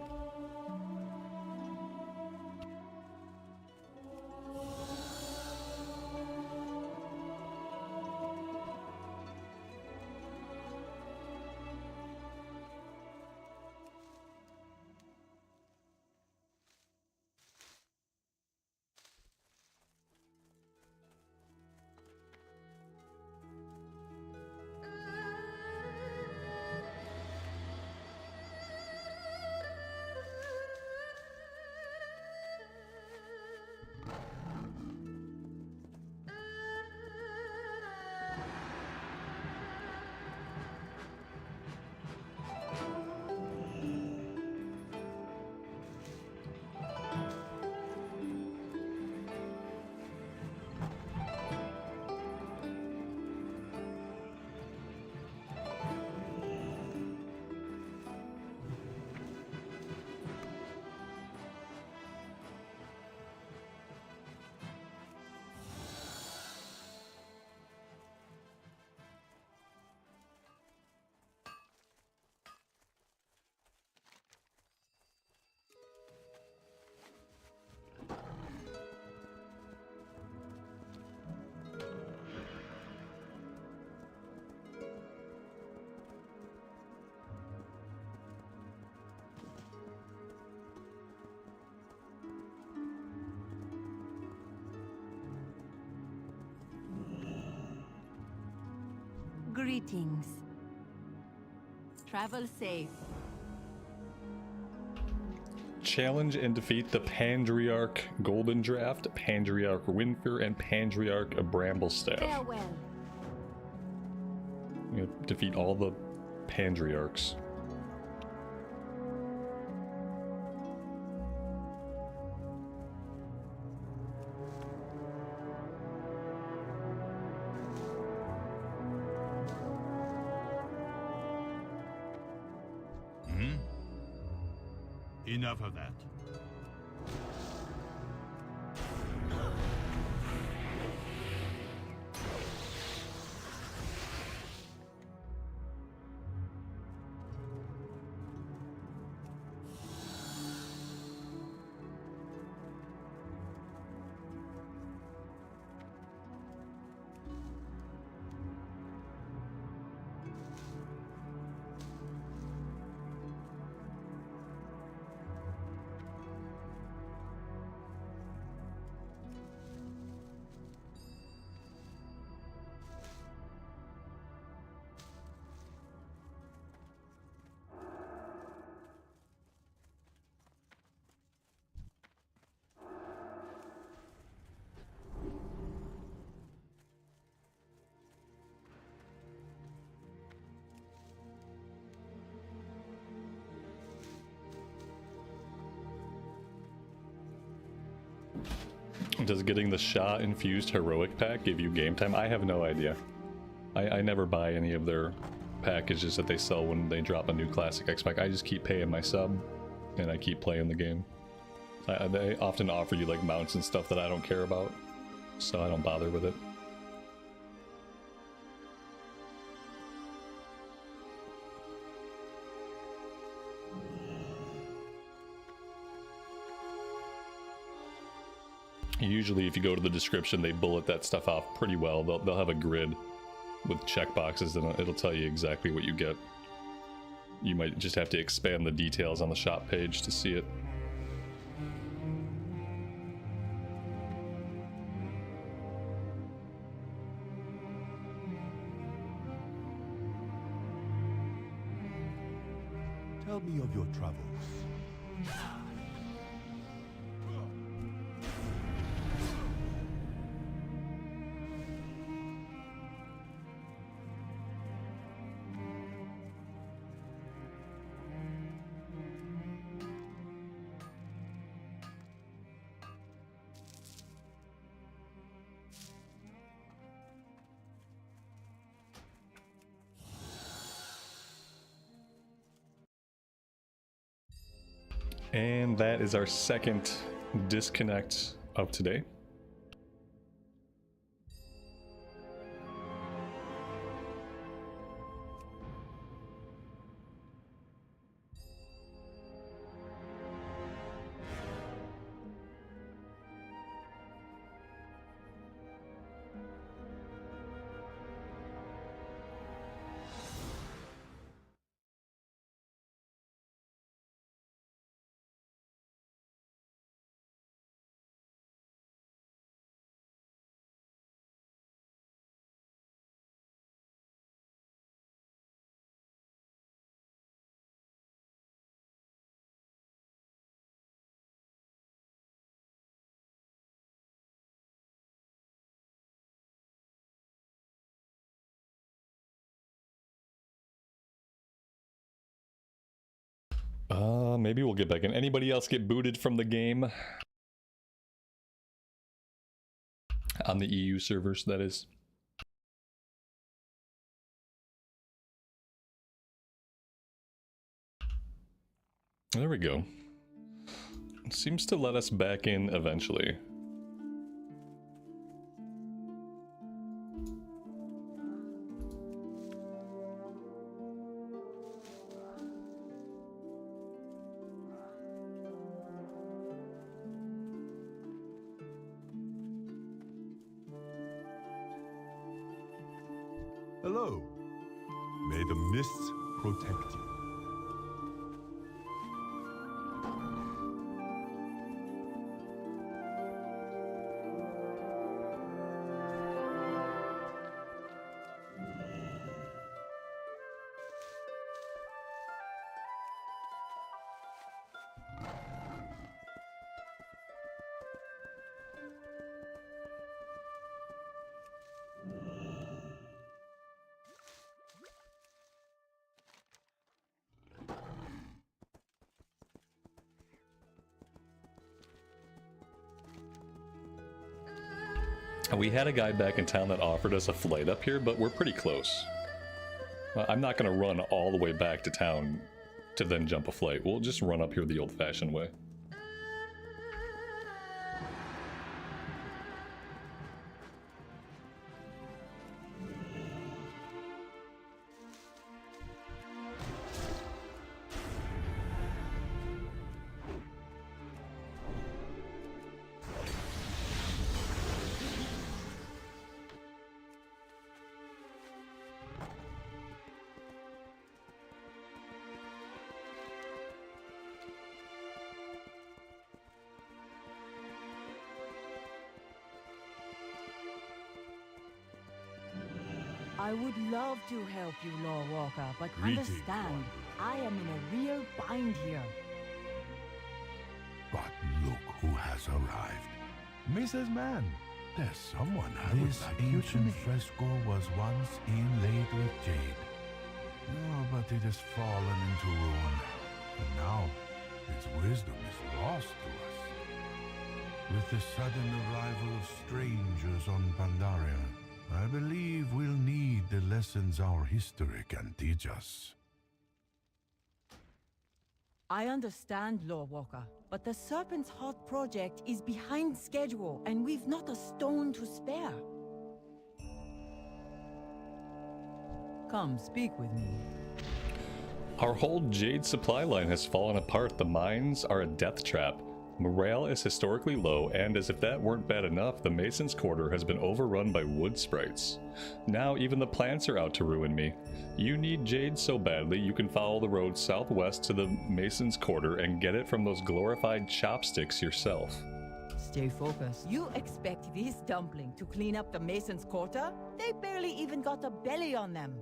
Greetings. Travel safe. Challenge and defeat the Pandriarch Golden Draft, Pandriarch Winfer, and Pandriarch Bramblestaff. Farewell. You know, defeat all the Pandriarchs. Enough of that. Does getting the Shah infused heroic pack give you game time? I have no idea. I never buy any of their packages that they sell when they drop a new classic X-Pack. I just keep paying my sub, and I keep playing the game. They often offer you like mounts and stuff that I don't care about, so I don't bother with it. Usually if you go to the description, they bullet that stuff off pretty well. They'll have a grid with checkboxes and it'll tell you exactly what you get. You might just have to expand the details on the shop page to see it. Tell me of your travels. And that is our second disconnect of today. Maybe we'll get back in. Anybody else get booted from the game? On the EU servers, that is. There we go. It seems to let us back in eventually. Hello. May the mists protect you. We had a guy back in town that offered us a flight up here, but we're pretty close. I'm not going to run all the way back to town to then jump a flight. We'll just run up here the old-fashioned way. I would love to help you, Lord Walker, but Greetings, understand, I am in a real bind here. But look who has arrived. Mrs. Mann, there's someone I would like you to meet. This ancient fresco was once inlaid with jade. Oh, but it has fallen into ruin. And now, its wisdom is lost to us. With the sudden arrival of strangers on Pandaria, I believe we'll need the lessons our history can teach us. I understand, Lord Walker, but the Serpent's Heart project is behind schedule, and we've not a stone to spare. Come, speak with me. Our whole Jade supply line has fallen apart. The mines are a death trap. Morale is historically low, and as if that weren't bad enough, the Mason's Quarter has been overrun by wood sprites. Now even the plants are out to ruin me. You need Jade so badly, you can follow the road southwest to the Mason's Quarter and get it from those glorified chopsticks yourself. Stay focused. You expect this dumpling to clean up the Mason's Quarter? They barely even got a belly on them.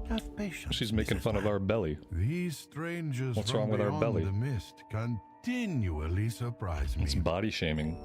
Have patience. She's making fun of our belly. These strangers What's from wrong with our beyond belly? the mist continually surprise me. It's body shaming.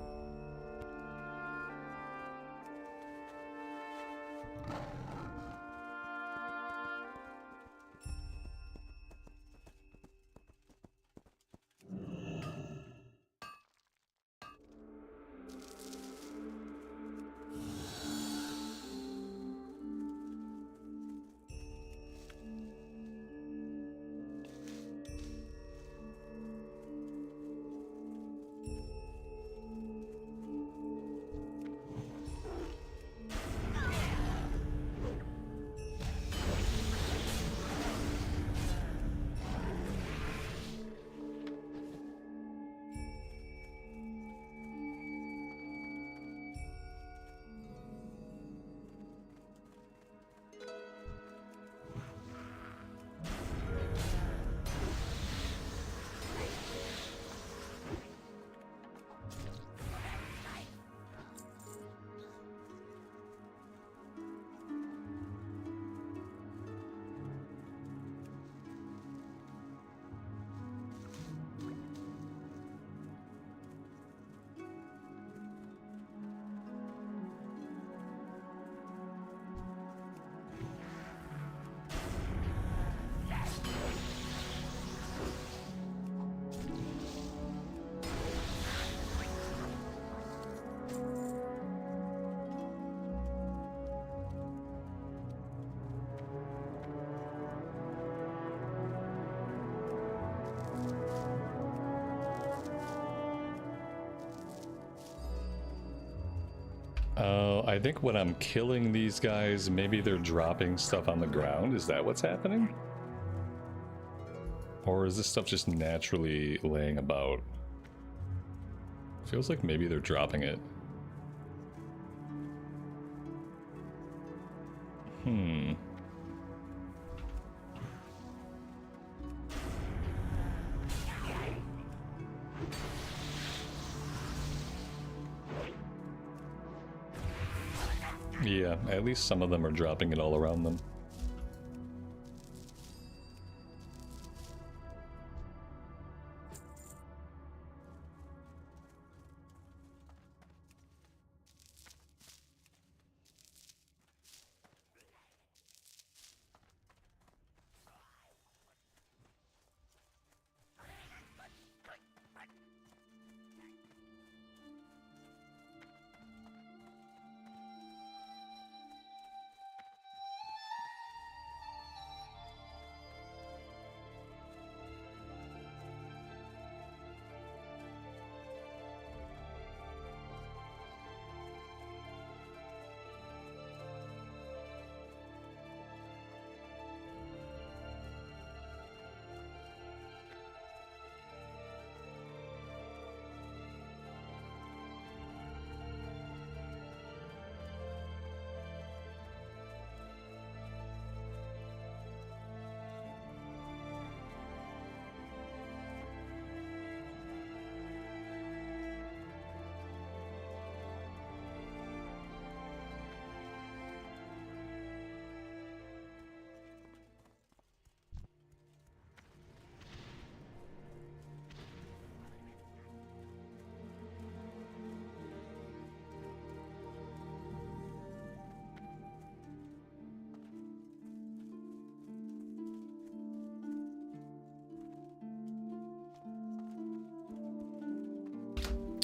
I think when I'm killing these guys, maybe they're dropping stuff on the ground. Is that what's happening? Or is this stuff just naturally laying about? Feels like maybe they're dropping it. Yeah, at least some of them are dropping it all around them.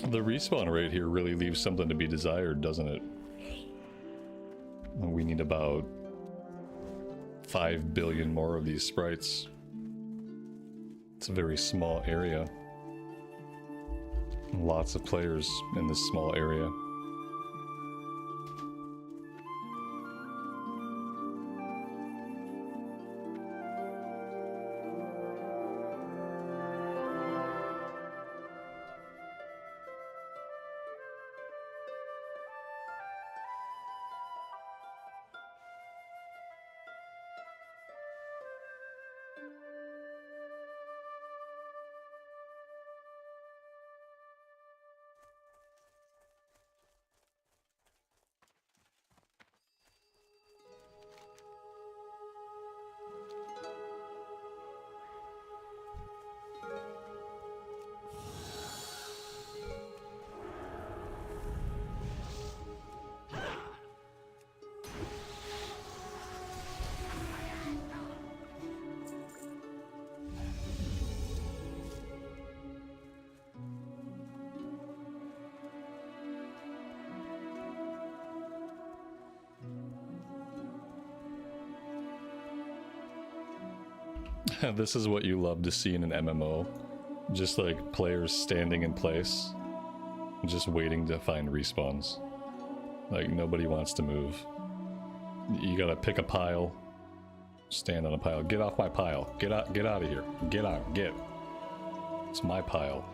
The respawn rate here really leaves something to be desired, doesn't it? We need about 5 billion more of these sprites. It's a very small area. Lots of players in this small area. This is what you love to see in an MMO. Just like players standing in place, just waiting to find respawns. Like nobody wants to move. You gotta pick a pile, stand on a pile. Get off my pile. Get out of here. Get out. Get. It's my pile.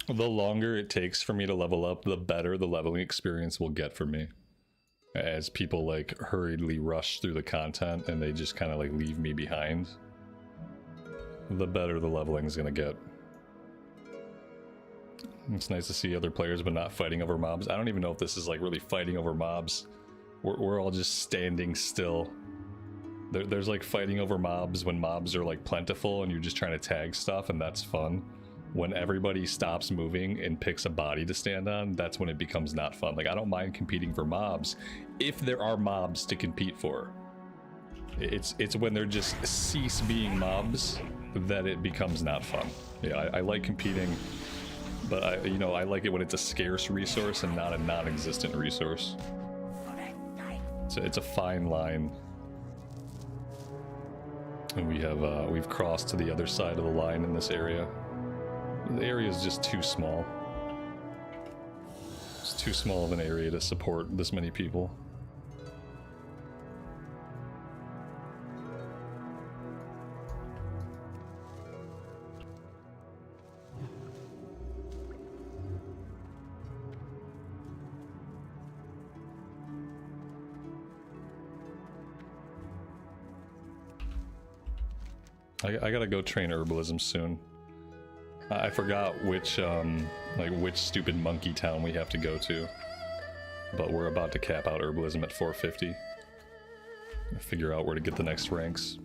The longer it takes for me to level up, the better the leveling experience will get for me. As people like hurriedly rush through the content and they just kind of like leave me behind, the better the leveling is gonna get. It's nice to see other players but not fighting over mobs. I don't even know if this is like really fighting over mobs. We're all just standing still. There's like fighting over mobs when mobs are like plentiful and you're just trying to tag stuff, and that's fun. When everybody stops moving and picks a body to stand on, that's when it becomes not fun. Like, I don't mind competing for mobs if there are mobs to compete for. It's when they're just cease being mobs that it becomes not fun. Yeah, I like competing, but I like it when it's a scarce resource and not a non-existent resource. So it's a fine line. And we've crossed to the other side of the line in this area. The area is just too small. It's too small of an area to support this many people. I gotta go train herbalism soon. I forgot which stupid monkey town we have to go to, but we're about to cap out herbalism at 450. Figure out where to get the next ranks.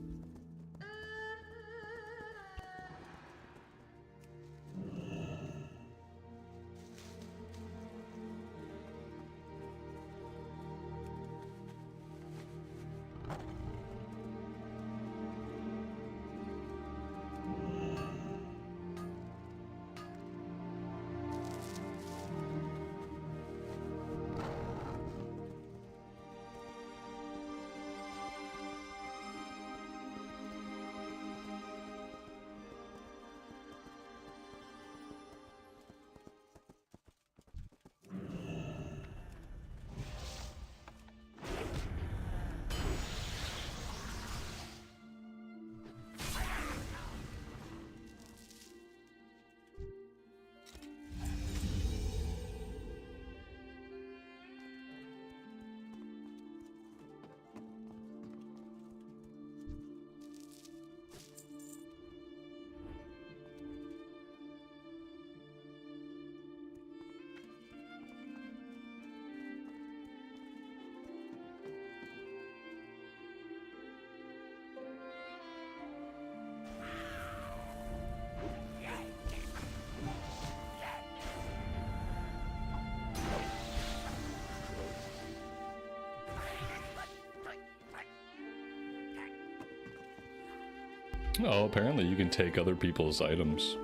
Oh, apparently you can take other people's items.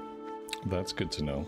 That's good to know.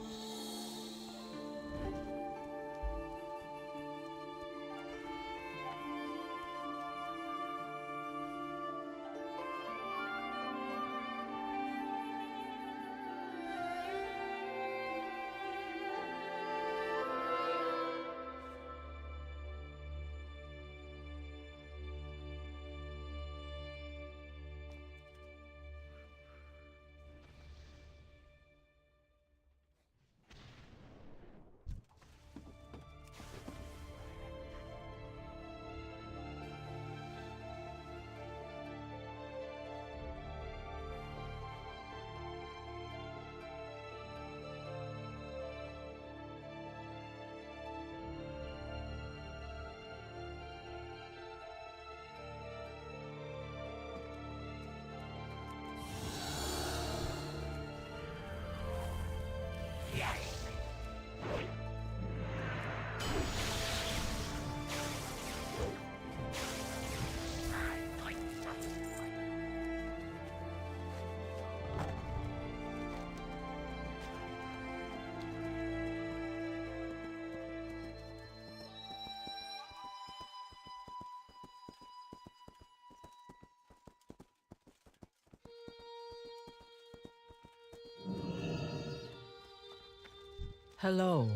Hello.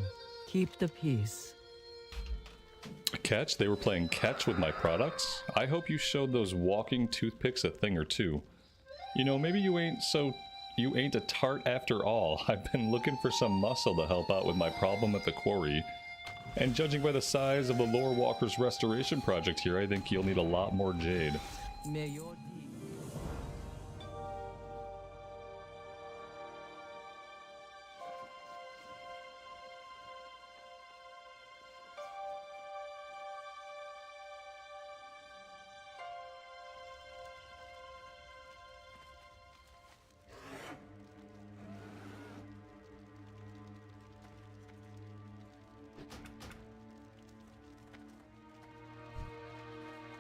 Keep the peace. Catch? They were playing catch with my products? I hope you showed those walking toothpicks a thing or two. You know, maybe you ain't a tart after all. I've been looking for some muscle to help out with my problem at the quarry. And judging by the size of the Lore Walker's restoration project here, I think you'll need a lot more Jade. May your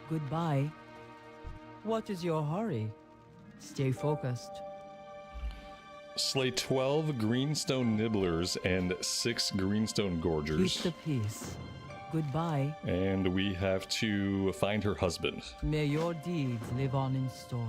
Goodbye. What is your hurry? Stay focused. Slay 12 greenstone nibblers and 6 greenstone gorgers. Keep the peace. Goodbye. And we have to find her husband. May your deeds live on in story.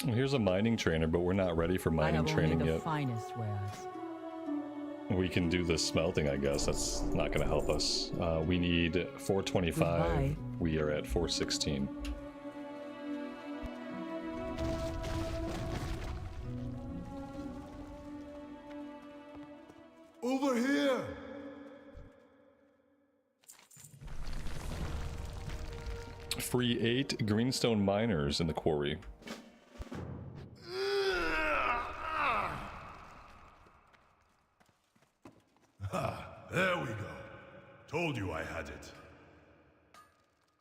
Well, here's a mining trainer, but we're not ready for mining training only the yet. Finest wares. We can do the smelting, I guess. That's not going to help us. We need 425. Goodbye. We are at 416. Over here! Free 8 greenstone miners in the quarry. There we go. Told you I had it.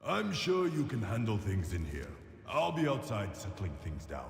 I'm sure you can handle things in here. I'll be outside settling things down.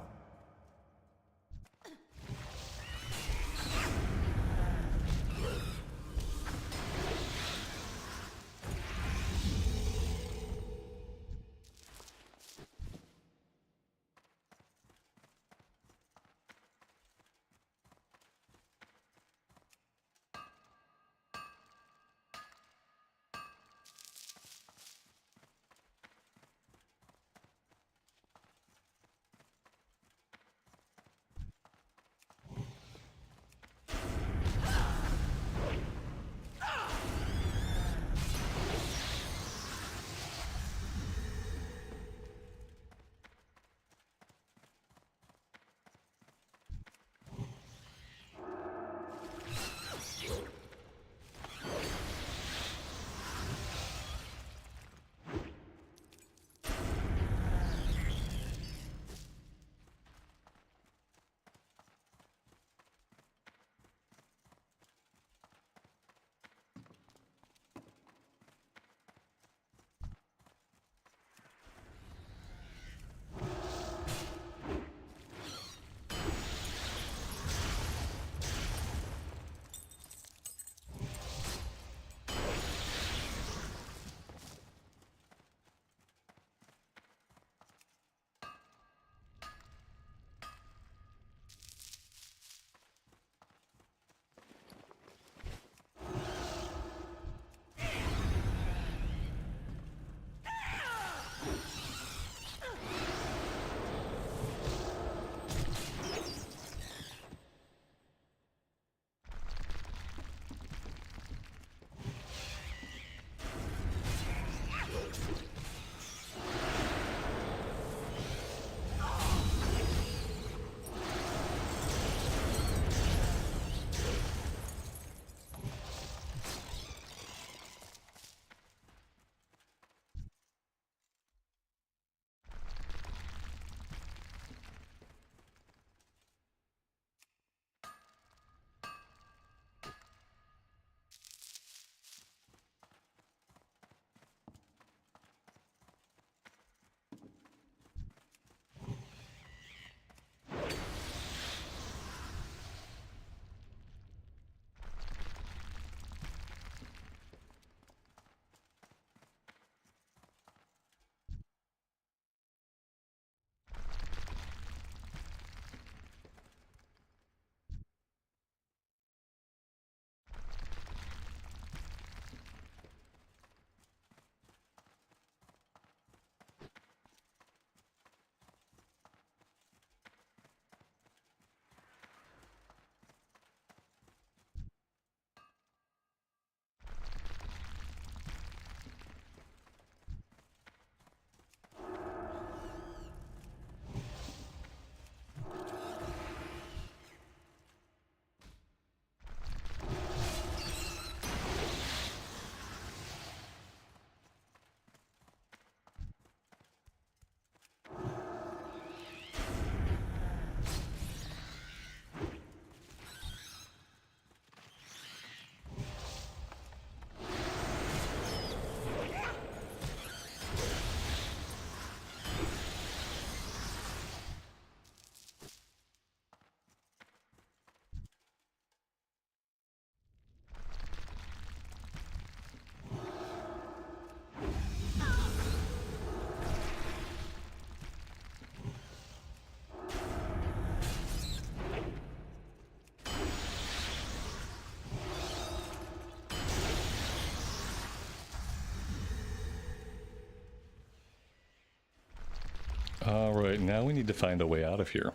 Now we need to find a way out of here.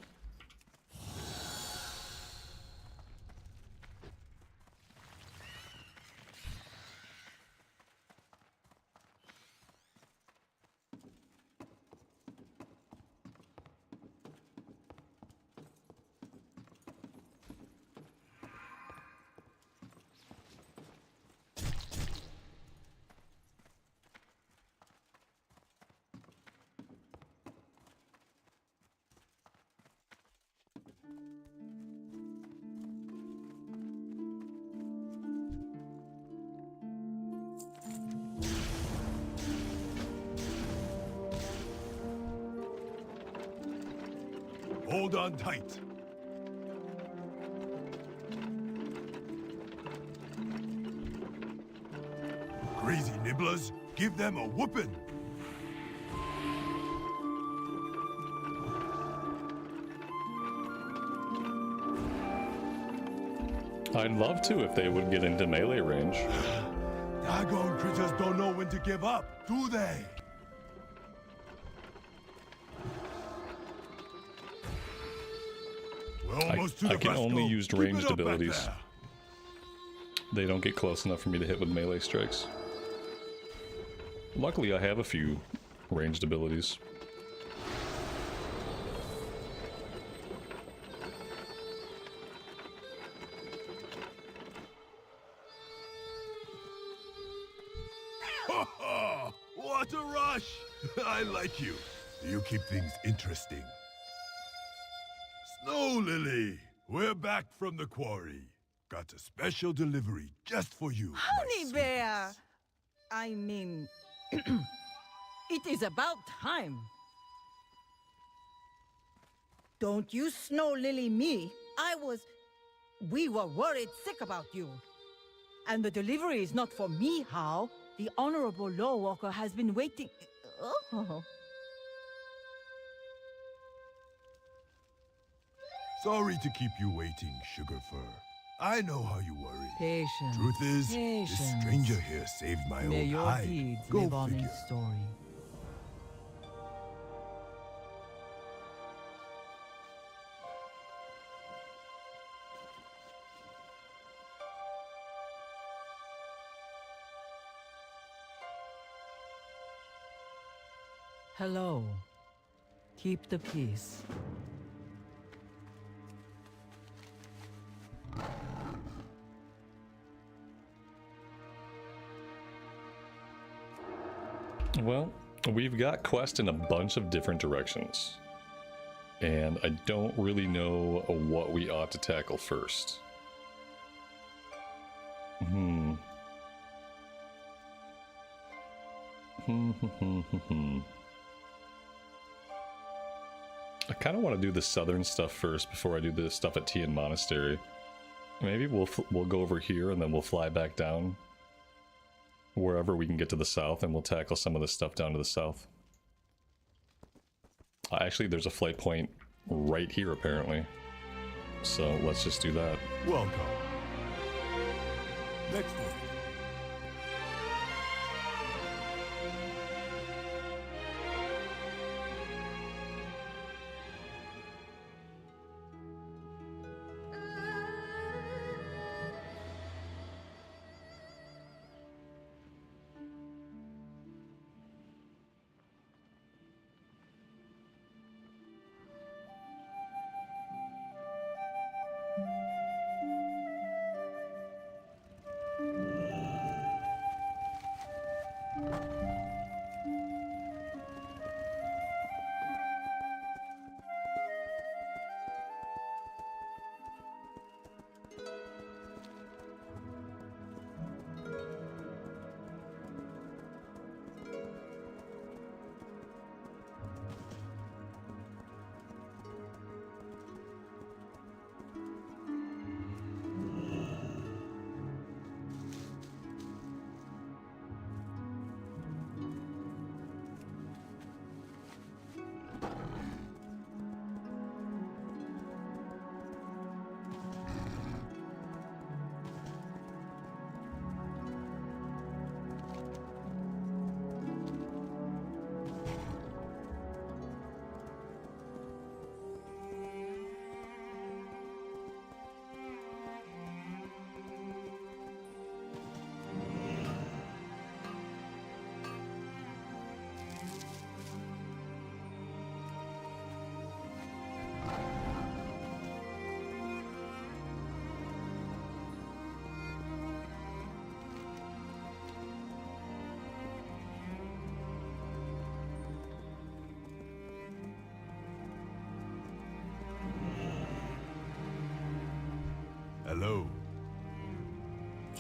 Hold on tight. Crazy nibblers, give them a whooping. I'd love to if they would get into melee range. Daggone critters don't know when to give up, do they? I can only use ranged abilities. They don't get close enough for me to hit with melee strikes. Luckily, I have a few ranged abilities. What a rush! I like you. You keep things interesting. Snow Lily, we're back from the quarry. Got a special delivery just for you. Honey Bear! I mean, it is about time. Don't you Snow Lily me. We were worried sick about you. And the delivery is not for me, How? The Honorable Law Walker has been waiting. Oh. Sorry to keep you waiting, Sugarfur. I know how you worry. Patience. Truth is, Patience. this stranger here saved my May old your hide. deeds Go live on figure. in story. Hello. Keep the peace. Well, we've got quests in a bunch of different directions. And I don't really know what we ought to tackle first. I kind of want to do the southern stuff first before I do the stuff at Tian Monastery. Maybe we'll go over here and then we'll fly back down wherever we can get to the south, and we'll tackle some of the stuff down to the south. Actually, there's a flight point right here apparently, so let's just do that. Welcome. Next one.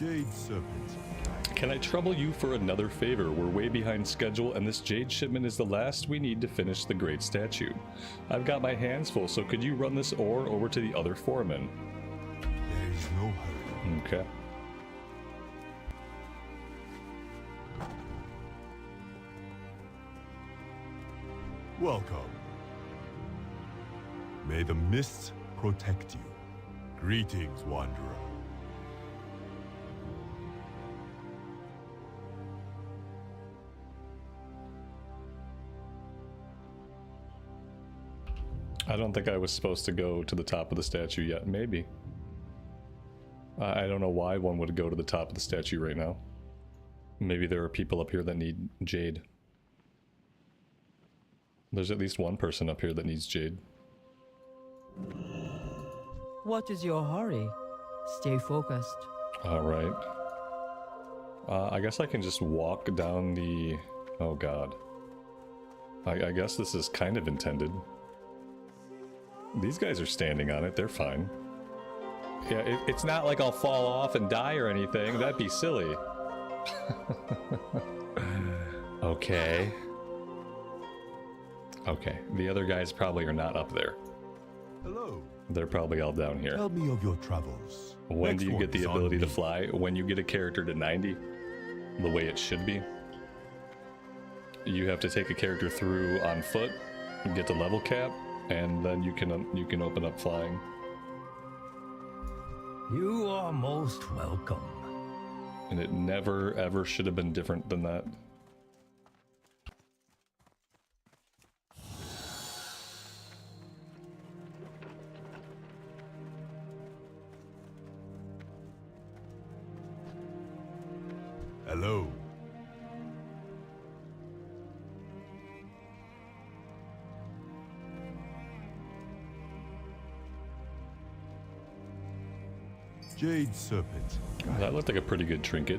Jade Serpent. Can I trouble you for another favor? We're way behind schedule, and this Jade shipment is the last we need to finish the Great Statue. I've got my hands full, so could you run this ore over to the other foreman? There is no hurry. Okay. Welcome. May the mists protect you. Greetings, wanderer. I don't think I was supposed to go to the top of the statue yet. Maybe. I don't know why one would go to the top of the statue right now. Maybe there are people up here that need Jade. There's at least one person up here that needs Jade. What is your hurry? Stay focused. Alright. I guess I can just walk down the... Oh god. I guess this is kind of intended. These guys are standing on it, they're fine. Yeah, it's not like I'll fall off and die or anything, that'd be silly. Okay. Okay, the other guys probably are not up there. Hello. They're probably all down here. Tell me of your travels. When Next do you one get the is on ability to me. fly? When you get a character to 90? The way it should be? You have to take a character through on foot, get the level cap, and then you can open up flying. You are most welcome. And it never ever should have been different than that. Hello. Jade Serpent. That looked like a pretty good trinket.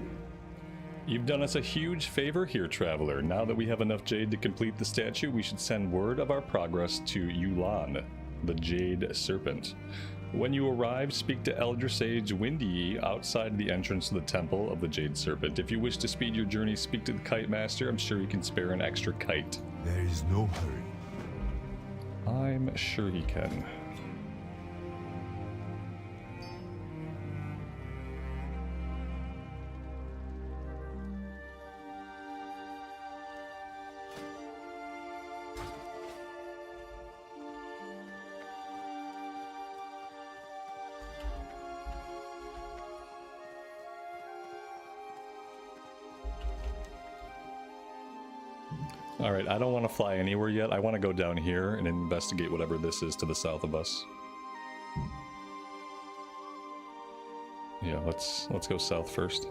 You've done us a huge favor here, traveler. Now that we have enough Jade to complete the statue, we should send word of our progress to Yulan, the Jade Serpent. When you arrive, speak to Elder Sage Windy outside the entrance to the Temple of the Jade Serpent. If you wish to speed your journey, speak to the Kite Master. I'm sure he can spare an extra kite. There is no hurry. I'm sure he can. Alright, I don't want to fly anywhere yet. I want to go down here and investigate whatever this is to the south of us. Yeah, let's go south first.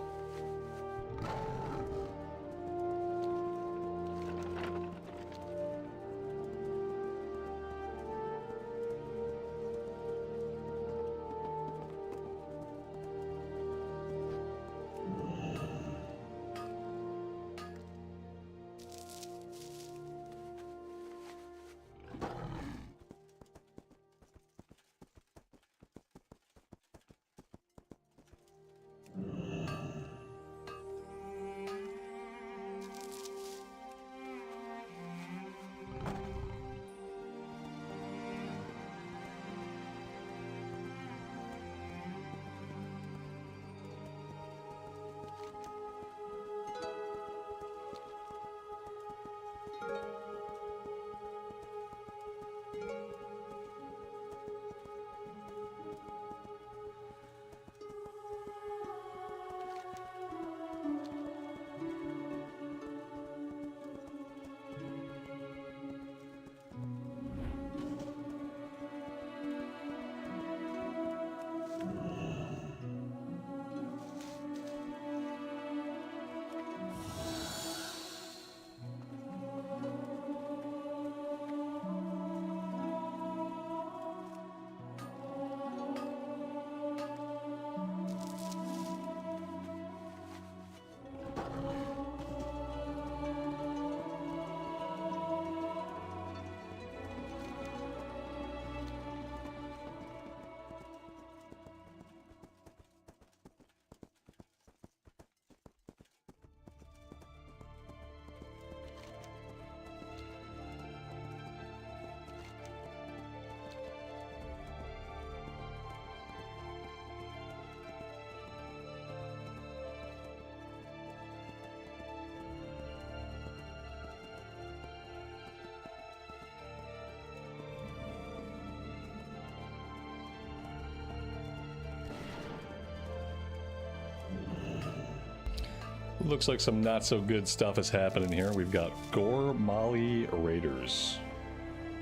Looks like some not so good stuff is happening here. We've got Gormali Raiders.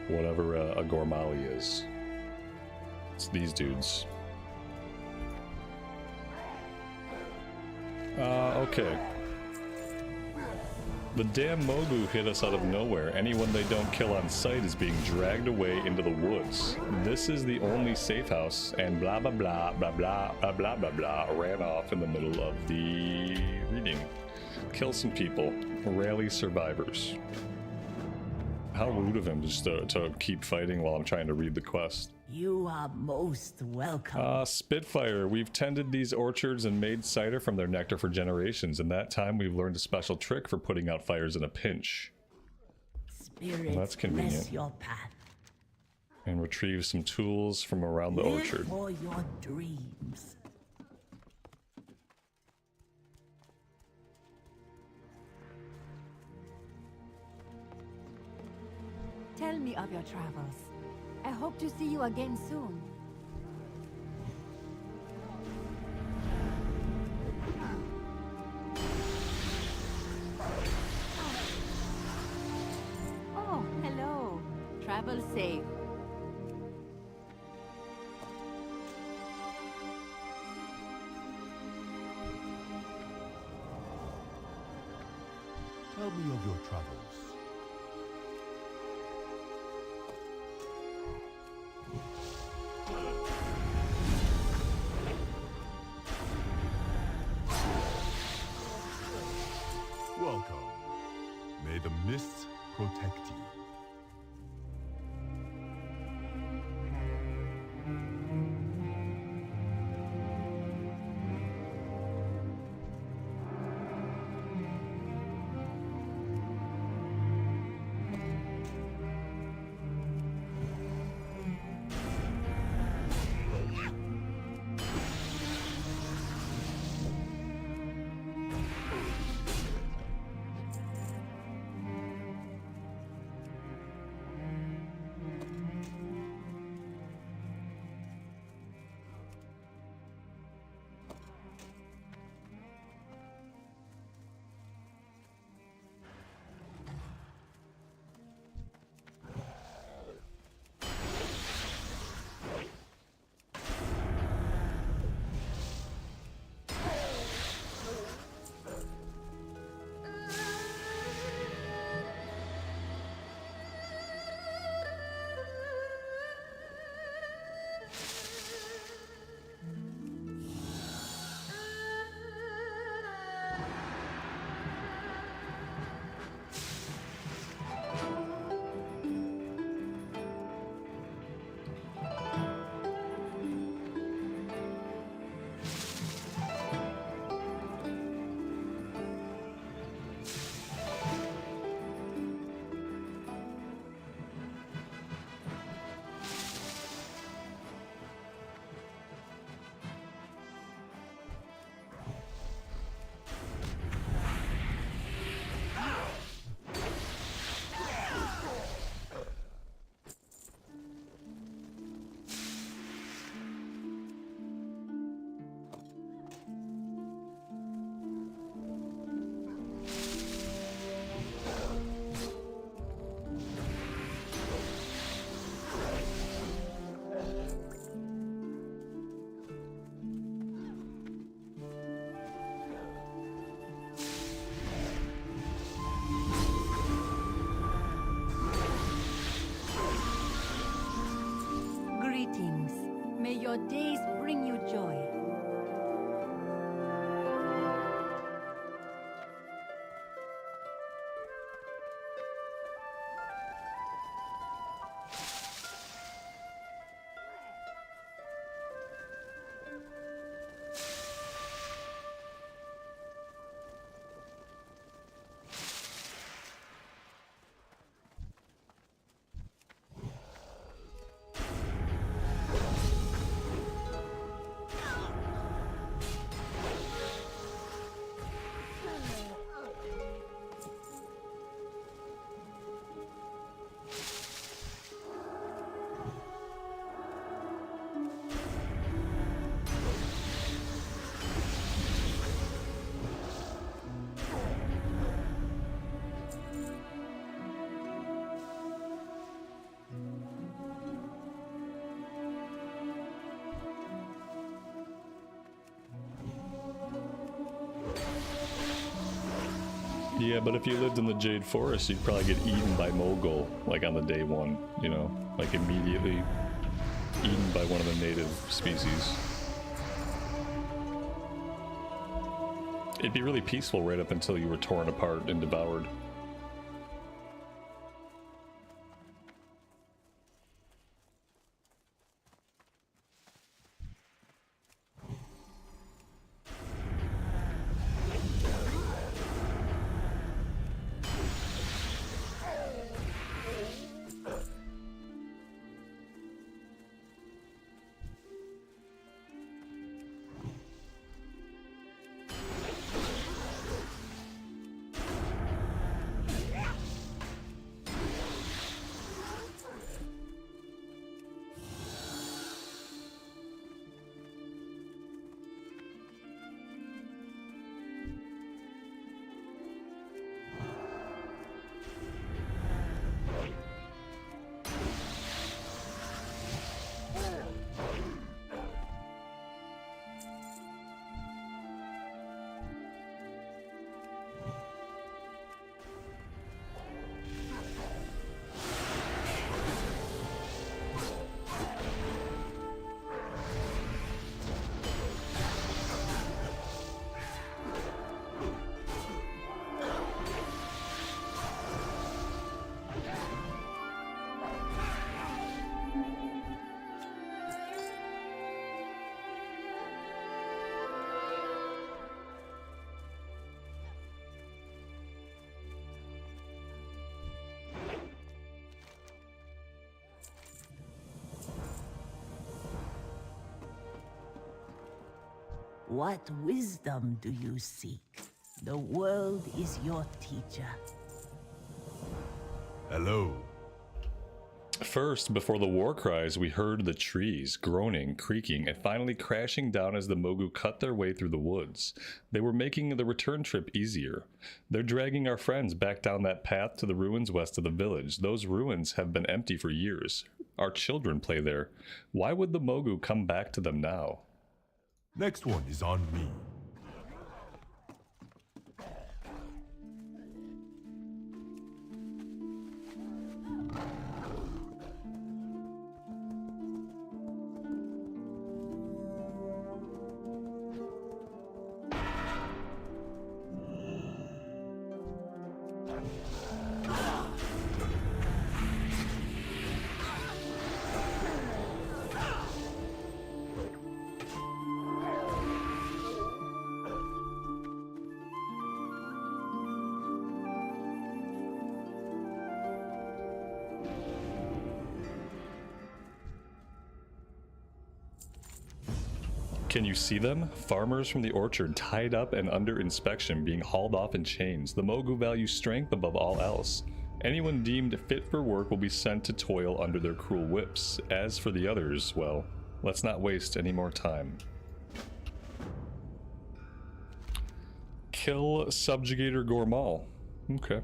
Whatever a Gormali is. It's these dudes. Okay. The damn Mogu hit us out of nowhere. Anyone they don't kill on sight is being dragged away into the woods. This is the only safe house, and blah blah blah blah blah blah blah blah blah ran off in the middle of the reading. Kill some people. Rally survivors. How rude of him just to keep fighting while I'm trying to read the quest. You are most welcome. Spitfire. We've tended these orchards and made cider from their nectar for generations. In that time, we've learned a special trick for putting out fires in a pinch. Spirits, that's convenient. bless your path. And retrieve some tools from around the Live orchard. for your dreams. Tell me of your travels. I hope to see you again soon. Oh, hello. Travel safe. Tell me of your travels. Welcome. May the mists protect you. Greetings. May your days bring you joy. Yeah, but if you lived in the Jade Forest, you'd probably get eaten by Mogul, like on the day one, you know? Like immediately eaten by one of the native species. It'd be really peaceful right up until you were torn apart and devoured. What wisdom do you seek? The world is your teacher. Hello. First, before the war cries, we heard the trees groaning, creaking, and finally crashing down as the Mogu cut their way through the woods. They were making the return trip easier. They're dragging our friends back down that path to the ruins west of the village. Those ruins have been empty for years. Our children play there. Why would the Mogu come back to them now? Next one is on me. Can you see them? Farmers from the orchard tied up and under inspection, being hauled off in chains. The Mogu value strength above all else. Anyone deemed fit for work will be sent to toil under their cruel whips. As for the others, well, let's not waste any more time. Kill Subjugator Gormal. Okay.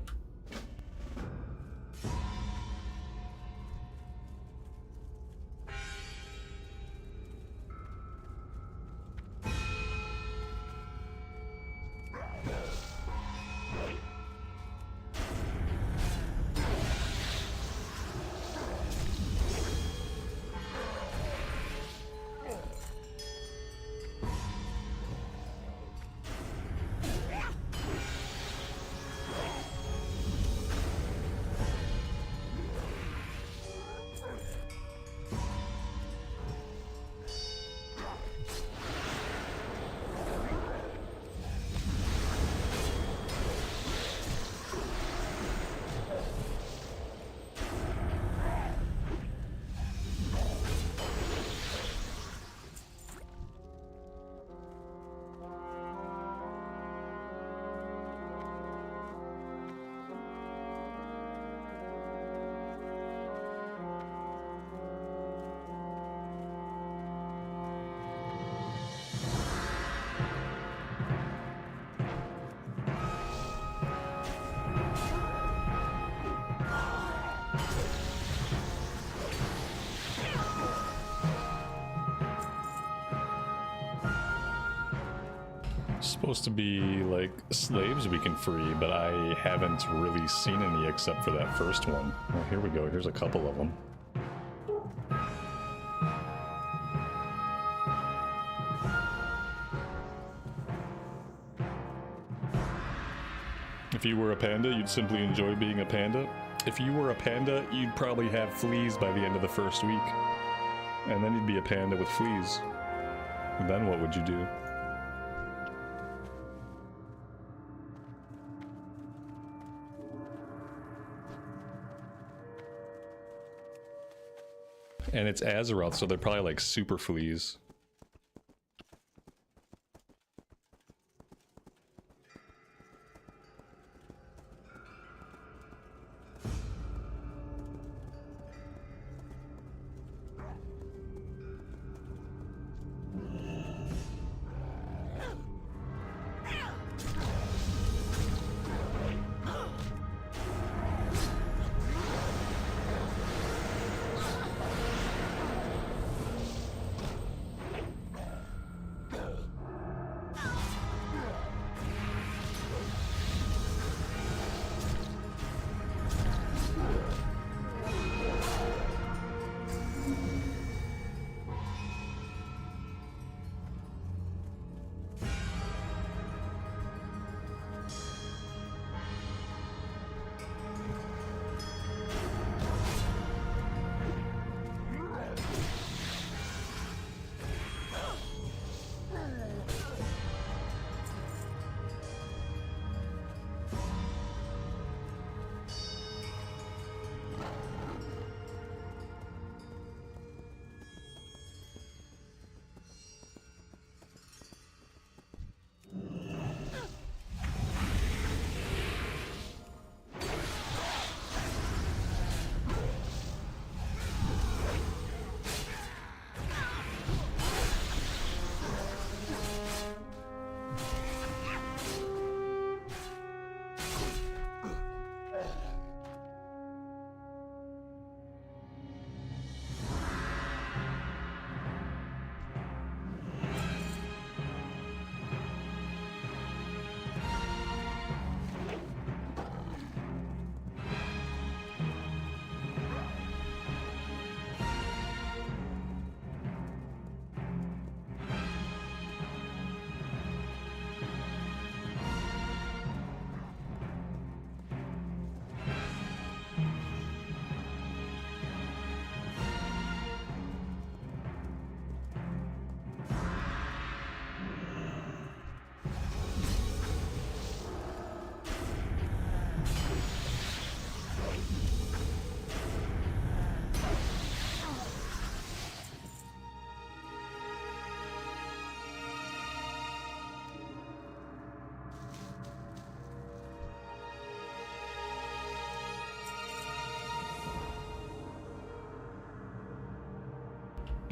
supposed to be like slaves we can free, but I haven't really seen any except for that first one. Oh, here we go. Here's a couple of them. If you were a panda, you'd simply enjoy being a panda. If you were a panda, you'd probably have fleas by the end of the first week. And then you'd be a panda with fleas. And then what would you do? And it's Azeroth, so they're probably like super fleas.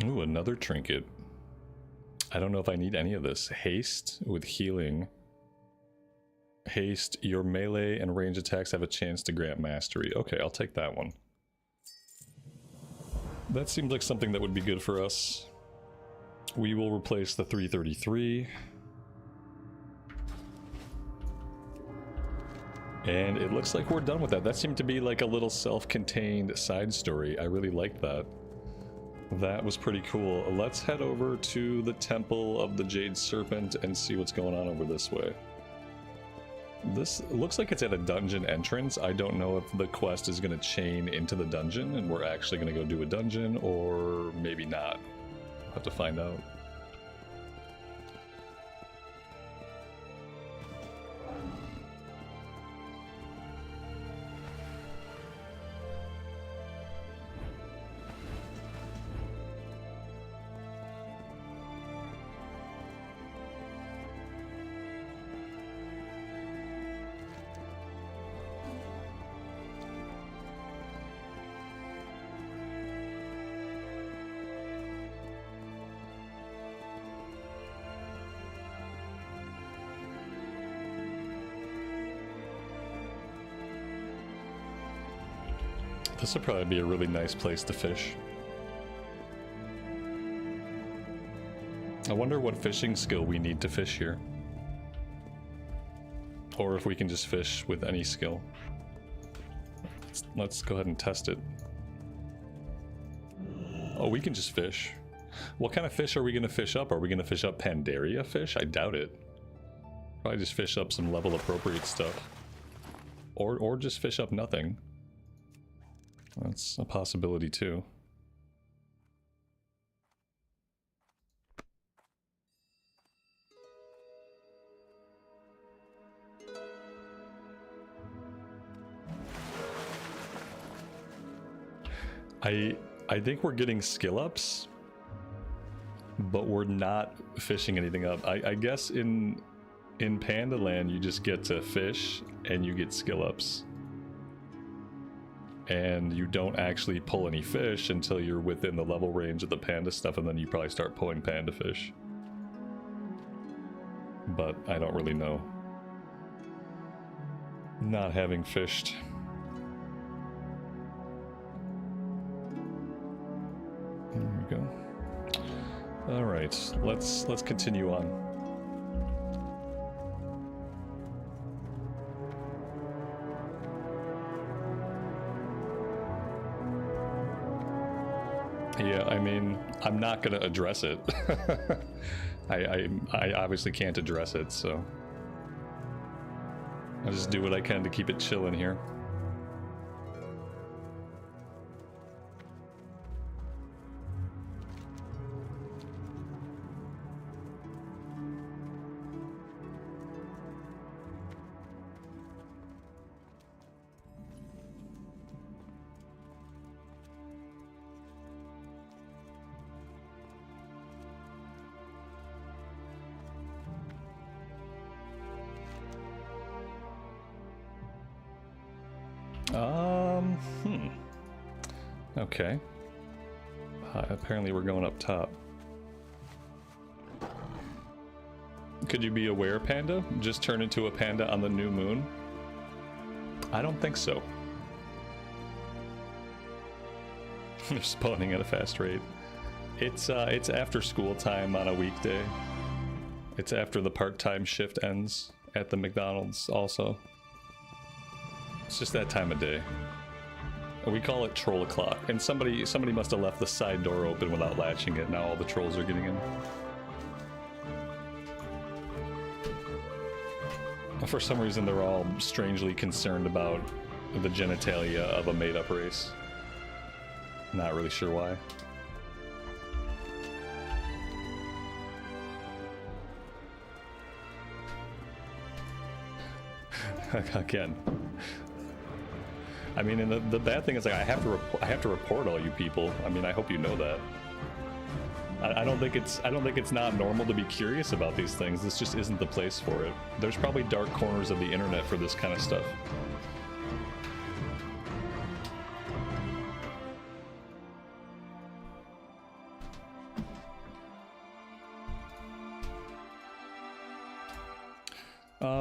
Ooh, another trinket. I don't know if I need any of this. Haste with healing. Haste, your melee and range attacks have a chance to grant mastery. Okay, I'll take that one. That seems like something that would be good for us. We will replace the 333. And it looks like we're done with that. That seemed to be like a little self-contained side story. I really liked that. That was pretty cool. Let's head over to the Temple of the Jade Serpent and see what's going on over this way. This looks like it's at a dungeon entrance. I don't know if the quest is going to chain into the dungeon and we're actually going to go do a dungeon, or maybe not. We'll have to find out. This would probably be a really nice place to fish. I wonder what fishing skill we need to fish here. or if we can just fish with any skill. Let's go ahead and test it. Oh, we can just fish. What kind of fish are we going to fish up? Are we going to fish up Pandaria fish? I doubt it. Probably just fish up some level appropriate stuff. Or just fish up nothing. That's a possibility too. I think we're getting skill ups, but we're not fishing anything up. I guess in Panda Land you just get to fish and you get skill ups. And you don't actually pull any fish until you're within the level range of the panda stuff, and then you probably start pulling panda fish. But I don't really know. Not having fished. There we go. All right, let's continue on. Yeah, I mean, I'm not gonna address it. I obviously can't address it, so I'll just do what I can to keep it chillin' here. Okay. Apparently we're going up top. Could you be aware, Panda? Just turn into a panda on the new moon? I don't think so. They're spawning at a fast rate. It's after school time on a weekday. It's after the part-time shift ends at the McDonald's also. It's just that time of day. We call it troll o'clock, and somebody must have left the side door open without latching it. Now all the trolls are getting in. For some reason, they're all strangely concerned about the genitalia of a made-up race. Not really sure why. Again. I mean, and the bad thing is, like, I have to report all you people. I mean, I hope you know that. I don't think it's not normal to be curious about these things. This just isn't the place for it. There's probably dark corners of the internet for this kind of stuff.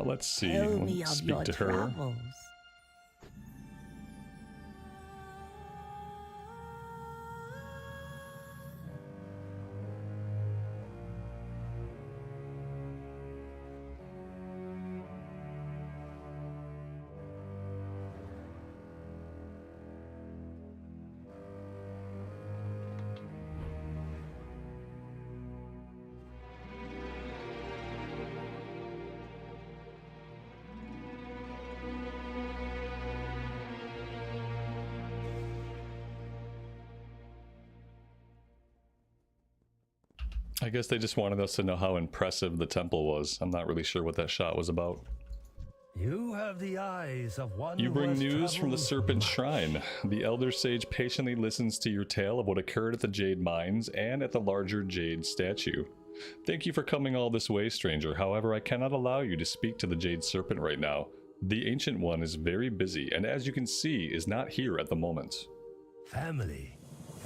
Let's see. We'll speak to her. Travels. I guess they just wanted us to know how impressive the temple was. I'm not really sure what that shot was about. You have the eyes of one. You bring news from the Serpent Shrine. The Elder Sage patiently listens to your tale of what occurred at the Jade Mines and at the larger Jade statue. Thank you for coming all this way, stranger. However, I cannot allow you to speak to the Jade Serpent right now. The Ancient One is very busy, and as you can see, is not here at the moment. Family.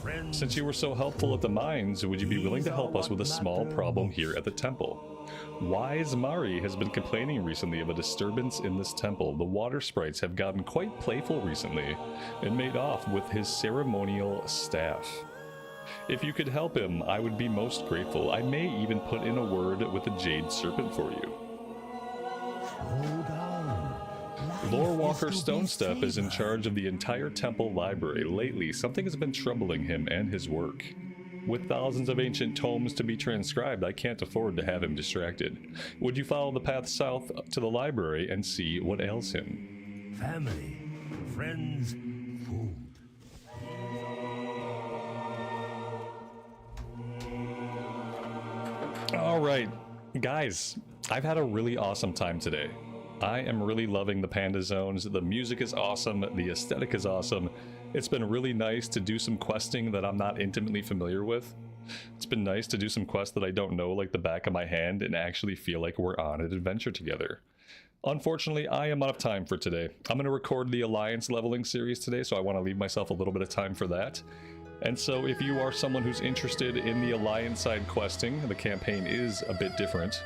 Friends. Since you were so helpful at the mines, would you be willing to help us with a small problem here at the temple? Wise Mari has been complaining recently of a disturbance in this temple. The water sprites have gotten quite playful recently and made off with his ceremonial staff. If you could help him, I would be most grateful. I may even put in a word with the Jade Serpent for you. Slow down. Lore Walker Stonestep is in charge of the entire temple library. Lately, something has been troubling him and his work. With thousands of ancient tomes to be transcribed, I can't afford to have him distracted. Would you follow the path south to the library and see what ails him? Family, friends, food. Alright, guys, I've had a really awesome time today. I am really loving the Panda Zones. The music is awesome, the aesthetic is awesome. It's been really nice to do some questing that I'm not intimately familiar with. It's been nice to do some quests that I don't know like the back of my hand and actually feel like we're on an adventure together. Unfortunately, I am out of time for today. I'm going to record the Alliance leveling series today, so I want to leave myself a little bit of time for that. And so if you are someone who's interested in the Alliance side questing, the campaign is a bit different.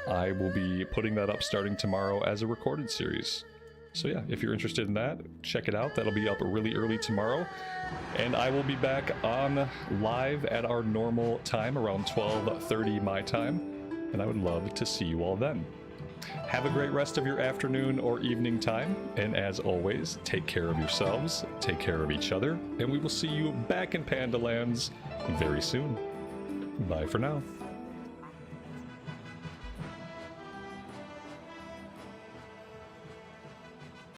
I will be putting that up starting tomorrow as a recorded series. So yeah, if you're interested in that, check it out. That'll be up really early tomorrow. And I will be back on live at our normal time around 12:30 my time. And I would love to see you all then. Have a great rest of your afternoon or evening time. And as always, take care of yourselves, take care of each other, and we will see you back in Panda Lands very soon. Bye for now.